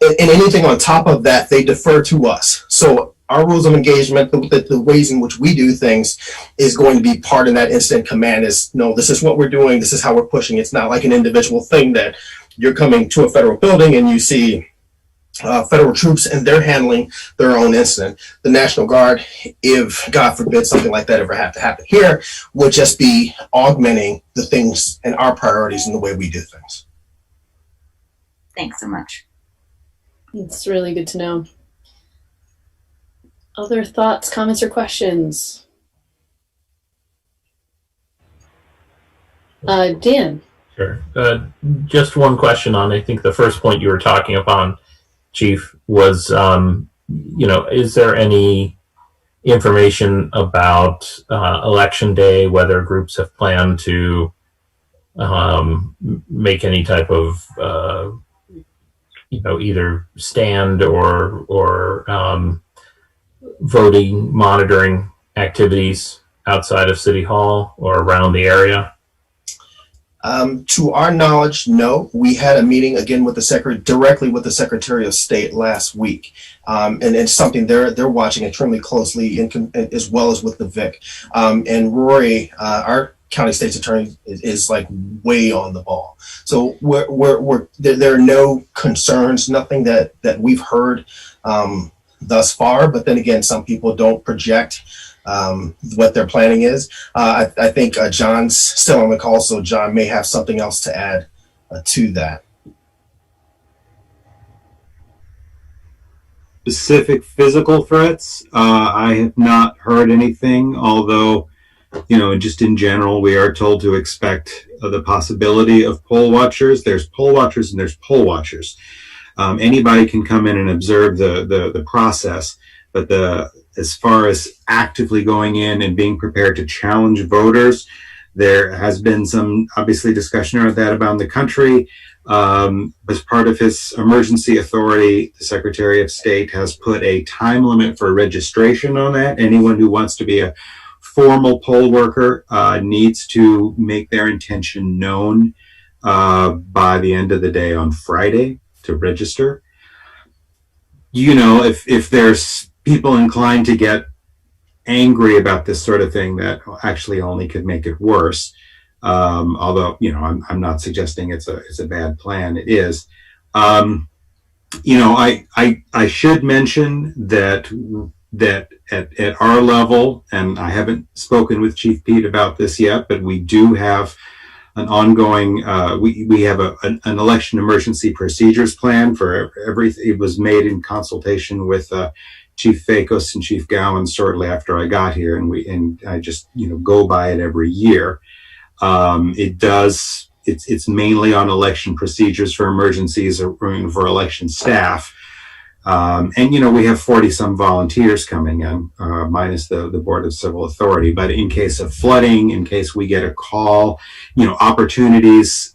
and anything on top of that, they defer to us. So our rules of engagement, the ways in which we do things is going to be part of that incident command is, no, this is what we're doing. This is how we're pushing. It's not like an individual thing that you're coming to a federal building and you see federal troops and they're handling their own incident. The National Guard, if God forbid something like that ever had to happen here, would just be augmenting the things and our priorities in the way we do things. Thanks so much. It's really good to know. Other thoughts, comments, or questions? Dan. Sure. Just one question on, I think the first point you were talking upon, Chief, was, is there any information about Election Day, whether groups have planned to make any type of, either stand or voting, monitoring activities outside of City Hall or around the area? To our knowledge, no. We had a meeting again with directly with the Secretary of State last week, and it's something they're watching extremely closely, as well as with the VIC. And Rory, our county state's attorney, is like way on the ball. So there are no concerns, nothing that we've heard thus far. But then again, some people don't project what their planning is. I think John's still on the call, so John may have something else to add to that. Specific physical threats, I have not heard anything, although, just in general, we are told to expect the possibility of poll watchers. There's poll watchers and there's poll watchers. Anybody can come in and observe the process, but as far as actively going in and being prepared to challenge voters, there has been some obviously discussion around that about the country. As part of his emergency authority, the Secretary of State has put a time limit for registration on that. Anyone who wants to be a formal poll worker needs to make their intention known by the end of the day on Friday to register. If there's people inclined to get angry about this sort of thing, that actually only could make it worse. Although, I'm not suggesting it's a bad plan. It is. I should mention that at our level, and I haven't spoken with Chief Pete about this yet, but we do have an ongoing, we have an election emergency procedures plan for everything. It was made in consultation with Chief Fakos and Chief Gowan shortly after I got here, and I just go by it every year. It's mainly on election procedures for emergencies or for election staff. And we have 40 some volunteers coming in, minus the Board of Civil Authority. But in case of flooding, in case we get a call, opportunities,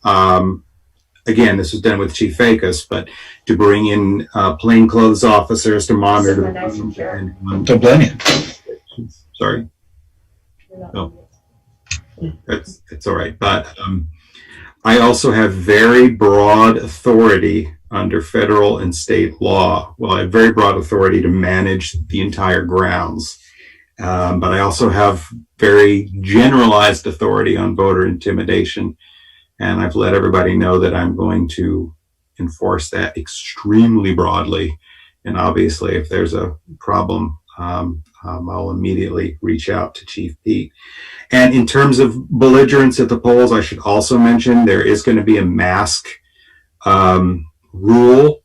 again, this was done with Chief Fakos, but to bring in plainclothes officers to monitor. Don't blame you. Sorry. No. It's all right. But I also have very broad authority under federal and state law. Well, I have very broad authority to manage the entire grounds. But I also have very generalized authority on voter intimidation. And I've let everybody know that I'm going to enforce that extremely broadly. And obviously, if there's a problem, I'll immediately reach out to Chief Pete. And in terms of belligerence at the polls, I should also mention there is going to be a mask rule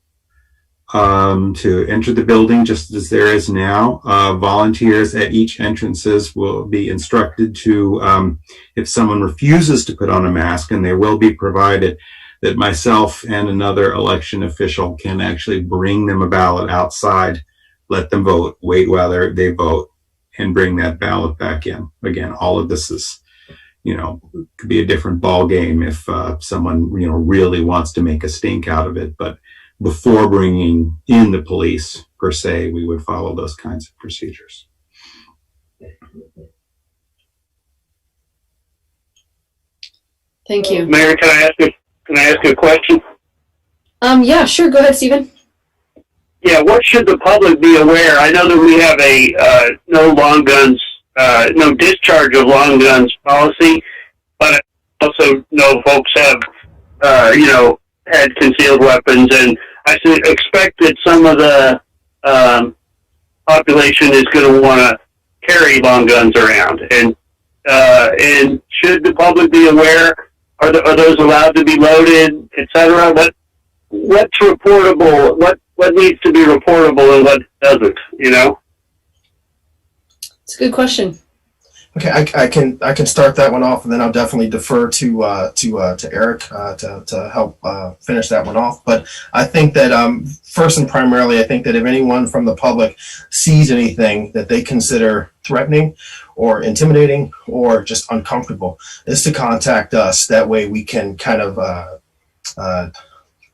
to enter the building, just as there is now. Volunteers at each entrances will be instructed to, if someone refuses to put on a mask, and they will be provided, that myself and another election official can actually bring them a ballot outside, let them vote, wait while they vote, and bring that ballot back in. Again, all of this is could be a different ball game if someone, really wants to make a stink out of it. But before bringing in the police per se, we would follow those kinds of procedures. Thank you. Mayor, can I ask you a question? Yeah, sure. Go ahead, Stephen. Yeah, what should the public be aware? I know that we have a no long guns, no discharge of long guns policy, but I also know folks have, had concealed weapons, and I expect that some of the population is going to want to carry long guns around. And should the public be aware? Are those allowed to be loaded, etc.? What's reportable? What needs to be reportable and what doesn't? It's a good question. Okay, I can start that one off, and then I'll definitely defer to Eric to help finish that one off. But I think that first and primarily, I think that if anyone from the public sees anything that they consider threatening or intimidating or just uncomfortable, is to contact us. That way, we can kind of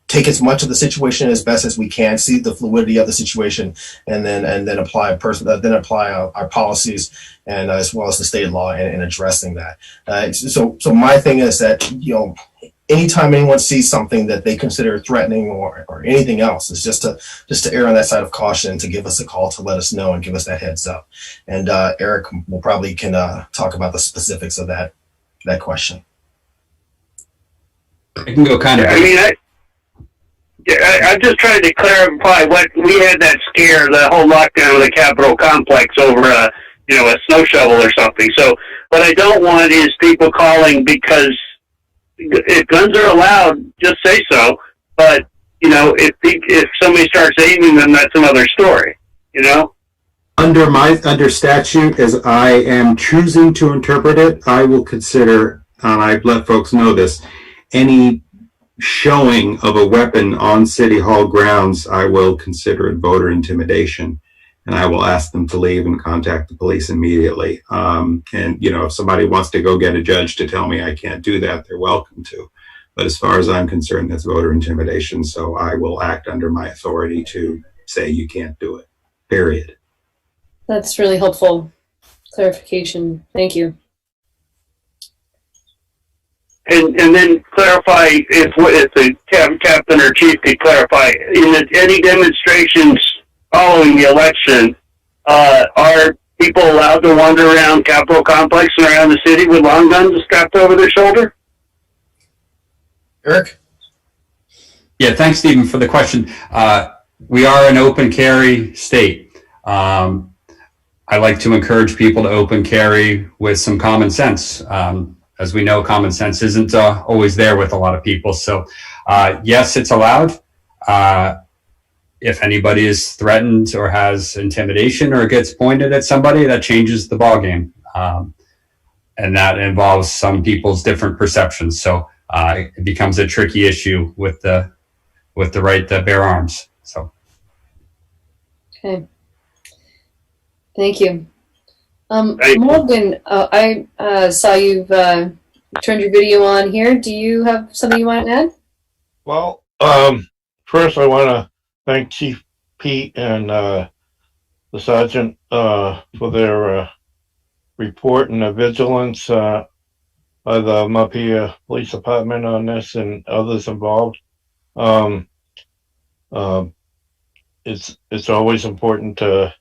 take as much of the situation as best as we can, see the fluidity of the situation, and then apply our policies and as well as the state law in addressing that. So my thing is that anytime anyone sees something that they consider threatening or anything else, is just to err on that side of caution, to give us a call to let us know and give us that heads up. And Eric will probably can talk about the specifics of that question. I can go kind of. I'm just trying to clarify what we had that scare, the whole lockdown of the Capitol complex over a snow shovel or something. So what I don't want is people calling because if guns are allowed, just say so. But if somebody starts aiming them, that's another story. Under statute, as I am choosing to interpret it, I will consider, and I've let folks know this, any showing of a weapon on City Hall grounds, I will consider it voter intimidation, and I will ask them to leave and contact the police immediately. And if somebody wants to go get a judge to tell me I can't do that, they're welcome to. But as far as I'm concerned, that's voter intimidation, so I will act under my authority to say you can't do it, period. That's really helpful clarification. Thank you. And then clarify if the captain or chief could clarify any demonstrations following the election, are people allowed to wander around Capitol complex and around the city with long guns strapped over their shoulder? Eric? Yeah, thanks, Stephen, for the question. We are an open carry state. I like to encourage people to open carry with some common sense. As we know, common sense isn't always there with a lot of people. So, yes, it's allowed. If anybody is threatened or has intimidation or gets pointed at somebody, that changes the ballgame. And that involves some people's different perceptions. So it becomes a tricky issue with the right to bear arms. So. Okay. Thank you. Morgan, I saw you've turned your video on here. Do you have something you want to add? Well, first I want to thank Chief Pete and the Sergeant for their report and the vigilance by the Montpelier Police Department on this and others involved. It's always important to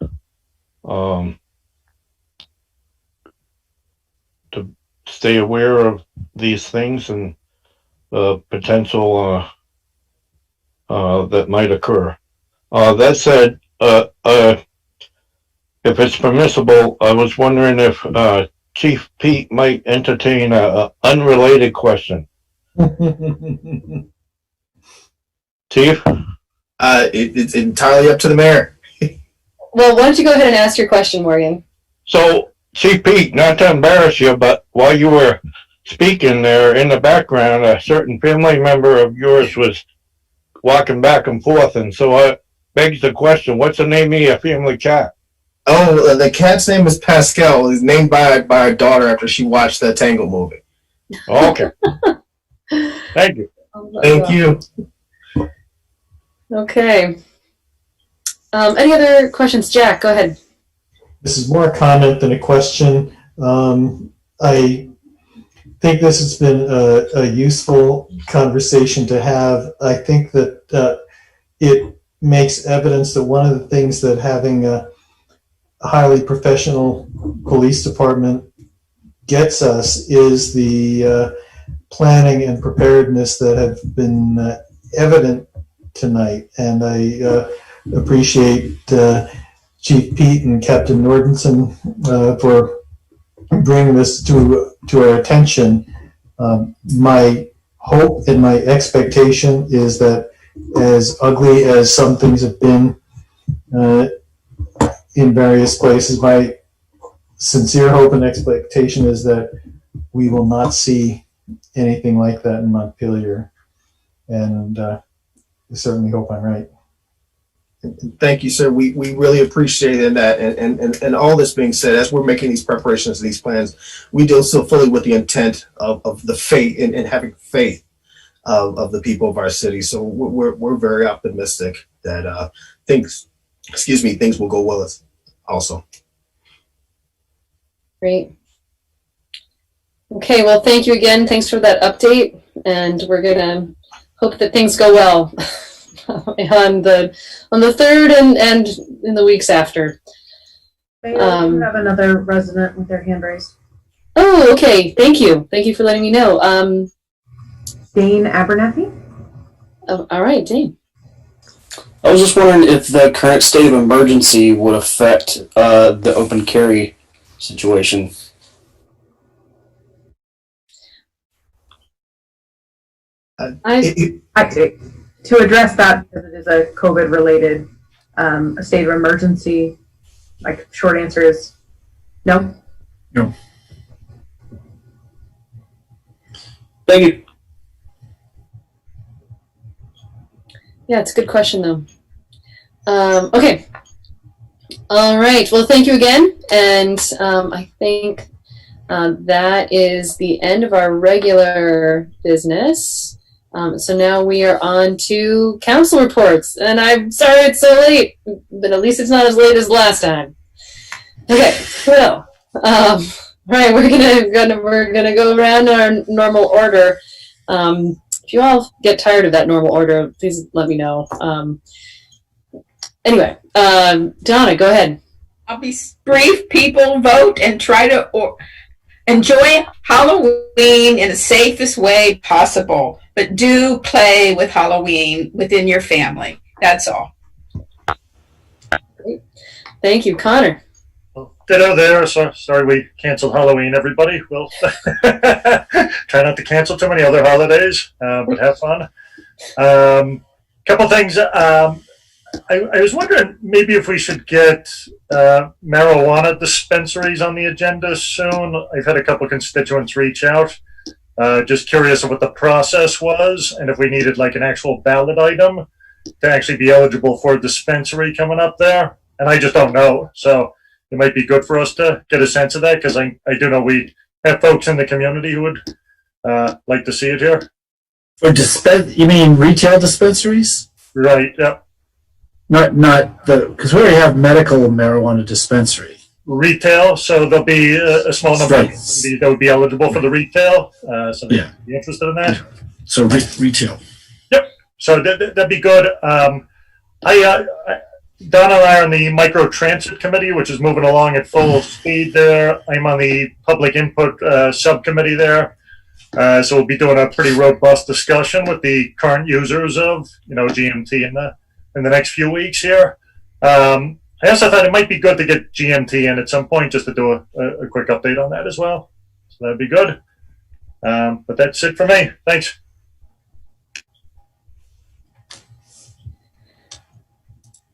stay aware of these things and the potential that might occur. That said, if it's permissible, I was wondering if Chief Pete might entertain an unrelated question. Chief? It's entirely up to the mayor. Well, why don't you go ahead and ask your question, Morgan? So, Chief Pete, not to embarrass you, but while you were speaking there in the background, a certain family member of yours was walking back and forth, and so it begs the question, what's the name of your family cat? Oh, the cat's name is Pascal. He's named by our daughter after she watched the Tango movie. Okay. Thank you. Thank you. Okay. Any other questions? Jack, go ahead. This is more a comment than a question. I think this has been a useful conversation to have. I think that it makes evidence that one of the things that having a highly professional police department gets us is the planning and preparedness that have been evident tonight. And I appreciate Chief Pete and Captain Nordenson for bringing this to our attention. My hope and my expectation is that, as ugly as some things have been in various places, my sincere hope and expectation is that we will not see anything like that in Montpelier. And I certainly hope I'm right. Thank you, sir. We really appreciate that. And all this being said, as we're making these preparations, these plans, we deal so fully with the intent of the faith and having faith of the people of our city. So we're very optimistic that things will go well also. Great. Okay, well, thank you again. Thanks for that update. And we're going to hope that things go well on the 3rd and in the weeks after. We have another resident with their hand raised. Oh, okay. Thank you. Thank you for letting me know. Dane Abernathy. Oh, all right, Dane. I was just wondering if the current state of emergency would affect the open carry situation. To address that, because it is a COVID-related a state of emergency, like, short answer is no. No. Thank you. Yeah, it's a good question, though. Okay. All right. Well, thank you again. And I think that is the end of our regular business. So now we are on to council reports. And I'm sorry it's so late, but at least it's not as late as last time. Okay. Well, all right. We're gonna go around our normal order. If you all get tired of that normal order, please let me know. Anyway, Donna, go ahead. I'll be brief. People vote and try to enjoy Halloween in the safest way possible, but do play with Halloween within your family. That's all. Great. Thank you, Connor. Ditto there. Sorry we canceled Halloween, everybody. We'll try not to cancel too many other holidays, but have fun. Couple things. I was wondering maybe if we should get marijuana dispensaries on the agenda soon. I've had a couple constituents reach out. Just curious of what the process was and if we needed like an actual ballot item to actually be eligible for a dispensary coming up there. And I just don't know. So it might be good for us to get a sense of that, because I do know we have folks in the community who would like to see it here. For you mean retail dispensaries? Right, yeah. Not because we already have medical marijuana dispensary. Retail, so there'll be a small number of that would be eligible for the retail. So they'd be interested in that. So retail. Yep. So that'd be good. Donna and I are on the micro transit committee, which is moving along at full speed there. I'm on the public input subcommittee there. So we'll be doing a pretty robust discussion with the current users of, GMT in the next few weeks here. I also thought it might be good to get GMT in at some point, just to do a quick update on that as well. So that'd be good. But that's it for me. Thanks.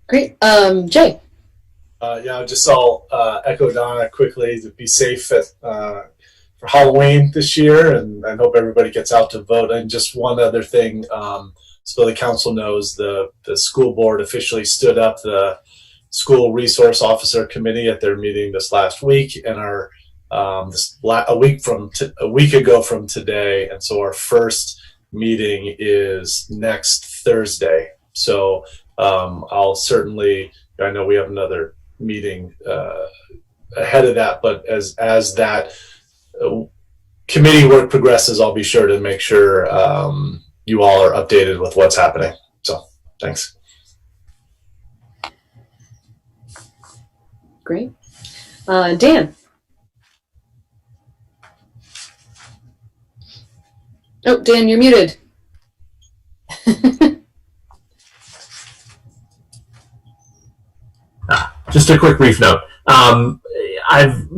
Great. Jay. I'll echo Donna quickly to be safe for Halloween this year, and I hope everybody gets out to vote. And just one other thing, so the council knows, the school board officially stood up the school resource officer committee at their meeting this last week, and a week ago from today, and so our first meeting is next Thursday. So I'll certainly, I know we have another meeting ahead of that, but as that committee work progresses, I'll be sure to make sure you all are updated with what's happening. So thanks. Great. Dan. Oh, Dan, you're muted. Just a quick brief note.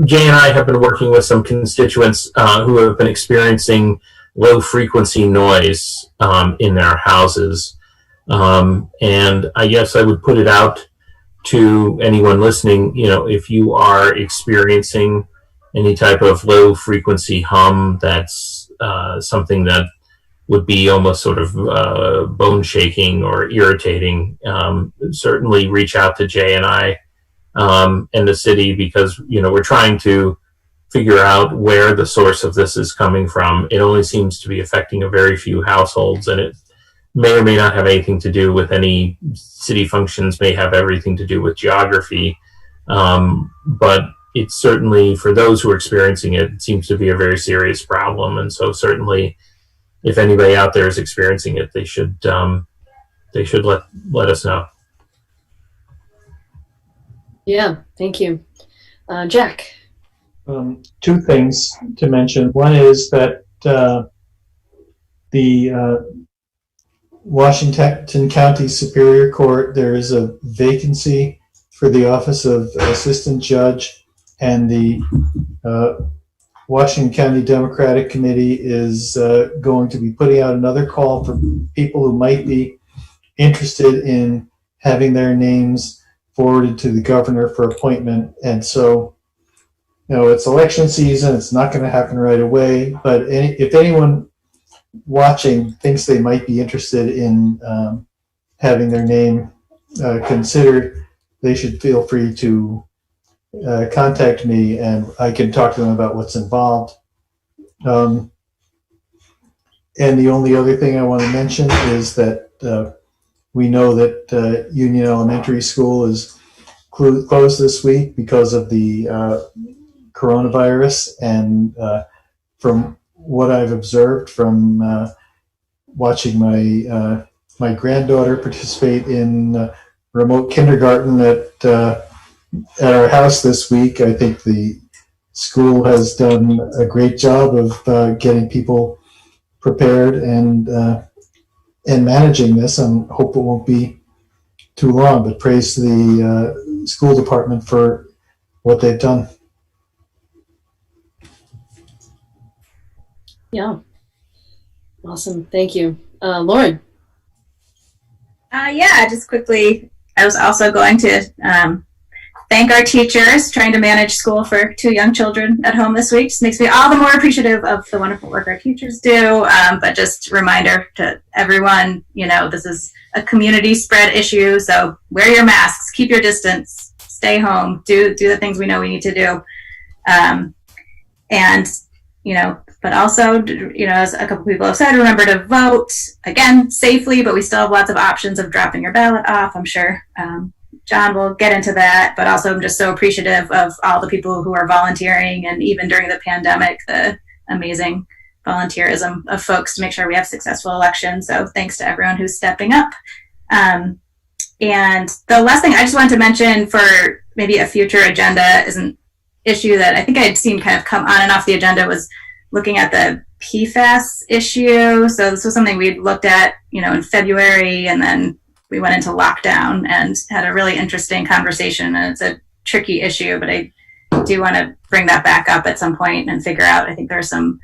Jay and I have been working with some constituents who have been experiencing low frequency noise in their houses. And I guess I would put it out to anyone listening, if you are experiencing any type of low frequency hum, that's something that would be almost sort of bone shaking or irritating, certainly reach out to Jay and I and the city, because we're trying to figure out where the source of this is coming from. It only seems to be affecting a very few households, and it may or may not have anything to do with any city functions, may have everything to do with geography, but it's certainly, for those who are experiencing it, it seems to be a very serious problem. And so certainly if anybody out there is experiencing it, they should let us know. Yeah, thank you. Jack. Two things to mention. One is that the Washington County Superior Court, there is a vacancy for the office of Assistant Judge, and the Washington County Democratic Committee is going to be putting out another call for people who might be interested in having their names forwarded to the governor for appointment. And so, it's election season. It's not going to happen right away, but if anyone watching thinks they might be interested in having their name considered, they should feel free to contact me, and I can talk to them about what's involved. And the only other thing I want to mention is that we know that Union Elementary School is closed this week because of the coronavirus, and from what I've observed from watching my granddaughter participate in remote kindergarten at our house this week, I think the school has done a great job of getting people prepared and managing this. I hope it won't be too long, but praise to the school department for what they've done. Yeah. Awesome. Thank you. Lauren. Yeah, just quickly, I was also going to thank our teachers trying to manage school for 2 young children at home this week. Just makes me all the more appreciative of the wonderful work our teachers do. But just a reminder to everyone, this is a community spread issue. So wear your masks, keep your distance, stay home, do the things we know we need to do. But also, as a couple people have said, remember to vote, again, safely, but we still have lots of options of dropping your ballot off. I'm sure John will get into that, but also I'm just so appreciative of all the people who are volunteering, and even during the pandemic, the amazing volunteerism of folks to make sure we have successful elections. So thanks to everyone who's stepping up. And the last thing I just wanted to mention for maybe a future agenda is an issue that I think I'd seen kind of come on and off the agenda, was looking at the PFAS issue. So this was something we'd looked at, in February, and then we went into lockdown and had a really interesting conversation. And it's a tricky issue, but I do want to bring that back up at some point and figure out, I think there are some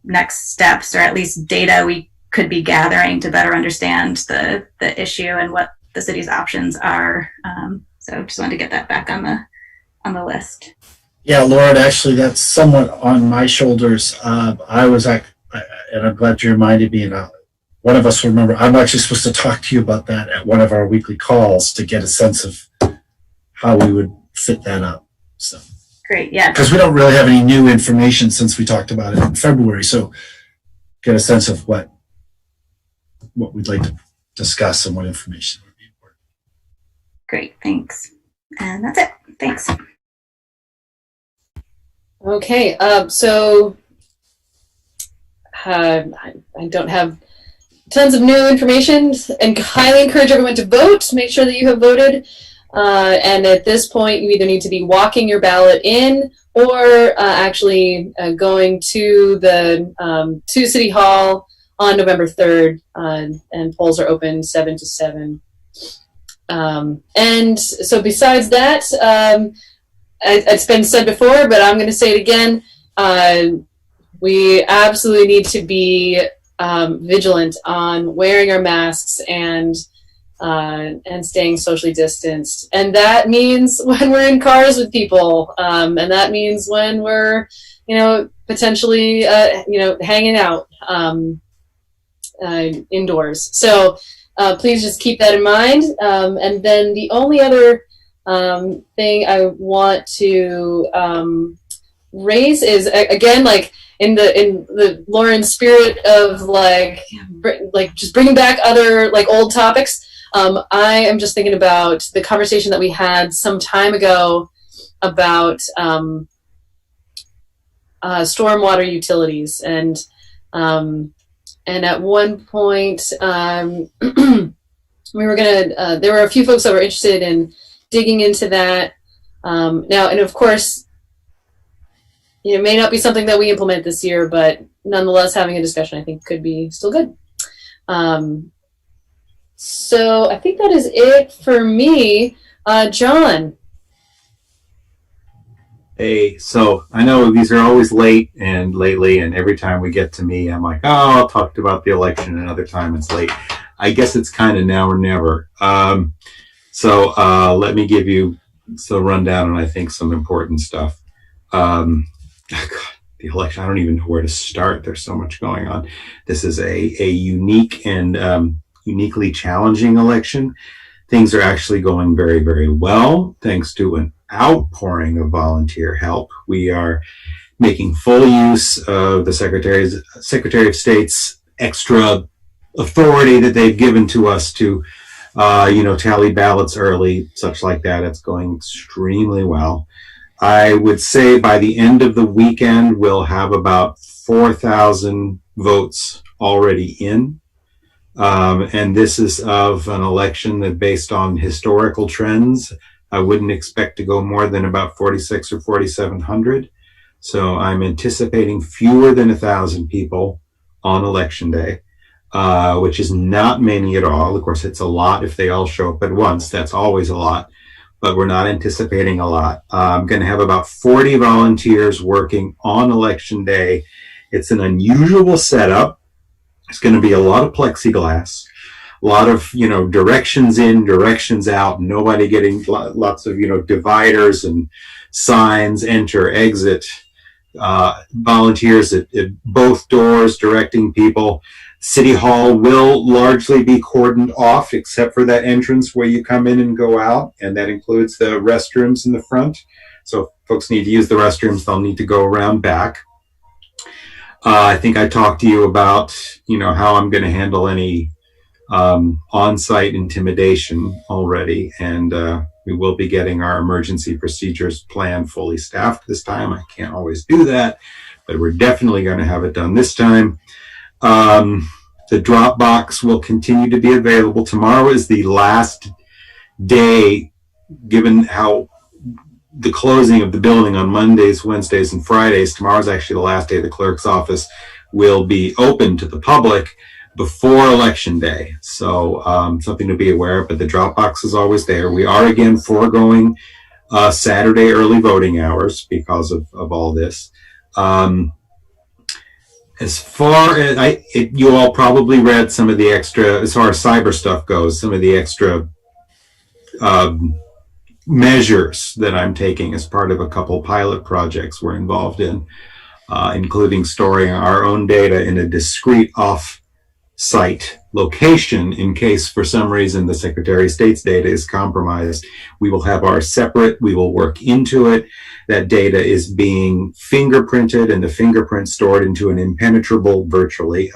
next steps, or at least data we could be gathering to better understand the issue and what the city's options are. So just wanted to get that back on the list. Yeah, Lauren, actually, that's somewhat on my shoulders. And I'm glad you reminded me, and one of us will remember, I'm actually supposed to talk to you about that at one of our weekly calls to get a sense of how we would fit that up. So, Great, yeah. because we don't really have any new information since we talked about it in February, so get a sense of what we'd like to discuss and what information would be important. Great, thanks. And that's it. Thanks. Okay, so I don't have tons of new information, and highly encourage everyone to vote. Make sure that you have voted. And at this point, you either need to be walking your ballot in or actually going to the to City Hall on November 3rd, and polls are open 7 to 7. And so besides that, it's been said before, but I'm going to say it again. We absolutely need to be vigilant on wearing our masks and staying socially distanced. And that means when we're in cars with people, and that means when we're, potentially, hanging out indoors. So please just keep that in mind. And then the only other thing I want to raise is, again, like in the Lauren spirit of like just bringing back other like old topics. I am just thinking about the conversation that we had some time ago about stormwater utilities, and at one point we were gonna. There were a few folks that were interested in digging into that. Now, and of course, it may not be something that we implement this year, but nonetheless, having a discussion I think could be still good. So I think that is it for me. John. Hey, so I know these are always late and lately, and every time we get to me, I'm like, oh, I'll talk about the election. Another time it's late. I guess it's kind of now or never. So let me give you a rundown on, I think, some important stuff. God, the election, I don't even know where to start. There's so much going on. This is a unique and uniquely challenging election. Things are actually going very, very well, thanks to an outpouring of volunteer help. We are making full use of the Secretary of State's extra authority that they've given to us to, tally ballots early, such like that. It's going extremely well. I would say by the end of the weekend, we'll have about 4,000 votes already in. And this is of an election that, based on historical trends, I wouldn't expect to go more than about 4,600 or 4,700. So I'm anticipating fewer than 1,000 people on election day, which is not many at all. Of course, it's a lot if they all show up at once. That's always a lot, but we're not anticipating a lot. I'm going to have about 40 volunteers working on election day. It's an unusual setup. It's going to be a lot of plexiglass, a lot of, directions in, directions out, nobody getting lots of, dividers and signs, enter, exit, volunteers at both doors directing people. City Hall will largely be cordoned off except for that entrance where you come in and go out, and that includes the restrooms in the front. So if folks need to use the restrooms, they'll need to go around back. I think I talked to you about, how I'm going to handle any on-site intimidation already, and we will be getting our emergency procedures plan fully staffed this time. I can't always do that, but we're definitely going to have it done this time. The drop box will continue to be available. Tomorrow is the last day, given how the closing of the building on Mondays, Wednesdays, and Fridays. Tomorrow is actually the last day the clerk's office will be open to the public before election day. So something to be aware of, but the drop box is always there. We are again foregoing Saturday early voting hours because of all this. As far as you all probably read some of the extra, as far as cyber stuff goes, some of the extra measures that I'm taking as part of a couple pilot projects we're involved in, including storing our own data in a discrete off-site location in case for some reason the Secretary of State's data is compromised. We will have ours separate. We will work into it. That data is being fingerprinted and the fingerprint stored into an impenetrable virtually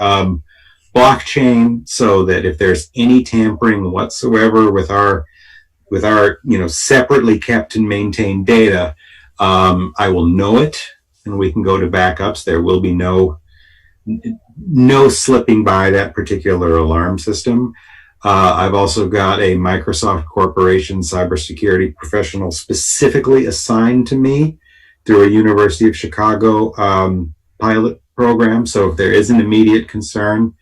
blockchain, so that if there's any tampering whatsoever with our separately kept and maintained data, I will know it and we can go to backups. There will be no slipping by that particular alarm system. I've also got a Microsoft Corporation cybersecurity professional specifically assigned to me through a University of Chicago pilot program. So if there is an immediate concern,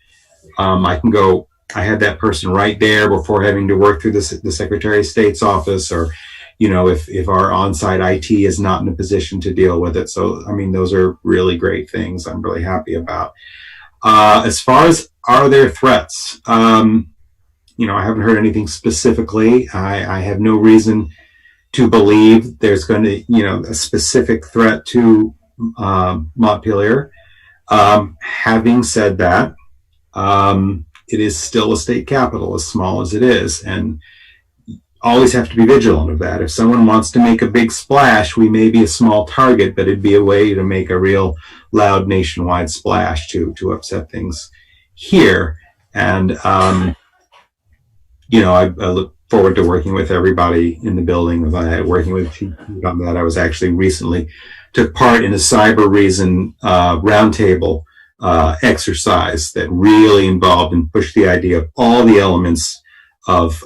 I can go. I had that person right there before having to work through the Secretary of State's office, or if our on-site IT is not in a position to deal with it. So, I mean, those are really great things I'm really happy about. As far as are there threats, I haven't heard anything specifically. I have no reason to believe there's going to, a specific threat to Montpelier. Having said that, it is still a state capital, as small as it is, and always have to be vigilant of that. If someone wants to make a big splash, we may be a small target, but it'd be a way to make a real loud nationwide splash to upset things here. And, I look forward to working with everybody in the building. Working with people on that. I was actually recently took part in a cyber reason roundtable exercise that really involved and pushed the idea of all the elements of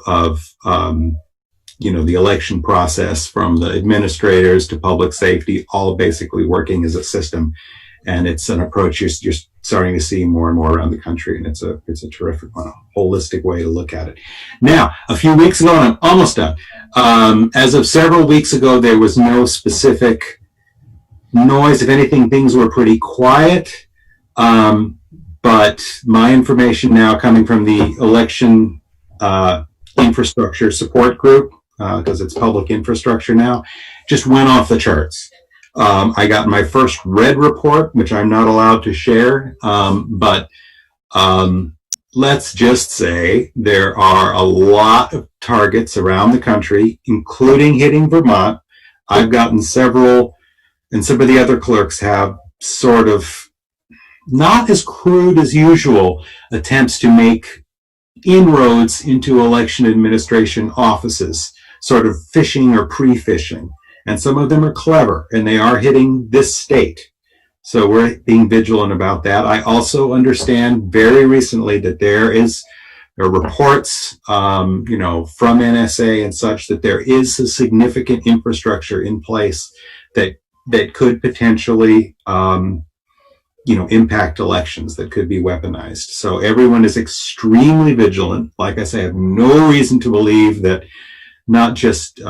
the election process, from the administrators to public safety, all basically working as a system. And it's an approach you're starting to see more and more around the country, and it's a terrific one, a holistic way to look at it. Now, a few weeks ago, and I'm almost done. As of several weeks ago, there was no specific noise. If anything, things were pretty quiet. But my information now coming from the election infrastructure support group, because it's public infrastructure now, just went off the charts. I got my first red report, which I'm not allowed to share, but let's just say there are a lot of targets around the country, including hitting Vermont. I've gotten several, and some of the other clerks have sort of not as crude as usual attempts to make inroads into election administration offices, sort of phishing or pre-phishing. And some of them are clever, and they are hitting this state. So we're being vigilant about that. I also understand very recently that there are reports, from NSA and such, that there is a significant infrastructure in place that could potentially, impact elections, that could be weaponized. So everyone is extremely vigilant. Like I say, I have no reason to believe that not just,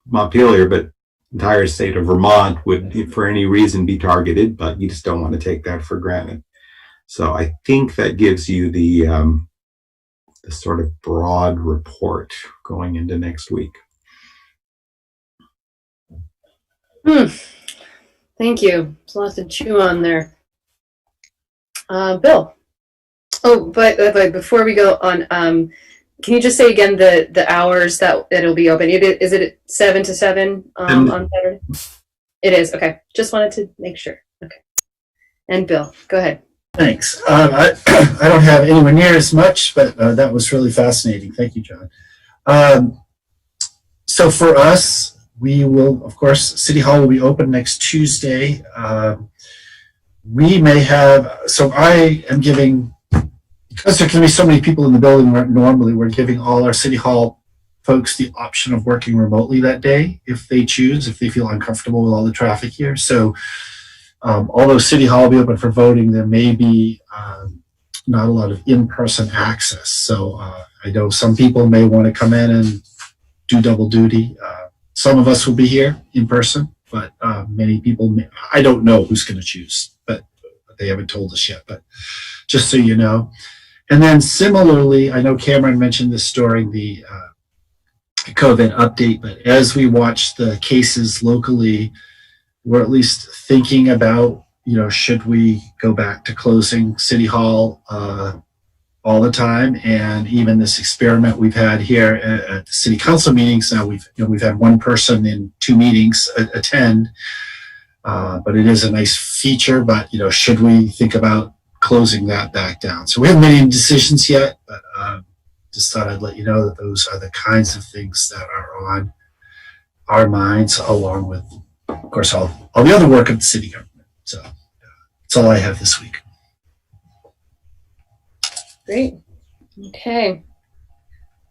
Montpelier, but entire state of Vermont would, for any reason, be targeted, but you just don't want to take that for granted. So I think that gives you the sort of broad report going into next week. Thank you. There's a lot to chew on there. Bill. Oh, but before we go on, can you just say again the hours that it'll be open? Is it 7 to 7 on Saturday? It is. Okay. Just wanted to make sure. Okay. And Bill, go ahead. Thanks. I don't have anywhere near as much, but that was really fascinating. Thank you, John. So for us, we will, of course, City Hall will be open next Tuesday. We may have, so I am giving, because there can be so many people in the building normally, we're giving all our City Hall folks the option of working remotely that day if they choose, if they feel uncomfortable with all the traffic here. So although City Hall will be open for voting, there may be not a lot of in-person access. So I know some people may want to come in and do double duty. Some of us will be here in person, but many people may, I don't know who's going to choose, but they haven't told us yet, but just so you know. And then similarly, I know Cameron mentioned this during the COVID update, but as we watch the cases locally, we're at least thinking about, should we go back to closing City Hall all the time, and even this experiment we've had here at the city council meetings. Now we've had one person in 2 meetings attend, but it is a nice feature. But should we think about closing that back down? So we haven't made any decisions yet, but just thought I'd let you know that those are the kinds of things that are on our minds, along with, of course, all the other work of the city government. So that's all I have this week. Great. Okay.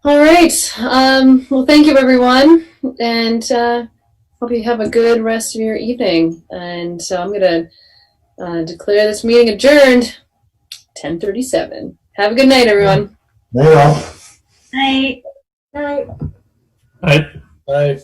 All right. Well, thank you, everyone, and hope you have a good rest of your evening. And so I'm going to declare this meeting adjourned. 10:37. Have a good night, everyone. Night all. Night. Night. I Night.